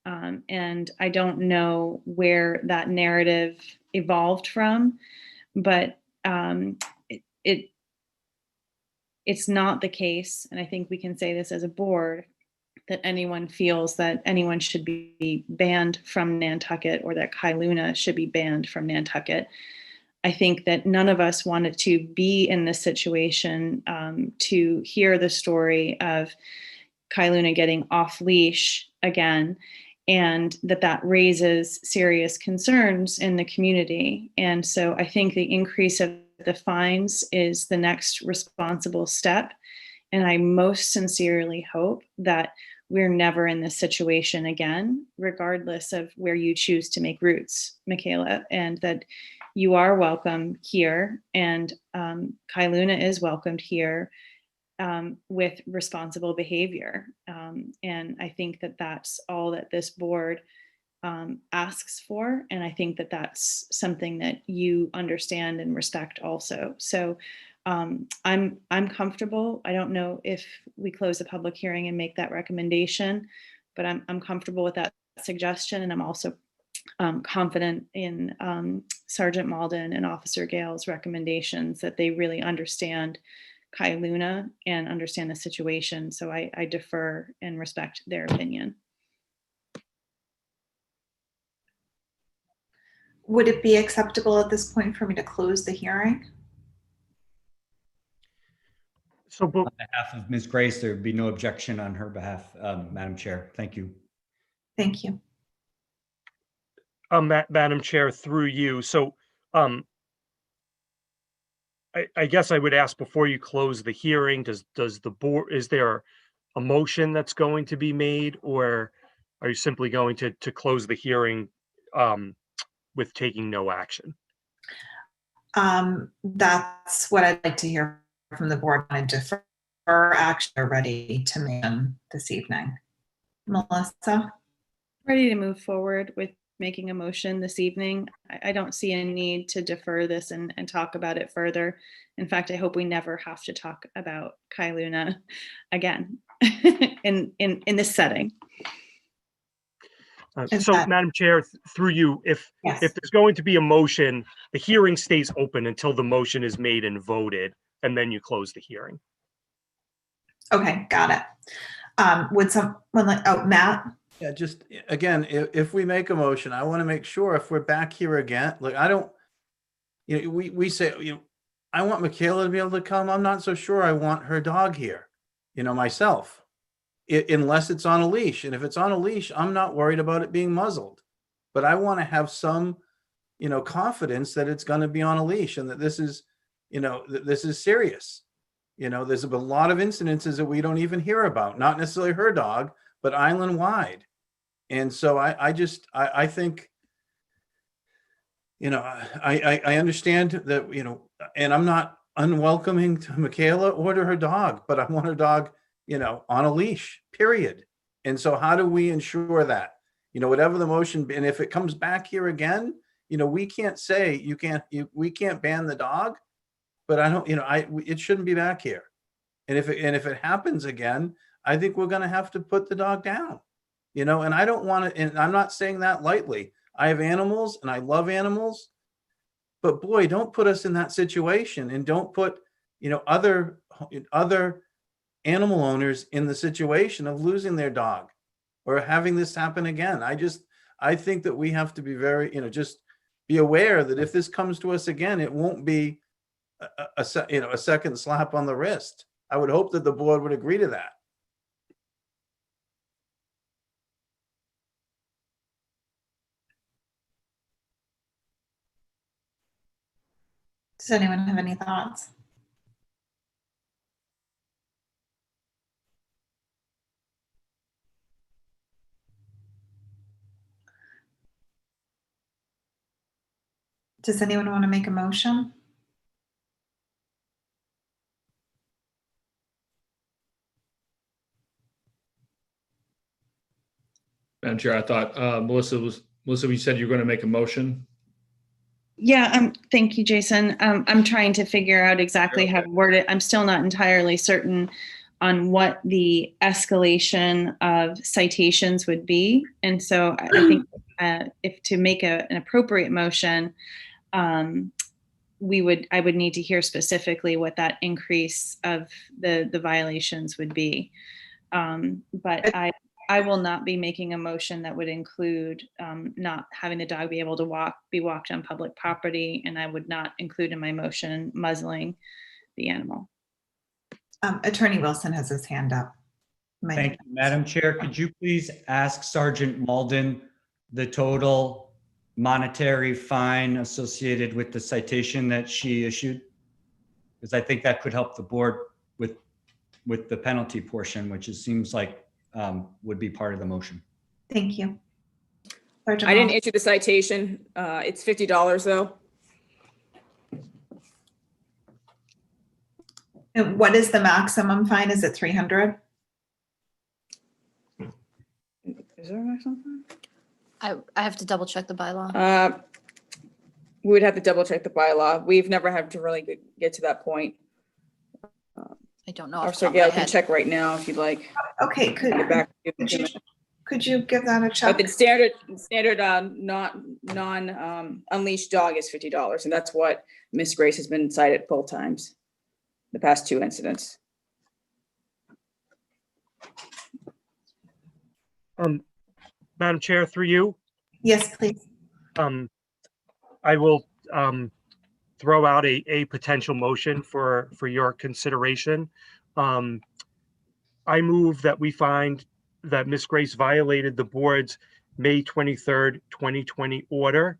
And I don't know where that narrative evolved from, but it's not the case, and I think we can say this as a board, that anyone feels that anyone should be banned from Nantucket or that Kailuna should be banned from Nantucket. I think that none of us wanted to be in this situation, to hear the story of Kailuna getting off leash again, and that raises serious concerns in the community. And so I think the increase of the fines is the next responsible step. And I most sincerely hope that we're never in this situation again, regardless of where you choose to make roots, Michaela, and that you are welcome here, and Kailuna is welcomed here with responsible behavior. And I think that that's all that this board asks for. And I think that that's something that you understand and respect also. So I'm comfortable. I don't know if we close the public hearing and make that recommendation, but I'm comfortable with that suggestion. And I'm also confident in Sergeant Malden and Officer Gale's recommendations, that they really understand Kailuna and understand the situation. So I defer and respect their opinion. Would it be acceptable at this point for me to close the hearing? So, On behalf of Ms. Grace, there would be no objection on her behalf, Madam Chair. Thank you. Thank you. Madam Chair, through you. So I guess I would ask, before you close the hearing, does the board, is there a motion that's going to be made, or are you simply going to close the hearing with taking no action? That's what I'd like to hear from the board. I defer action ready to make them this evening. Melissa? Ready to move forward with making a motion this evening. I don't see a need to defer this and talk about it further. In fact, I hope we never have to talk about Kailuna again in this setting. So, Madam Chair, through you, if there's going to be a motion, the hearing stays open until the motion is made and voted, and then you close the hearing. Okay, got it. Would someone like, Matt? Yeah, just again, if we make a motion, I want to make sure if we're back here again, like I don't, we say, I want Michaela to be able to come. I'm not so sure I want her dog here, myself, unless it's on a leash. And if it's on a leash, I'm not worried about it being muzzled, but I want to have some, confidence that it's going to be on a leash and that this is, this is serious. There's a lot of incidences that we don't even hear about, not necessarily her dog, but island wide. And so I think, I understand that, and I'm not unwelcoming to Michaela or to her dog, but I want her dog, on a leash, period. And so how do we ensure that, whatever the motion, and if it comes back here again, we can't say we can't ban the dog, but I don't, it shouldn't be back here. And if it happens again, I think we're going to have to put the dog down, and I don't want to, and I'm not saying that lightly. I have animals and I love animals, but boy, don't put us in that situation, and don't put, other animal owners in the situation of losing their dog or having this happen again. I think that we have to be very, just be aware that if this comes to us again, it won't be a second slap on the wrist. I would hope that the board would agree to that. Does anyone have any thoughts? Does anyone want to make a motion? Madam Chair, I thought Melissa, you said you were going to make a motion. Yeah, thank you, Jason. I'm trying to figure out exactly how to word it. I'm still not entirely certain on what the escalation of citations would be. And so I think if to make an appropriate motion, I would need to hear specifically what that increase of the violations would be. But I will not be making a motion that would include not having the dog be able to be walked on public property, and I would not include in my motion muzzling the animal. Attorney Wilson has his hand up. Thank you, Madam Chair. Could you please ask Sergeant Malden the total monetary fine associated with the citation that she issued? Because I think that could help the board with the penalty portion, which it seems like would be part of the motion. Thank you. I didn't issue the citation. It's $50 though. And what is the maximum fine? Is it 300? Is there a maximum fine? I have to double check the bylaw. We would have to double check the bylaw. We've never had to really get to that point. I don't know. off the Officer top of my Gale can head. check right now if you'd like. Okay, could you give that a check? But the standard non unleashed dog is $50, and that's what Miss Grace has been cited both times, the past 2 incidents. Madam Chair, through you. Yes, please. I will throw out a potential motion for your consideration. I move that we find that Ms. Grace violated the board's May 23rd, 2020 order,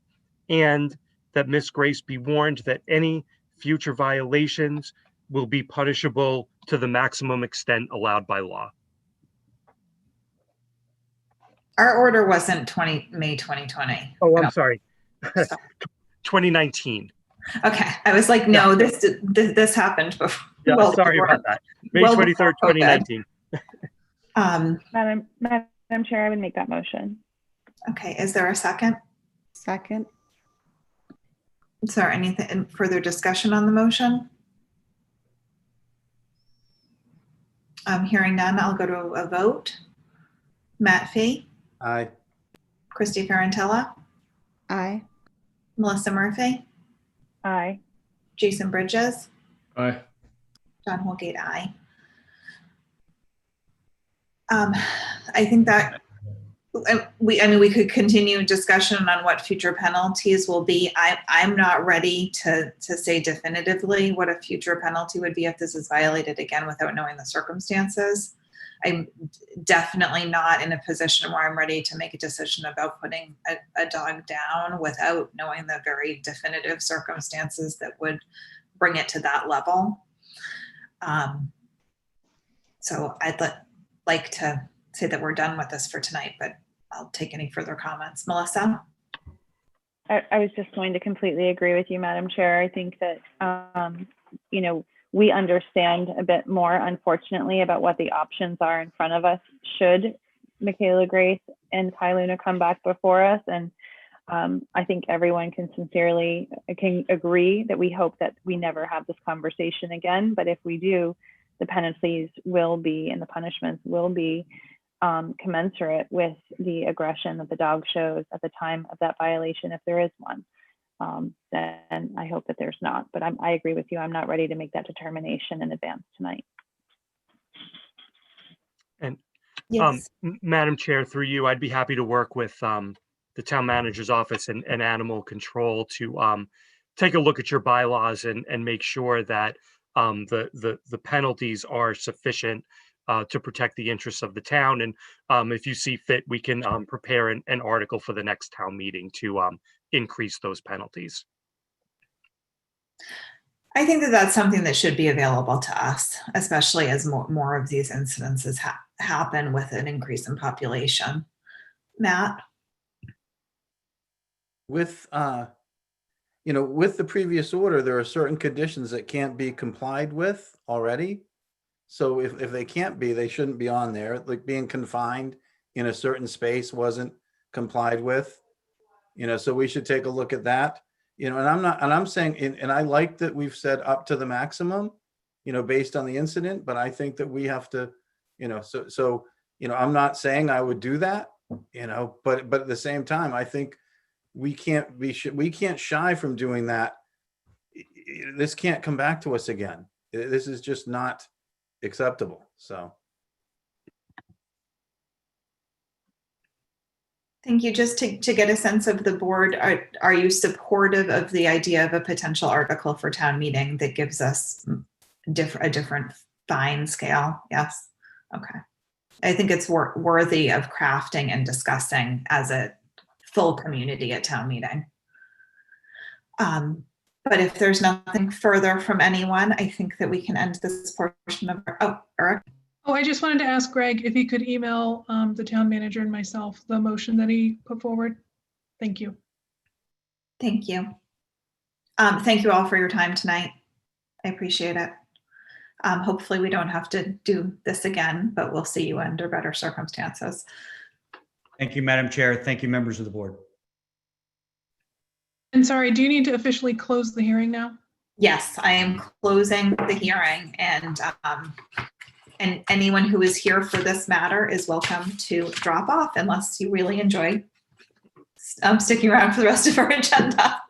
and that Ms. Grace be warned that any future violations will be punishable to the maximum extent allowed by law. Our order wasn't May 2020. Oh, I'm sorry. 2019. Okay, I was like, no, this happened before. Yeah, well sorry before. about that. May 23rd, 2019. Madam Chair, I would make that motion. Okay, is there a second? Second. Is there anything further discussion on the motion? Hearing none, I'll go to a vote. Matt Fee, Aye. Christy Ferrantella, Aye. Melissa Murphy, Aye. Jason Bridges, Aye. John Holgate, aye. I think that we could continue discussion on what future penalties will be. I'm not ready to say definitively what a future penalty would be if this is violated again without knowing the circumstances. I'm definitely not in a position where I'm ready to make a decision about putting a dog down without knowing the very definitive circumstances that would bring it to that level. So I'd like to say that we're done with this for tonight, but I'll take any further comments. Melissa? I was just going to completely agree with you, Madam Chair. I think that, we understand a bit more, unfortunately, about what the options are in front of us should Michaela Grace and Kai Luna come back before us. And I think everyone can agree that we hope that we never have this conversation again. But if we do, the penalties will be and the punishments will be commensurate with the aggression that the dog shows at the time of that violation, if there is one. Then I hope that there's not, but I agree with you. I'm not ready to make that determination in advance tonight. And yes. Madam Chair, through you, I'd be happy to work with the town manager's office and animal control to take a look at your bylaws and make sure that the penalties are sufficient to protect the interests of the town. And if you see fit, we can prepare an article for the next town meeting to increase those penalties. I think that that's something that should be available to us, especially as more of these incidences happen with an increase in population. Matt? With with the previous order, there are certain conditions that can't be complied with already. So if they can't be, they shouldn't be on there, like being confined in a certain space wasn't complied with. So we should take a look at that. And I'm saying, and I like that we've said up to the maximum, based on the incident, but I think that we have to, I'm not saying I would do that, but at the same time, I think we can't shy from doing that. This can't come back to us again. This is just not acceptable. So. Thank you. Just to get a sense of the board, are you supportive of the idea of a potential article for town meeting that gives us a different fine scale? Yes. Okay. I think it's worthy of crafting and discussing as a full community at town meeting. But if there's nothing further from anyone, I think that we can end this portion of Eric. Oh, I just wanted to ask Greg if he could email the town manager and myself the motion that he put forward. Thank you. Thank you. Thank you all for your time tonight. I appreciate it. Hopefully we don't have to do this again, but we'll see you under better circumstances. Thank you, Madam Chair. Thank you, members of the board. And sorry, do you need to officially close the hearing now? Yes, I am closing the hearing, and anyone who is here for this matter is welcome to drop off unless you really enjoy sticking around for the rest of our agenda.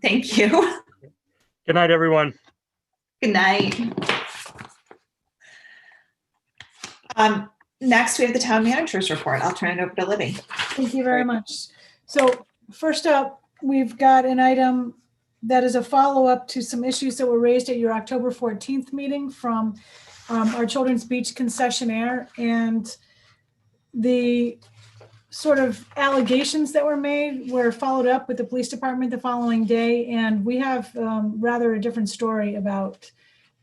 Thank you. Good night, everyone. Good night. Next, we have the town manager's report. I'll turn it over to Libby. Thank you very much. So first up, we've got an item that is a follow-up to some issues that were raised at your October 14th meeting from our Children's Beach concessionaire, and the sort of allegations that were made were followed up with the police department the following day. And we have rather a different story about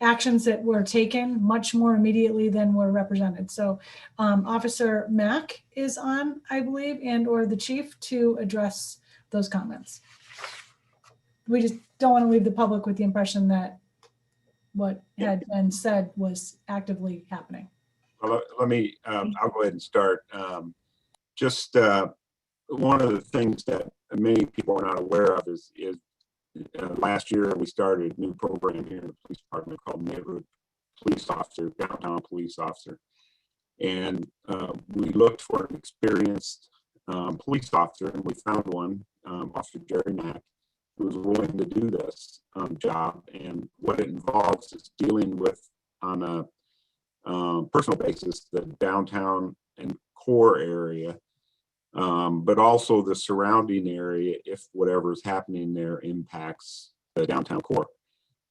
actions that were taken much more immediately than were represented. So Officer Mack is on, I believe, and or the chief to address those comments. We just don't want to leave the public with the impression that what had been said was actively happening. Well, let me, I'll go ahead and start. Just one of the things that many people are not aware of is last year we started a new program here in the police department called Neighborhood Police Officer, Downtown Police Officer. And we looked for an experienced police officer, and we found one, Officer Jerry Mack, who was willing to do this job. And what it involves is dealing with, on a personal basis, the downtown and core area, but also the surrounding area if whatever's happening there impacts the downtown core.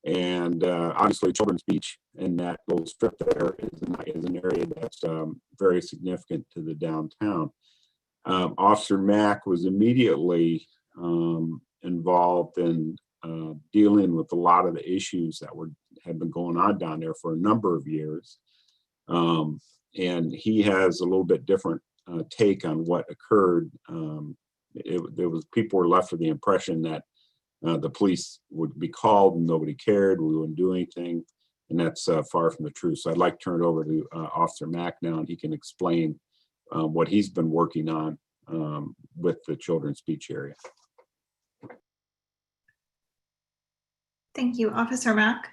And obviously Children's Beach and that little strip there is an area that's very significant to the downtown. Officer Mack was immediately involved in dealing with a lot of the issues that had been going on down there for a number of years. And he has a little bit different take on what occurred. People were left with the impression that the police would be called and nobody cared, we wouldn't do anything, and that's far from the truth. So I'd like to turn it over to Officer Mack now, and he can explain what he's been working on with the Children's Beach area. Thank you, Officer Mack.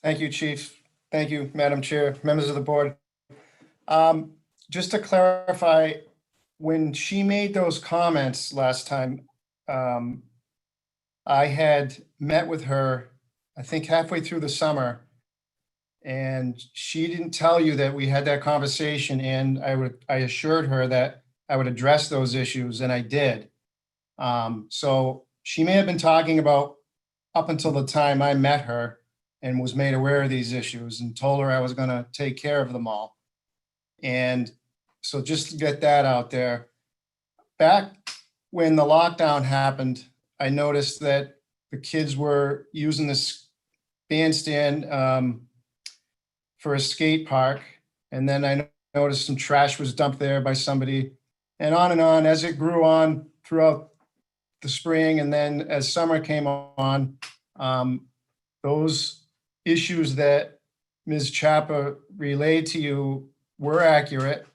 Thank you, Chief. Thank you, Madam Chair, members of the board. Just to clarify, when she made those comments last time, I had met with her, I think halfway through the summer, and she didn't tell you that we had that conversation, and I assured her that I would address those issues, and I did. So she may have been talking about up until the time I met her and was made aware of these issues and told her I was going to take care of them all. And so just to get that out there, back when the lockdown happened, I noticed that the kids were using this bandstand for a skate park. And then I noticed some trash was dumped there by somebody, and on as it grew on throughout the spring. And then as summer came on, those issues that Ms. Chapa relayed to you were accurate.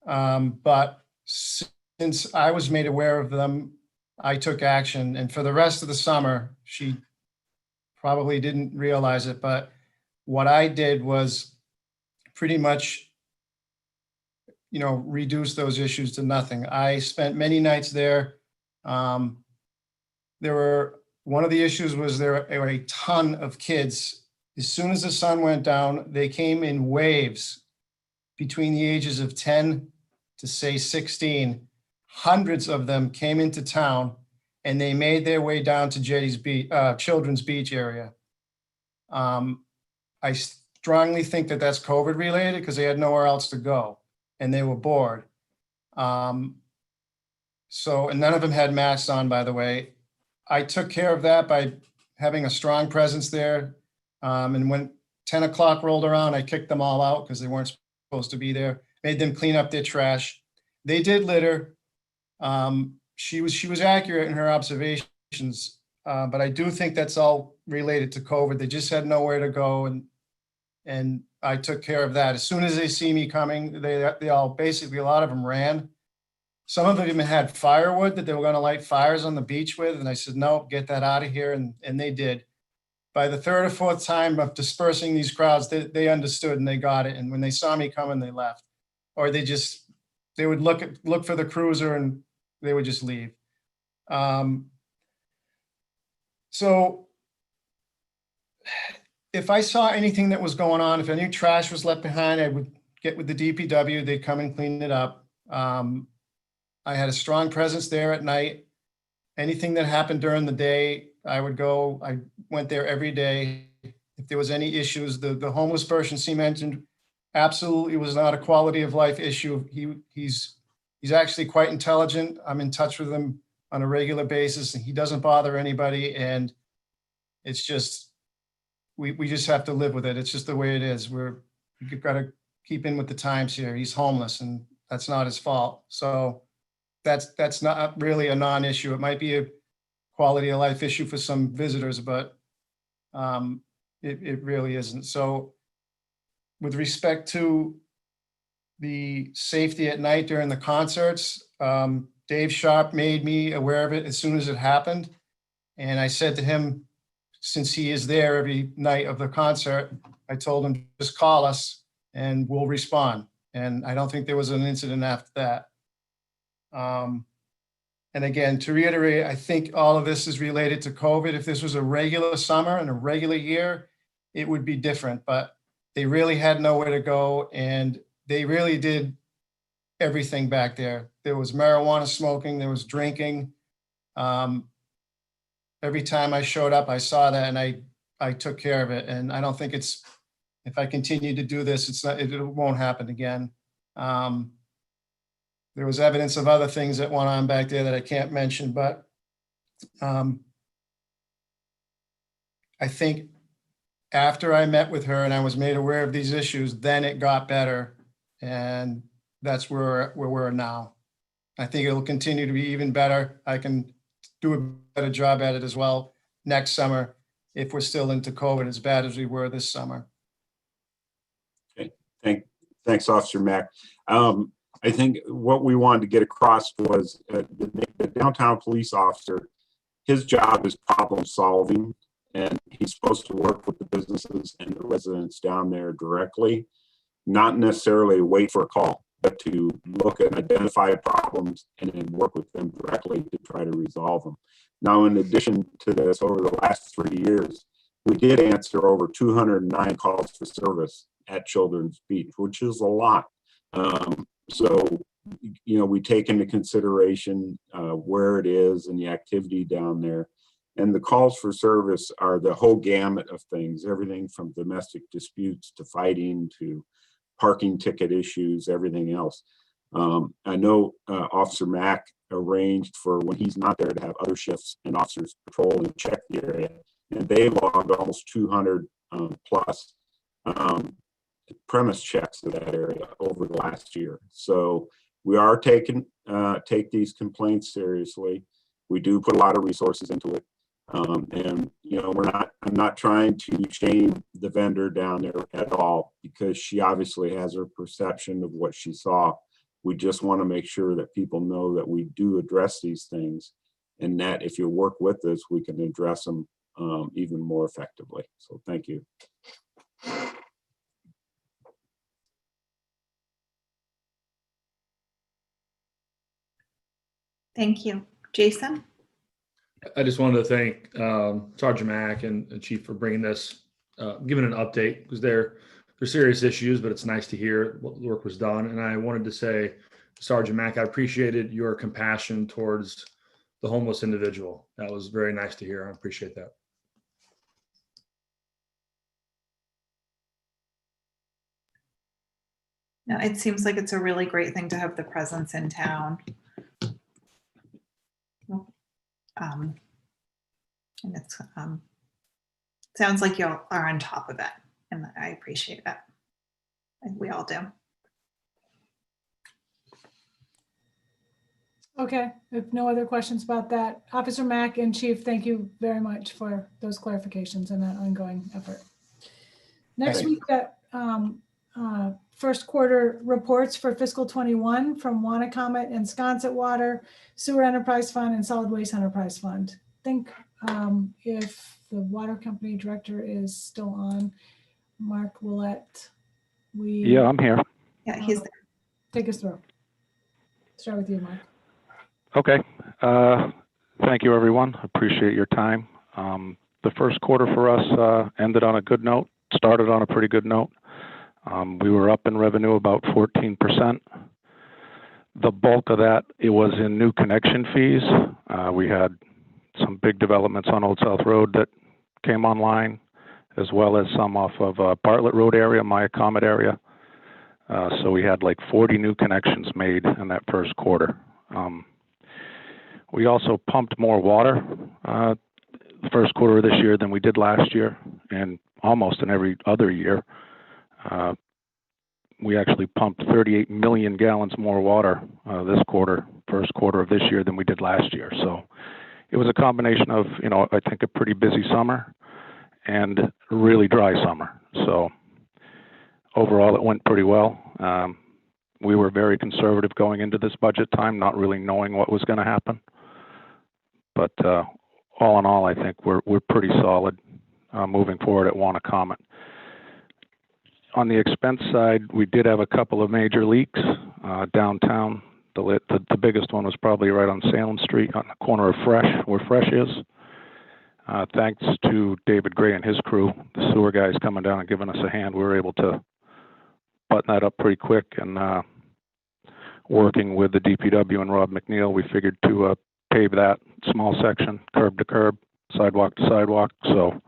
But since I was made aware of them, I took action. And for the rest of the summer, she probably didn't realize it, but what I did was pretty much, reduce those issues to nothing. I spent many nights there. One of the issues was there were a ton of kids. As soon as the sun went down, they came in waves between the ages of 10 to say 16. Hundreds of them came into town and they made their way down to Jetty's Beach, Children's Beach area. I strongly think that that's COVID related because they had nowhere else to go and they were bored. And none of them had masks on, by the way. I took care of that by having a strong presence there. And when 10 o'clock rolled around, I kicked them all out because they weren't supposed to be there, made them clean up their trash. They did litter. She was accurate in her observations, but I do think that's all related to COVID. They just had nowhere to go, and I took care of that. As soon as they see me coming, they all basically, a lot of them ran. Some of them even had firewood that they were going to light fires on the beach with, and I said, no, get that out of here, and they did. By the third or fourth time of dispersing these crowds, they understood and they got it. And when they saw me coming, they left, or they would look for the cruiser and they would just leave. So if I saw anything that was going on, if any trash was left behind, I would get with the DPW, they'd come and clean it up. I had a strong presence there at night. Anything that happened during the day, I would go. I went there every day. If there was any issues, the homeless person she mentioned absolutely was not a quality of life issue. He's actually quite intelligent. I'm in touch with him on a regular basis, and he doesn't bother anybody. And it's just, we just have to live with it. It's just the way it is. We've got to keep in with the times here. He's homeless, and that's not his fault. So that's not really a non-issue. It might be a quality of life issue for some visitors, but it really isn't. So with respect to the safety at night during the concerts, Dave Sharp made me aware of it as soon as it happened. And I said to him, since he is there every night of the concert, I told him, just call us and we'll respond. And I don't think there was an incident after that. And again, to reiterate, I think all of this is related to COVID. If this was a regular summer and a regular year, it would be different, but they really had nowhere to go, and they really did everything back there. There was marijuana smoking, there was drinking. Every time I showed up, I saw that, and I took care of it. And I don't think if I continue to do this, it won't happen again. There was evidence of other things that went on back there that I can't mention, but I think after I met with her and I was made aware of these issues, then it got better. And that's where we're now. I think it'll continue to be even better. I can do a better job at it as well next summer if we're still into COVID as bad as we were this summer. Okay, thanks, Officer Mack. I think what we wanted to get across was the downtown police officer, his job is problem solving, and he's supposed to work with the businesses and the residents down there directly, not necessarily wait for a call, but to look and identify problems and then work with them directly to try to resolve them. Now, in addition to this, over the last 3 years, we did answer over 209 calls for service at Children's Beach, which is a lot. So, we take into consideration where it is and the activity down there. And the calls for service are the whole gamut of things, everything from domestic disputes to fighting to parking ticket issues, everything else. I know Officer Mack arranged for when he's not there to have other shifts and officers patrol and check the area. And they logged almost 200 plus premise checks of that area over the last year. So we are take these complaints seriously. We do put a lot of resources into it. And I'm not trying to shame the vendor down there at all, because she obviously has her perception of what she saw. We just want to make sure that people know that we do address these things, and that if you work with us, we can address them even more effectively. So thank you. Thank you. Jason? I just wanted to thank Sergeant Mack and Chief for bringing this, giving an update, because they're serious issues, but it's nice to hear what work was done. And I wanted to say, Sergeant Mack, I appreciated your compassion towards the homeless individual. That was very nice to hear. I appreciate that. No, it seems like it's a really great thing to have the presence in town. And it's sounds like you all are on top of it, and I appreciate that. And we all do. Okay, if no other questions about that, Officer Mack and Chief, thank you very much for those clarifications and that ongoing effort. Next, we've got first quarter reports for fiscal 21 from Wannacomet and Sconset Water, Sewer Enterprise Fund, and Solid Waste Enterprise Fund. I think if the water company director is still on, Mark Willett, Yeah, I'm here. Yeah, he's there. Take us through. Start with you, Mark. Okay. Thank you, everyone. Appreciate your time. The first quarter for us ended on a good note, started on a pretty good note. We were up in revenue about 14%. The bulk of that, it was in new connection fees. We had some big developments on Old South Road that came online, as well as some off of Bartlett Road area, Myacomet area. So we had like 40 new connections made in that first quarter. We also pumped more water the first quarter of this year than we did last year, and almost in every other year. We actually pumped 38 million gallons more water this quarter, first quarter of this year, than we did last year. So it was a combination of, I think a pretty busy summer and a really dry summer. So overall, it went pretty well. We were very conservative going into this budget time, not really knowing what was going to happen. But all in all, I think we're pretty solid moving forward at Wannacomet. On the expense side, we did have a couple of major leaks downtown. The biggest one was probably right on Salem Street on the corner of Fresh, where Fresh is. Thanks to David Gray and his crew, the sewer guys coming down and giving us a hand, we were able to button that up pretty quick. And working with the DPW and Rob McNeil, we figured to pave that small section, curb to curb, sidewalk to sidewalk. So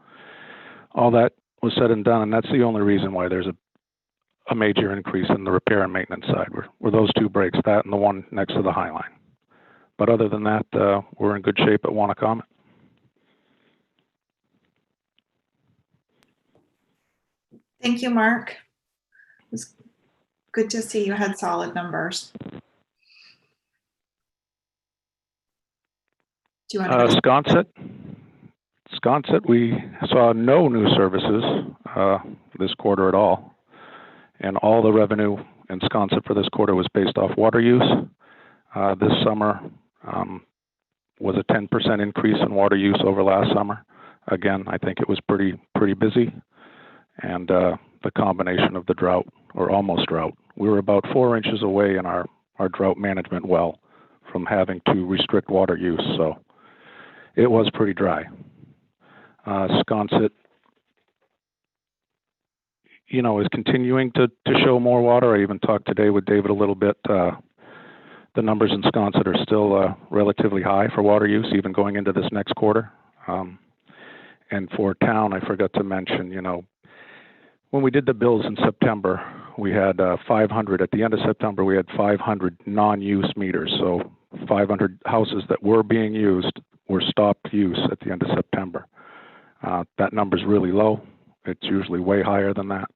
all that was said and done, and that's the only reason why there's a major increase in the repair and maintenance side. Were those two breaks, that and the one next to the High Line. But other than that, we're in good shape at Wannacomet. Thank you, Mark. It was good to see you had solid numbers. Do you want to Sconset, we saw no new services this quarter at all. And all the revenue in Sconset for this quarter was based off water use. This summer was a 10% increase in water use over last summer. Again, I think it was pretty busy. And the combination of the drought, or almost drought. We were about 4 inches away in our drought management well from having to restrict water use. So it was pretty dry. Sconset, is continuing to show more water. I even talked today with David a little bit. The numbers in Sconset are still relatively high for water use, even going into this next quarter. And for town, I forgot to mention, when we did the bills in September, we had 500. At the end of September, we had 500 non-use meters. So 500 houses that were being used were stopped use at the end of September. That number's really low. It's usually way higher than that.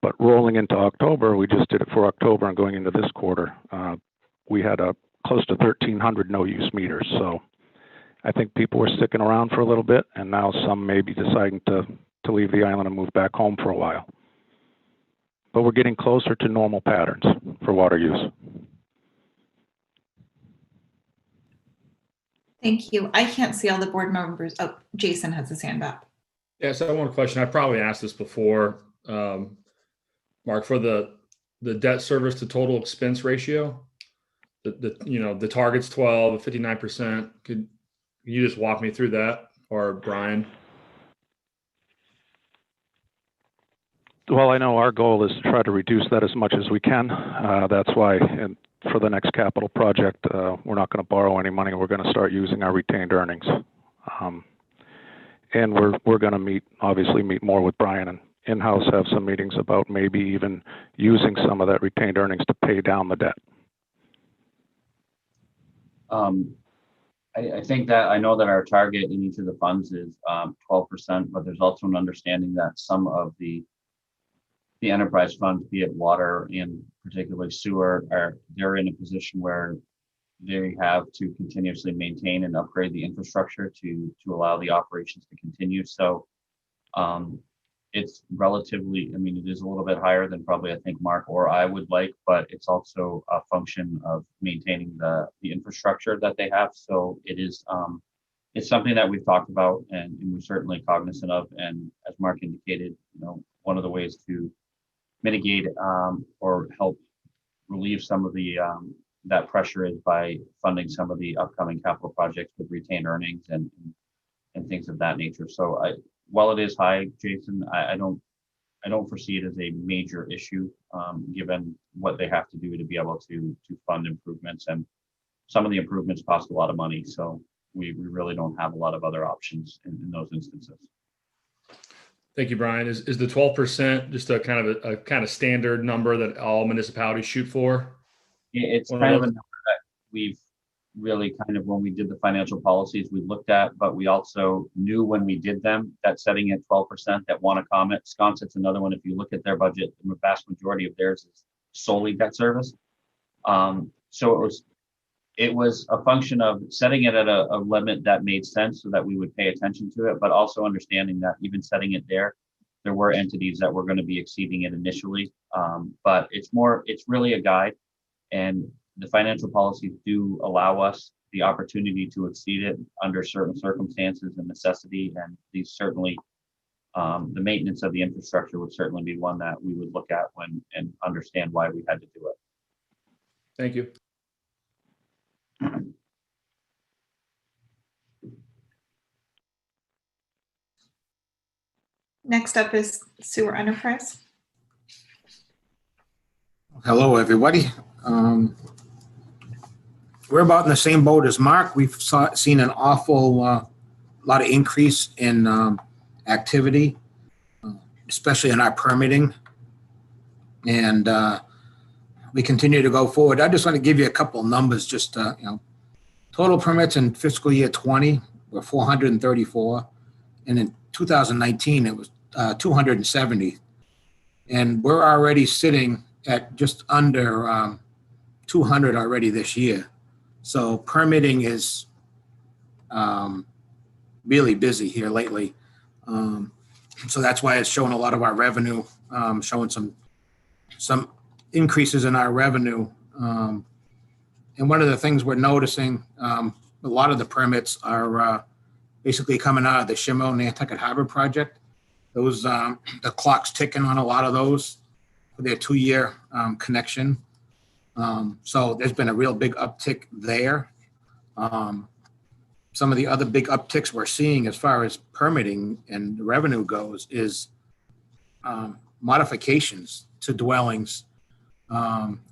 But rolling into October, we just did it for October, and going into this quarter, we had close to 1,300 no-use meters. So I think people were sticking around for a little bit, and now some may be deciding to leave the island and move back home for a while. But we're getting closer to normal patterns for water use. Thank you. I can't see all the board members. Oh, Jason has his hand up. Yeah, so I want a question. I probably asked this before, Mark, for the debt service to total expense ratio. The target's 12, 59%. Could you just walk me through that, or Brian? Well, I know our goal is to try to reduce that as much as we can. That's why for the next capital project, we're not going to borrow any money. We're going to start using our retained earnings. And we're going to obviously meet more with Brian and in-house, have some meetings about maybe even using some of that retained earnings to pay down the debt. I think that I know that our target in each of the funds is 12%, but there's also an understanding that some of the enterprise funds, be it water and particularly sewer, they're in a position where they have to continuously maintain and upgrade the infrastructure to allow the operations to continue. So it's relatively, I mean, it is a little bit higher than probably I think Mark or I would like, but it's also a function of maintaining the infrastructure that they have. So it is, it's something that we've talked about and we're certainly cognizant of. And as Mark indicated, one of the ways to mitigate or help relieve some of the that pressure is by funding some of the upcoming capital projects with retained earnings and things of that nature. So while it is high, Jason, I don't foresee it as a major issue given what they have to do to be able to fund improvements, and some of the improvements cost a lot of money. So we really don't have a lot of other options in those instances. Thank you, Brian. Is the 12% just a kind of standard number that all municipalities shoot for? It's kind of a number that we've really kind of, when we did the financial policies, we looked at, but we also knew when we did them that setting at 12% that Wanacom, Wisconsin's another one. If you look at their budget, the vast majority of theirs is solely debt service. So it was a function of setting it at a limit that made sense so that we would pay attention to it, but also understanding that even setting it there were entities that were going to be exceeding it initially. But it's really a guide, and the financial policies do allow us the opportunity to exceed it under certain circumstances and necessity. And these certainly, the maintenance of the infrastructure would certainly be one that we would look at and understand why we had to do it. Thank you. Next up is Sewer Enterprise. Hello, everybody. We're about in the same boat as Mark. We've seen an awful lot of increase in activity, especially in our permitting. And we continue to go forward. I just want to give you a couple of numbers, just, total permits in fiscal year 20 were 434. And in 2019, it was 270. And we're already sitting at just under 200 already this year. So permitting is really busy here lately. So that's why it's showing a lot of our revenue, showing some increases in our revenue. And one of the things we're noticing, a lot of the permits are basically coming out of the Shimo Nantucket Harbor project. Those, the clock's ticking on a lot of those for their 2-year connection. So there's been a real big uptick there. Some of the other big upticks we're seeing as far as permitting and revenue goes is modifications to dwellings,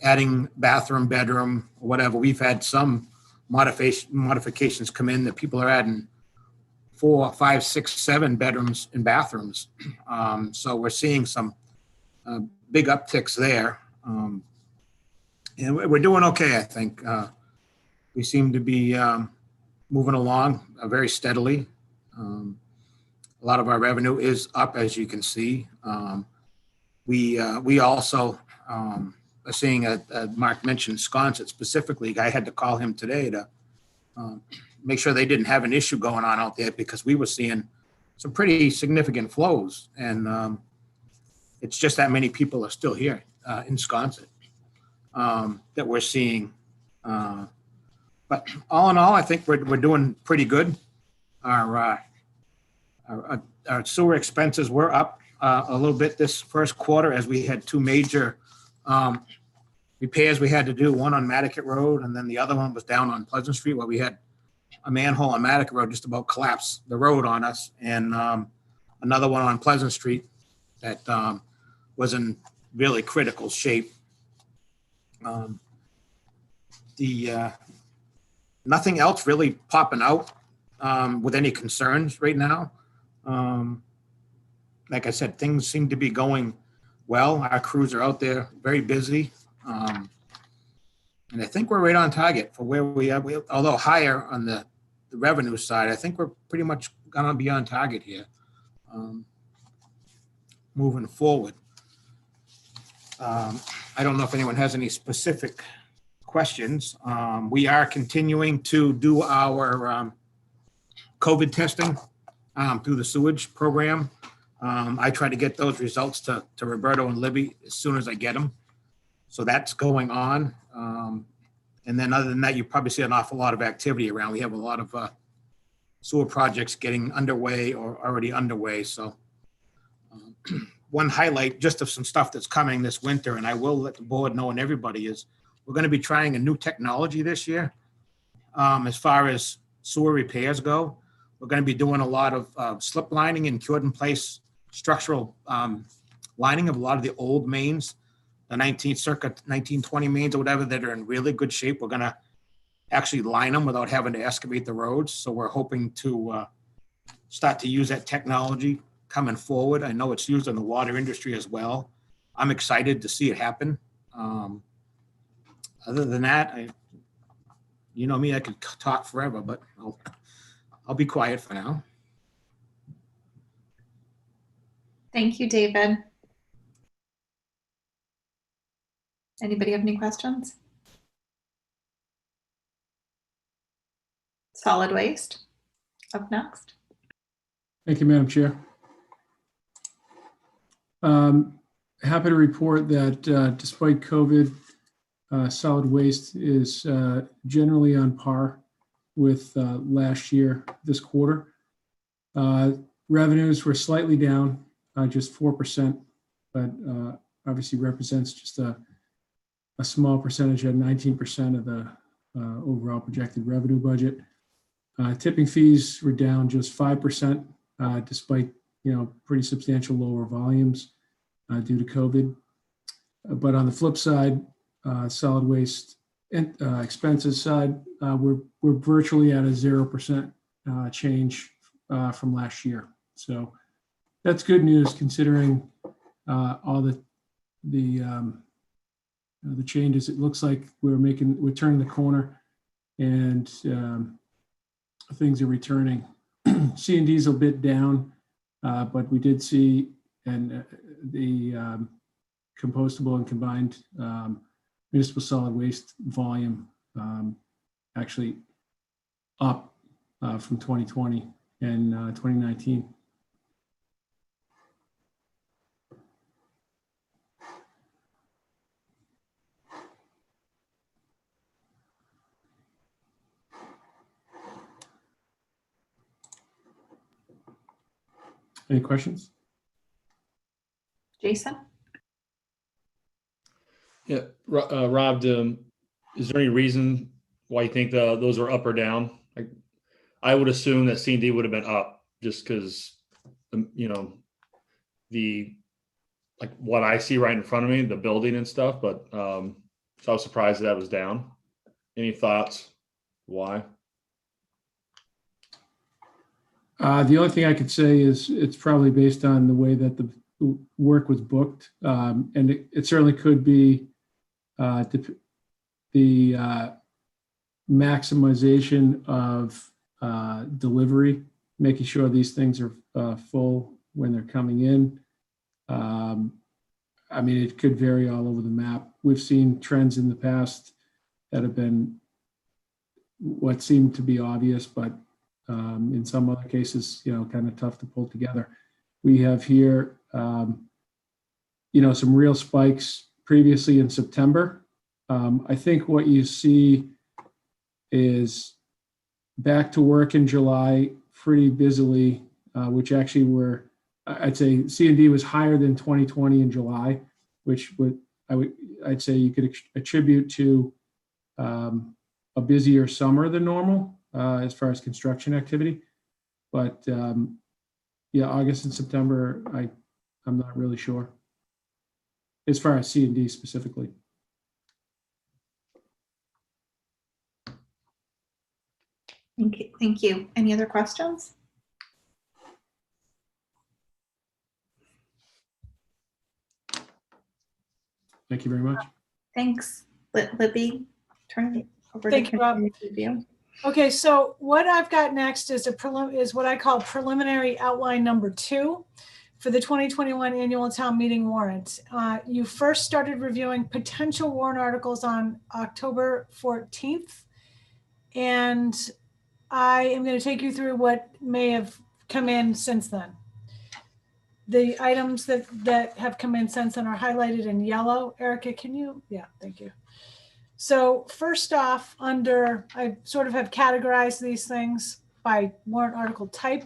adding bathroom, bedroom, whatever. We've had some modifications come in that people are adding 4, 5, 6, 7 bedrooms and bathrooms. So we're seeing some big upticks there. And we're doing okay, I think. We seem to be moving along very steadily. A lot of our revenue is up, as you can see. We also are seeing, Mark mentioned Wisconsin specifically. I had to call him today to make sure they didn't have an issue going on out there, because we were seeing some pretty significant flows. And it's just that many people are still here in Wisconsin that we're seeing But all in all, I think we're doing pretty good. Our sewer expenses were up a little bit this first quarter as we had two major repairs we had to do, one on Nantucket Road, and then the other one was down on Pleasant Street where we had a manhole on Nantucket Road just about collapse the road on us, and another one on Pleasant Street that was in really critical shape. Nothing else really popping out with any concerns right now. Like I said, things seem to be going well. Our crews are out there very busy. And I think we're right on target for where we are. Although higher on the revenue side, I think we're pretty much gonna be on target here moving forward. I don't know if anyone has any specific questions. We are continuing to do our COVID testing through the sewage program. I try to get those results to Roberto and Libby as soon as I get them. So that's going on. And then other than that, you probably see an awful lot of activity around. We have a lot of sewer projects getting underway or already underway. So one highlight just of some stuff that's coming this winter, and I will let the board know and everybody, is we're going to be trying a new technology this year. As far as sewer repairs go, we're going to be doing a lot of slip lining and cured in place structural lining of a lot of the old mains, the circa 1920 mains or whatever that are in really good shape. We're going to actually line them without having to excavate the roads. So we're hoping to start to use that technology coming forward. I know it's used in the water industry as well. I'm excited to see it happen. Other than that, you know me, I could talk forever, but I'll be quiet for now. Thank you, David. Anybody have any questions? Solid waste up next. Thank you, Madam Chair. Happy to report that despite COVID, solid waste is generally on par with last year, this quarter. Revenues were slightly down, just 4%, but obviously represents just a small percentage at 19% of the overall projected revenue budget. Tipping fees were down just 5%, despite pretty substantial lower volumes due to COVID. But on the flip side, solid waste expenses side, we're virtually at a 0% change from last year. So that's good news considering all the changes. It looks like we're turning the corner and things are returning. C&D's a bit down, but we did see the compostable and combined municipal solid waste volume actually up from 2020 and 2019. Any questions? Jason? Yeah, Rob, is there any reason why you think those are up or down? I would assume that C&D would have been up just because, what I see right in front of me, the building and stuff, but so I was surprised that was down. Any thoughts why? The only thing I could say is it's probably based on the way that the work was booked. And it certainly could be the maximization of delivery, making sure these things are full when they're coming in. I mean, it could vary all over the map. We've seen trends in the past that have been what seemed to be obvious, but in some other cases, kind of tough to pull together. We have here, some real spikes previously in September. I think what you see is back to work in July pretty busily, which actually I'd say C&D was higher than 2020 in July, which I'd say you could attribute to a busier summer than normal as far as construction activity. But yeah, August and September, I'm not really sure as far as C&D specifically. Thank you. Any other questions? Thank you very much. Thanks. Libby, turn it over Thank to you, Rob. review. Okay, so what I've got next is is what I call preliminary outline number 2 for the 2021 annual town meeting warrant. You first started reviewing potential warrant articles on October 14th, and I am going to take you through what may have come in since then. The items that have come in since then are highlighted in yellow. Erica, can you? Yeah, thank you. So first off, I sort of have categorized these things by warrant article type.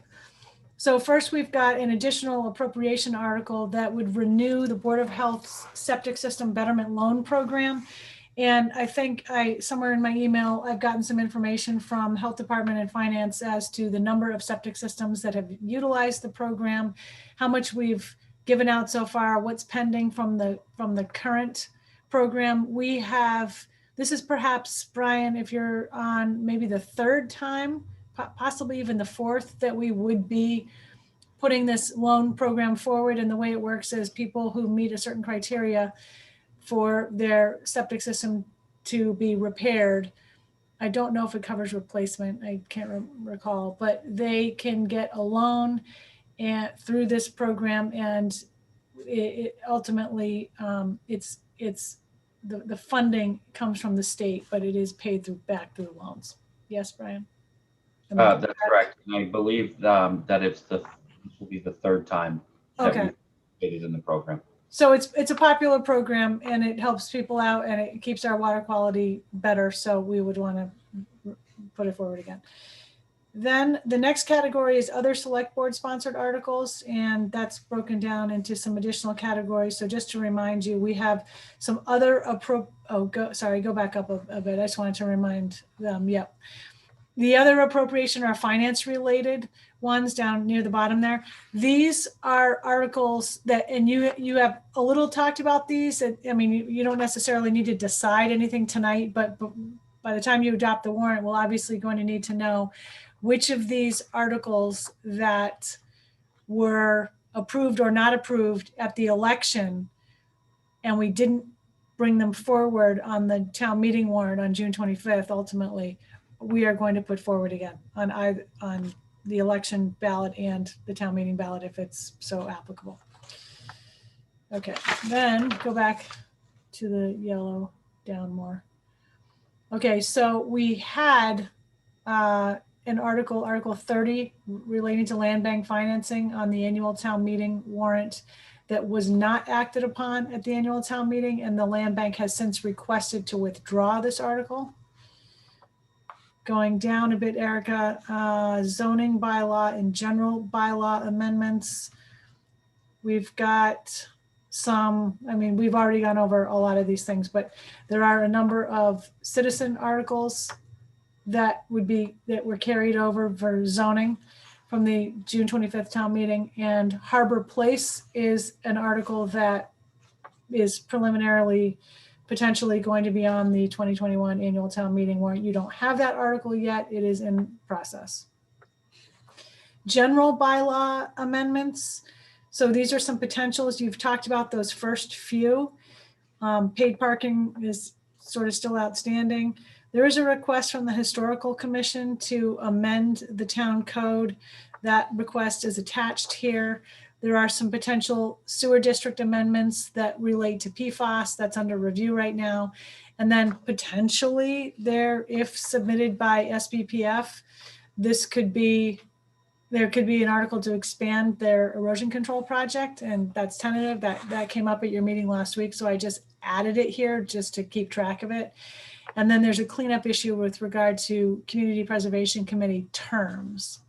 So first we've got an additional appropriation article that would renew the Board of Health's septic system betterment loan program. And I think somewhere in my email, I've gotten some information from Health Department and Finance as to the number of septic systems that have utilized the program, how much we've given out so far, what's pending from the current program. This is perhaps, Brian, if you're on maybe the 3rd time, possibly even the 4th, that we would be putting this loan program forward. And the way it works is people who meet a certain criteria for their septic system to be repaired. I don't know if it covers replacement. I can't recall, but they can get a loan through this program, and it ultimately the funding comes from the state, but it is paid back through loans. Yes, Brian? That's correct. And I believe that this will be the 3rd time that we've participated in the program. So it's a popular program, and it helps people out, and it keeps our water quality better. So we would want to put it forward again. Then the next category is other select board sponsored articles, and that's broken down into some additional categories. So just to remind you, we have some other go back up a bit. I just wanted to remind them. Yep. The other appropriation are finance related ones down near the bottom there. These are articles that, and you have a little talked about these. I mean, you don't necessarily need to decide anything tonight, but by the time you adopt the warrant, we're obviously going to need to know which of these articles that were approved or not approved at the election, and we didn't bring them forward on the town meeting warrant on June 25th, ultimately, we are going to put forward again on the election ballot and the town meeting ballot if it's so applicable. Okay, then go back to the yellow down more. Okay, so we had an article 30 relating to land bank financing on the annual town meeting warrant that was not acted upon at the annual town meeting, and the land bank has since requested to withdraw this article. Going down a bit, Erica, zoning bylaw and general bylaw amendments. We've got some, I mean, we've already gone over a lot of these things, but there are a number of citizen articles that were carried over for zoning from the June 25th town meeting. And Harbor Place is an article that is preliminarily potentially going to be on the 2021 annual town meeting warrant. You don't have that article yet. It is in process. General bylaw amendments. So these are some potentials. You've talked about those first few. Paid parking is sort of still outstanding. There is a request from the Historical Commission to amend the town code. That request is attached here. There are some potential sewer district amendments that relate to PFAS that's under review right now. And then potentially if submitted by SBPF, there could be an article to expand their erosion control project, and that's tentative. That came up at your meeting last week, so I just added it here just to keep track of it. And then there's a cleanup issue with regard to Community Preservation Committee terms.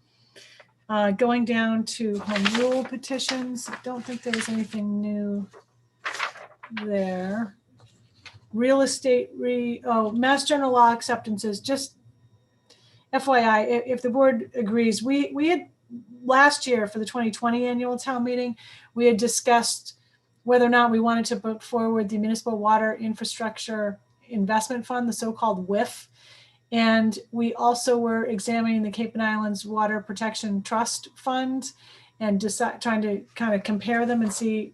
Going down to home rule petitions, I don't think there was anything new there. Real estate, Mass General Law acceptances, just FYI, if the board agrees, we had last year for the 2020 annual town meeting, we had discussed whether or not we wanted to put forward the Municipal Water Infrastructure Investment Fund, the so-called WIF. And we also were examining the Cape and Islands Water Protection Trust Fund and trying to kind of compare them and see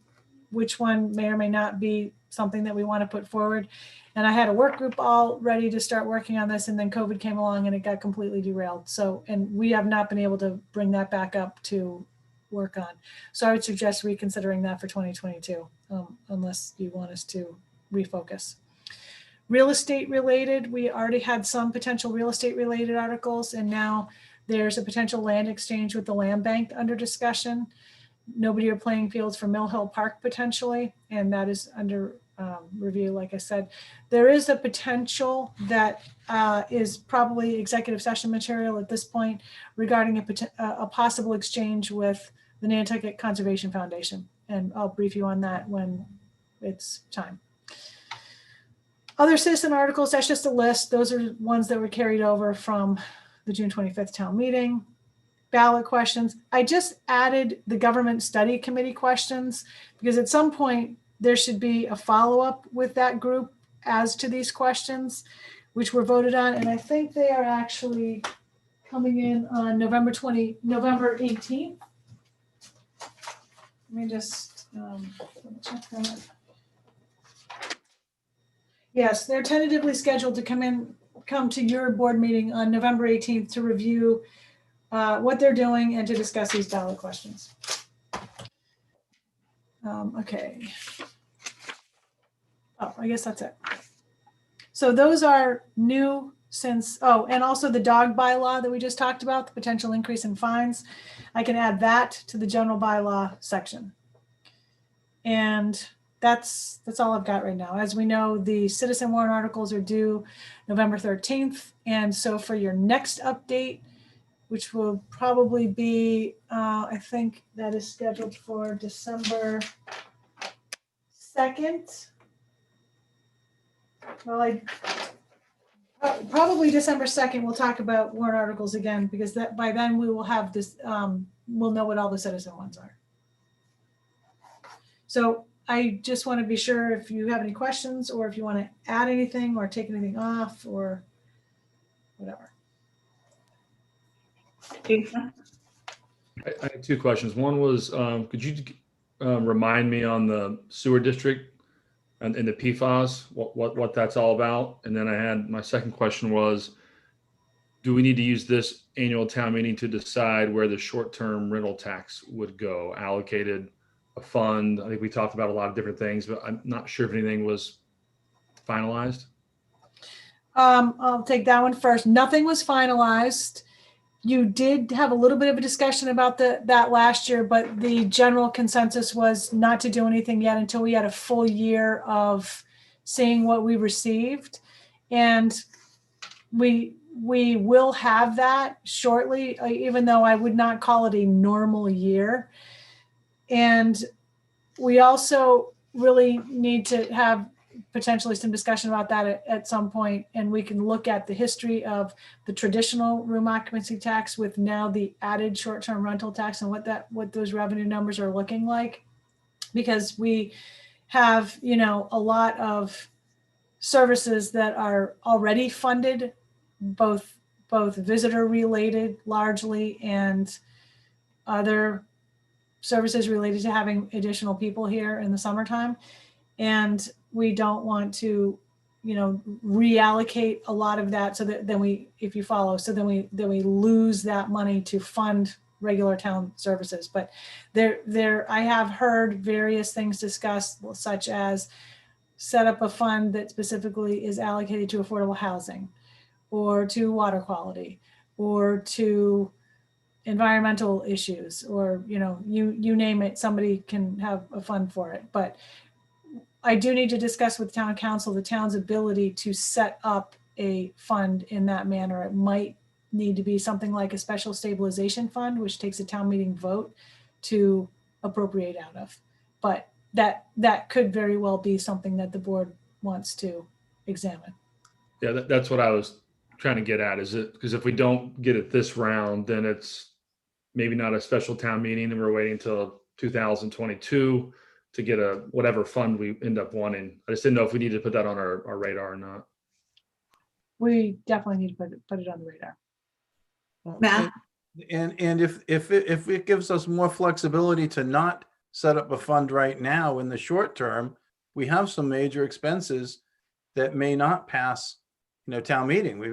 which one may or may not be something that we want to put forward. And I had a work group all ready to start working on this, and then COVID came along and it got completely derailed. So, and we have not been able to bring that back up to work on. So I would suggest reconsidering that for 2022, unless you want us to refocus. Real estate related, we already had some potential real estate related articles, and now there's a potential land exchange with the land bank under discussion. Nobody or playing fields for Mill Hill Park potentially, and that is under review. Like I said, there is a potential that is probably executive session material at this point regarding a possible exchange with the Nantucket Conservation Foundation, and I'll brief you on that when it's time. Other citizen articles, that's just a list. Those are ones that were carried over from the June 25th town meeting. Ballot questions. I just added the government study committee questions because at some point there should be a follow-up with that group as to these questions, which were voted on. And I think they are actually coming in on November 18th. Let me just check that. Yes, they're tentatively scheduled to come to your board meeting on November 18th to review what they're doing and to discuss these ballot questions. Okay. Oh, I guess that's it. So those are new since, and also the dog bylaw that we just talked about, the potential increase in fines. I can add that to the general bylaw section. And that's all I've got right now. As we know, the citizen warrant articles are due November 13th. And so for your next update, which will probably be, I think that is scheduled for December 2nd. Well, probably December 2nd, we'll talk about warrant articles again, because that by then we will have this, we'll know what all the citizen ones are. So I just want to be sure if you have any questions or if you want to add anything or take anything off or whatever. I had two questions. One was, could you remind me on the sewer district and the PFAS, what that's all about? And then I had, my second question was, do we need to use this annual town meeting to decide where the short-term rental tax would go? Allocated a fund? I think we talked about a lot of different things, but I'm not sure if anything was finalized. I'll take that one first. Nothing was finalized. You did have a little bit of a discussion about that last year, but the general consensus was not to do anything yet until we had a full year of seeing what we received. And we will have that shortly, even though I would not call it a normal year. And we also really need to have potentially some discussion about that at some point, and we can look at the history of the traditional room occupancy tax with now the added short-term rental tax and what those revenue numbers are looking like, because we have, you know, a lot of services that are already funded, both visitor related largely and other services related to having additional people here in the summertime. And we don't want to, you know, reallocate a lot of that so that then we, if you follow, so then we lose that money to fund regular town services. But I have heard various things discussed, such as set up a fund that specifically is allocated to affordable housing or to water quality or to environmental issues, or, you know, you name it, somebody can have a fund for it. But I do need to discuss with town council the town's ability to set up a fund in that manner. It might need to be something like a special stabilization fund, which takes a town meeting vote to appropriate out of. But that could very well be something that the board wants to examine. Yeah, that's what I was trying to get at. Is it because if we don't get it this round, then it's maybe not a special town meeting, and we're waiting until 2022 to get a whatever fund we end up wanting. I just didn't know if we need to put that on our radar or not. We definitely need to put it on the radar. Matt? And if it gives us more flexibility to not set up a fund right now in the short term, we have some major expenses that may not pass, town meeting.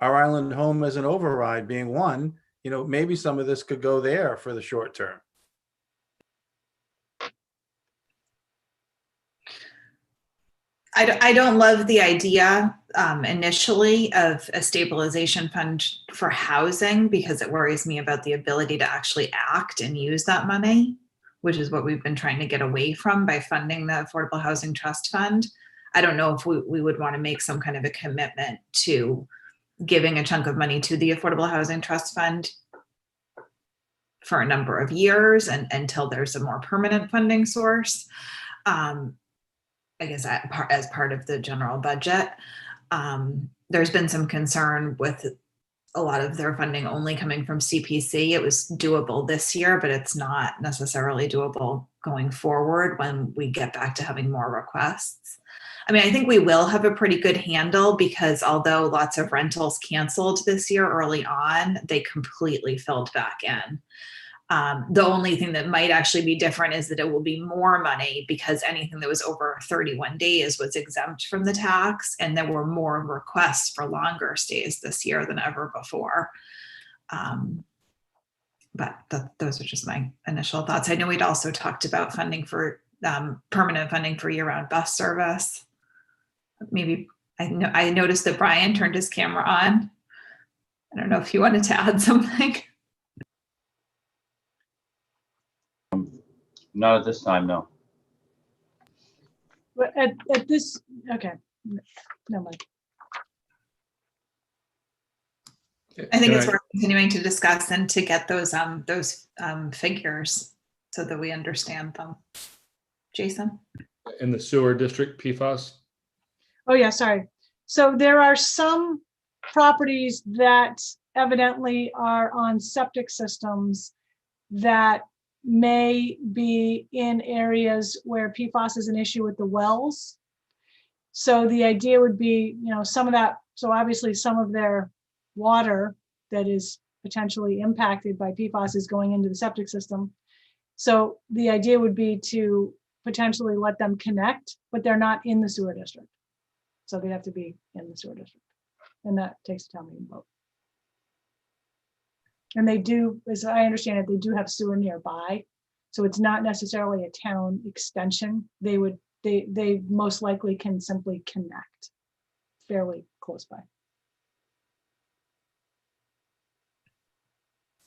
Our island home as an override being one, maybe some of this could go there for the short term. I don't love the idea initially of a stabilization fund for housing, because it worries me about the ability to actually act and use that money, which is what we've been trying to get away from by funding the Affordable Housing Trust Fund. I don't know if we would want to make some kind of a commitment to giving a chunk of money to the Affordable Housing Trust Fund for a number of years and until there's a more permanent funding source. I guess as part of the general budget. There's been some concern with a lot of their funding only coming from CPC. It was doable this year, but it's not necessarily doable going forward when we get back to having more requests. I mean, I think we will have a pretty good handle, because although lots of rentals canceled this year early on, they completely filled back in. The only thing that might actually be different is that it will be more money, because anything that was over 31 days was exempt from the tax, and there were more requests for longer stays this year than ever before. But those are just my initial thoughts. I know we'd also talked about funding for permanent funding for year-round bus service. Maybe I noticed that Brian turned his camera on. I don't know if you wanted to add something. Not at this time, no. But at this, okay, no mind. I think it's worth continuing to discuss and to get those figures so that we understand them. Jason? In the sewer district, PFAS? Oh yeah, sorry. So there are some properties that evidently are on septic systems that may be in areas where PFAS is an issue with the wells. So the idea would be, some of that, so obviously some of their water that is potentially impacted by PFAS is going into the septic system. So the idea would be to potentially let them connect, but they're not in the sewer district. So they'd have to be in the sewer district. And that takes a town meeting vote. And they do, as I understand it, they do have sewer nearby. So it's not necessarily a town extension. They most likely can simply connect fairly close by.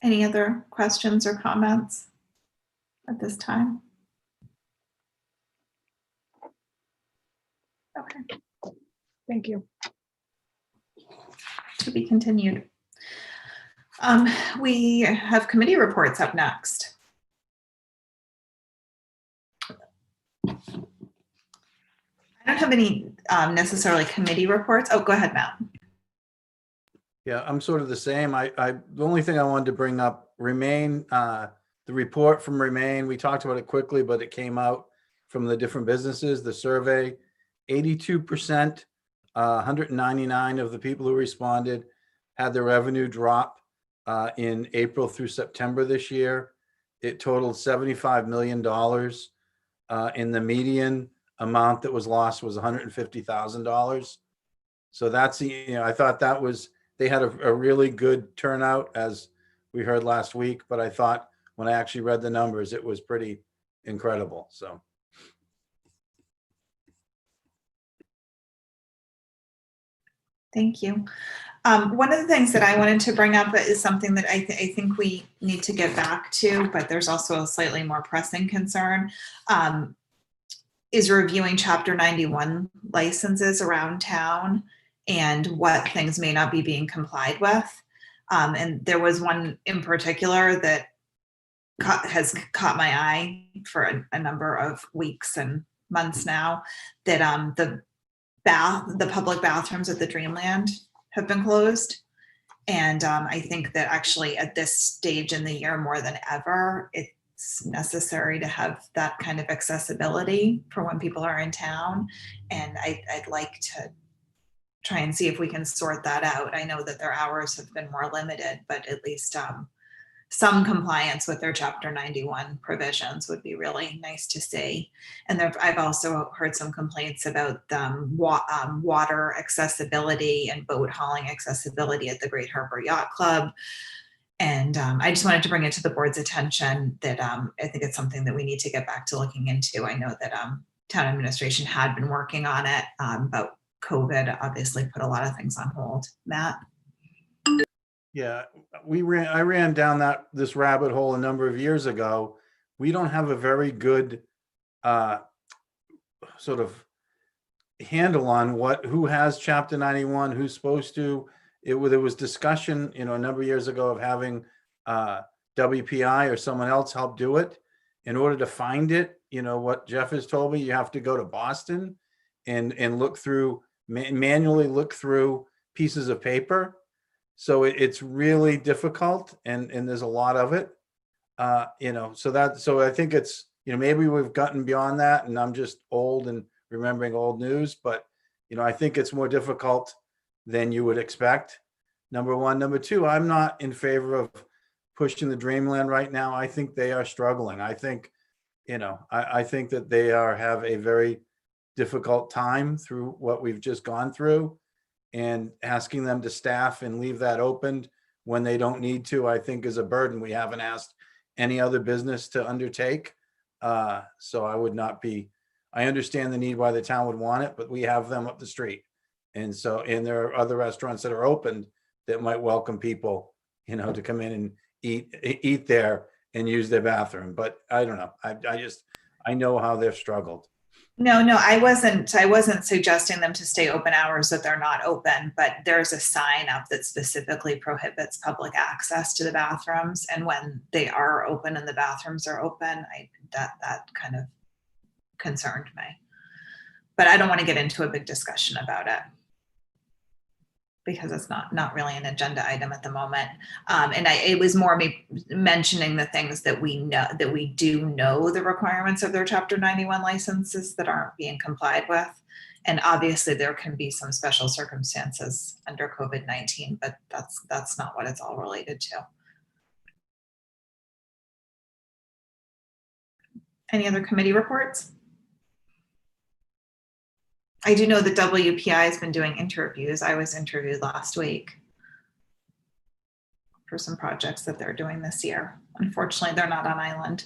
Any other questions or comments at this time? Okay. Thank you. To be continued. We have committee reports up next. I don't have any necessarily committee reports. Oh, go ahead, Matt. Yeah, I'm sort of the same. The only thing I wanted to bring up, Remain, the report from Remain, we talked about it quickly, but it came out from the different businesses, the survey, 82%, 199 of the people who responded had their revenue drop in April through September this year. It totaled $75 million. In the median amount that was lost was $150,000. So that's, I thought that was, they had a really good turnout, as we heard last week, but I thought when I actually read the numbers, it was pretty incredible. So. Thank you. One of the things that I wanted to bring up is something that I think we need to get back to, but there's also a slightly more pressing concern, is reviewing Chapter 91 licenses around town and what things may not be being complied with. And there was one in particular that has caught my eye for a number of weeks and months now, that the public bathrooms at the Dreamland have been closed. And I think that actually at this stage in the year more than ever, it's necessary to have that kind of accessibility for when people are in town. And I'd like to try and see if we can sort that out. I know that their hours have been more limited, but at least some compliance with their Chapter 91 provisions would be really nice to see. And I've also heard some complaints about water accessibility and boat hauling accessibility at the Great Harbor Yacht Club. And I just wanted to bring it to the board's attention that I think it's something that we need to get back to looking into. I know that town administration had been working on it, but COVID obviously put a lot of things on hold. Matt? Yeah, I ran down this rabbit hole a number of years ago. We don't have a very good sort of handle on who has Chapter 91, who's supposed to. There was discussion, a number of years ago of having WPI or someone else help do it. In order to find it, what Jeff has told me, you have to go to Boston and look through, manually look through pieces of paper. So it's really difficult, and there's a lot of it, so I think it's, maybe we've gotten beyond that, and I'm just old and remembering old news, but, I think it's more difficult than you would expect. Number one. Number two, I'm not in favor of pushing the Dreamland right now. I think they are struggling. I think, I think that they have a very difficult time through what we've just gone through. And asking them to staff and leave that open when they don't need to, I think, is a burden we haven't asked any other business to undertake. So I would not be, I understand the need why the town would want it, but we have them up the street. And there are other restaurants that are open that might welcome people, to come in and eat there and use their bathroom. But I don't know. I know how they've struggled. No, I wasn't suggesting them to stay open hours that they're not open, but there's a sign up that specifically prohibits public access to the bathrooms. And when they are open and the bathrooms are open, that kind of concerned me. But I don't want to get into a big discussion about it, because it's not really an agenda item at the moment. It was more me mentioning the things that we know, that we do know the requirements of their Chapter 91 licenses that aren't being complied with. And obviously there can be some special circumstances under COVID-19, but that's not what it's all related to. Any other committee reports? I do know that WPI has been doing interviews. I was interviewed last week for some projects that they're doing this year. Unfortunately, they're not on island.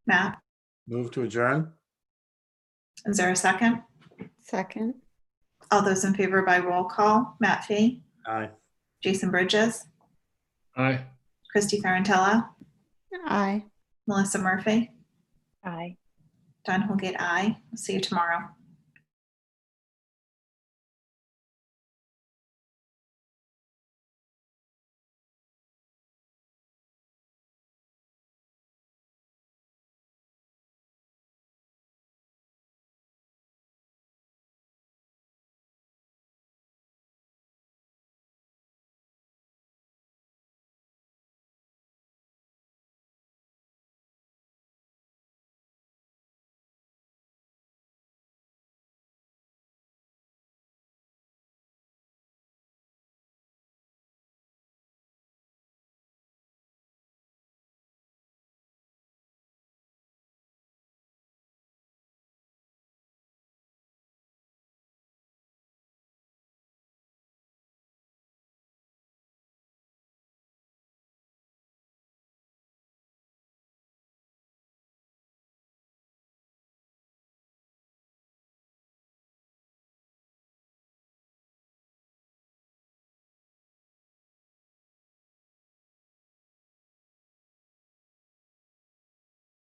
Matt? Move to adjourn. Is there a second? Second. All those in favor by roll call. Matt Fee? Aye. Jason Bridges? Aye. Christy Ferrantella? Aye. Melissa Murphy? Aye. Don Holgate, aye. We'll see you tomorrow.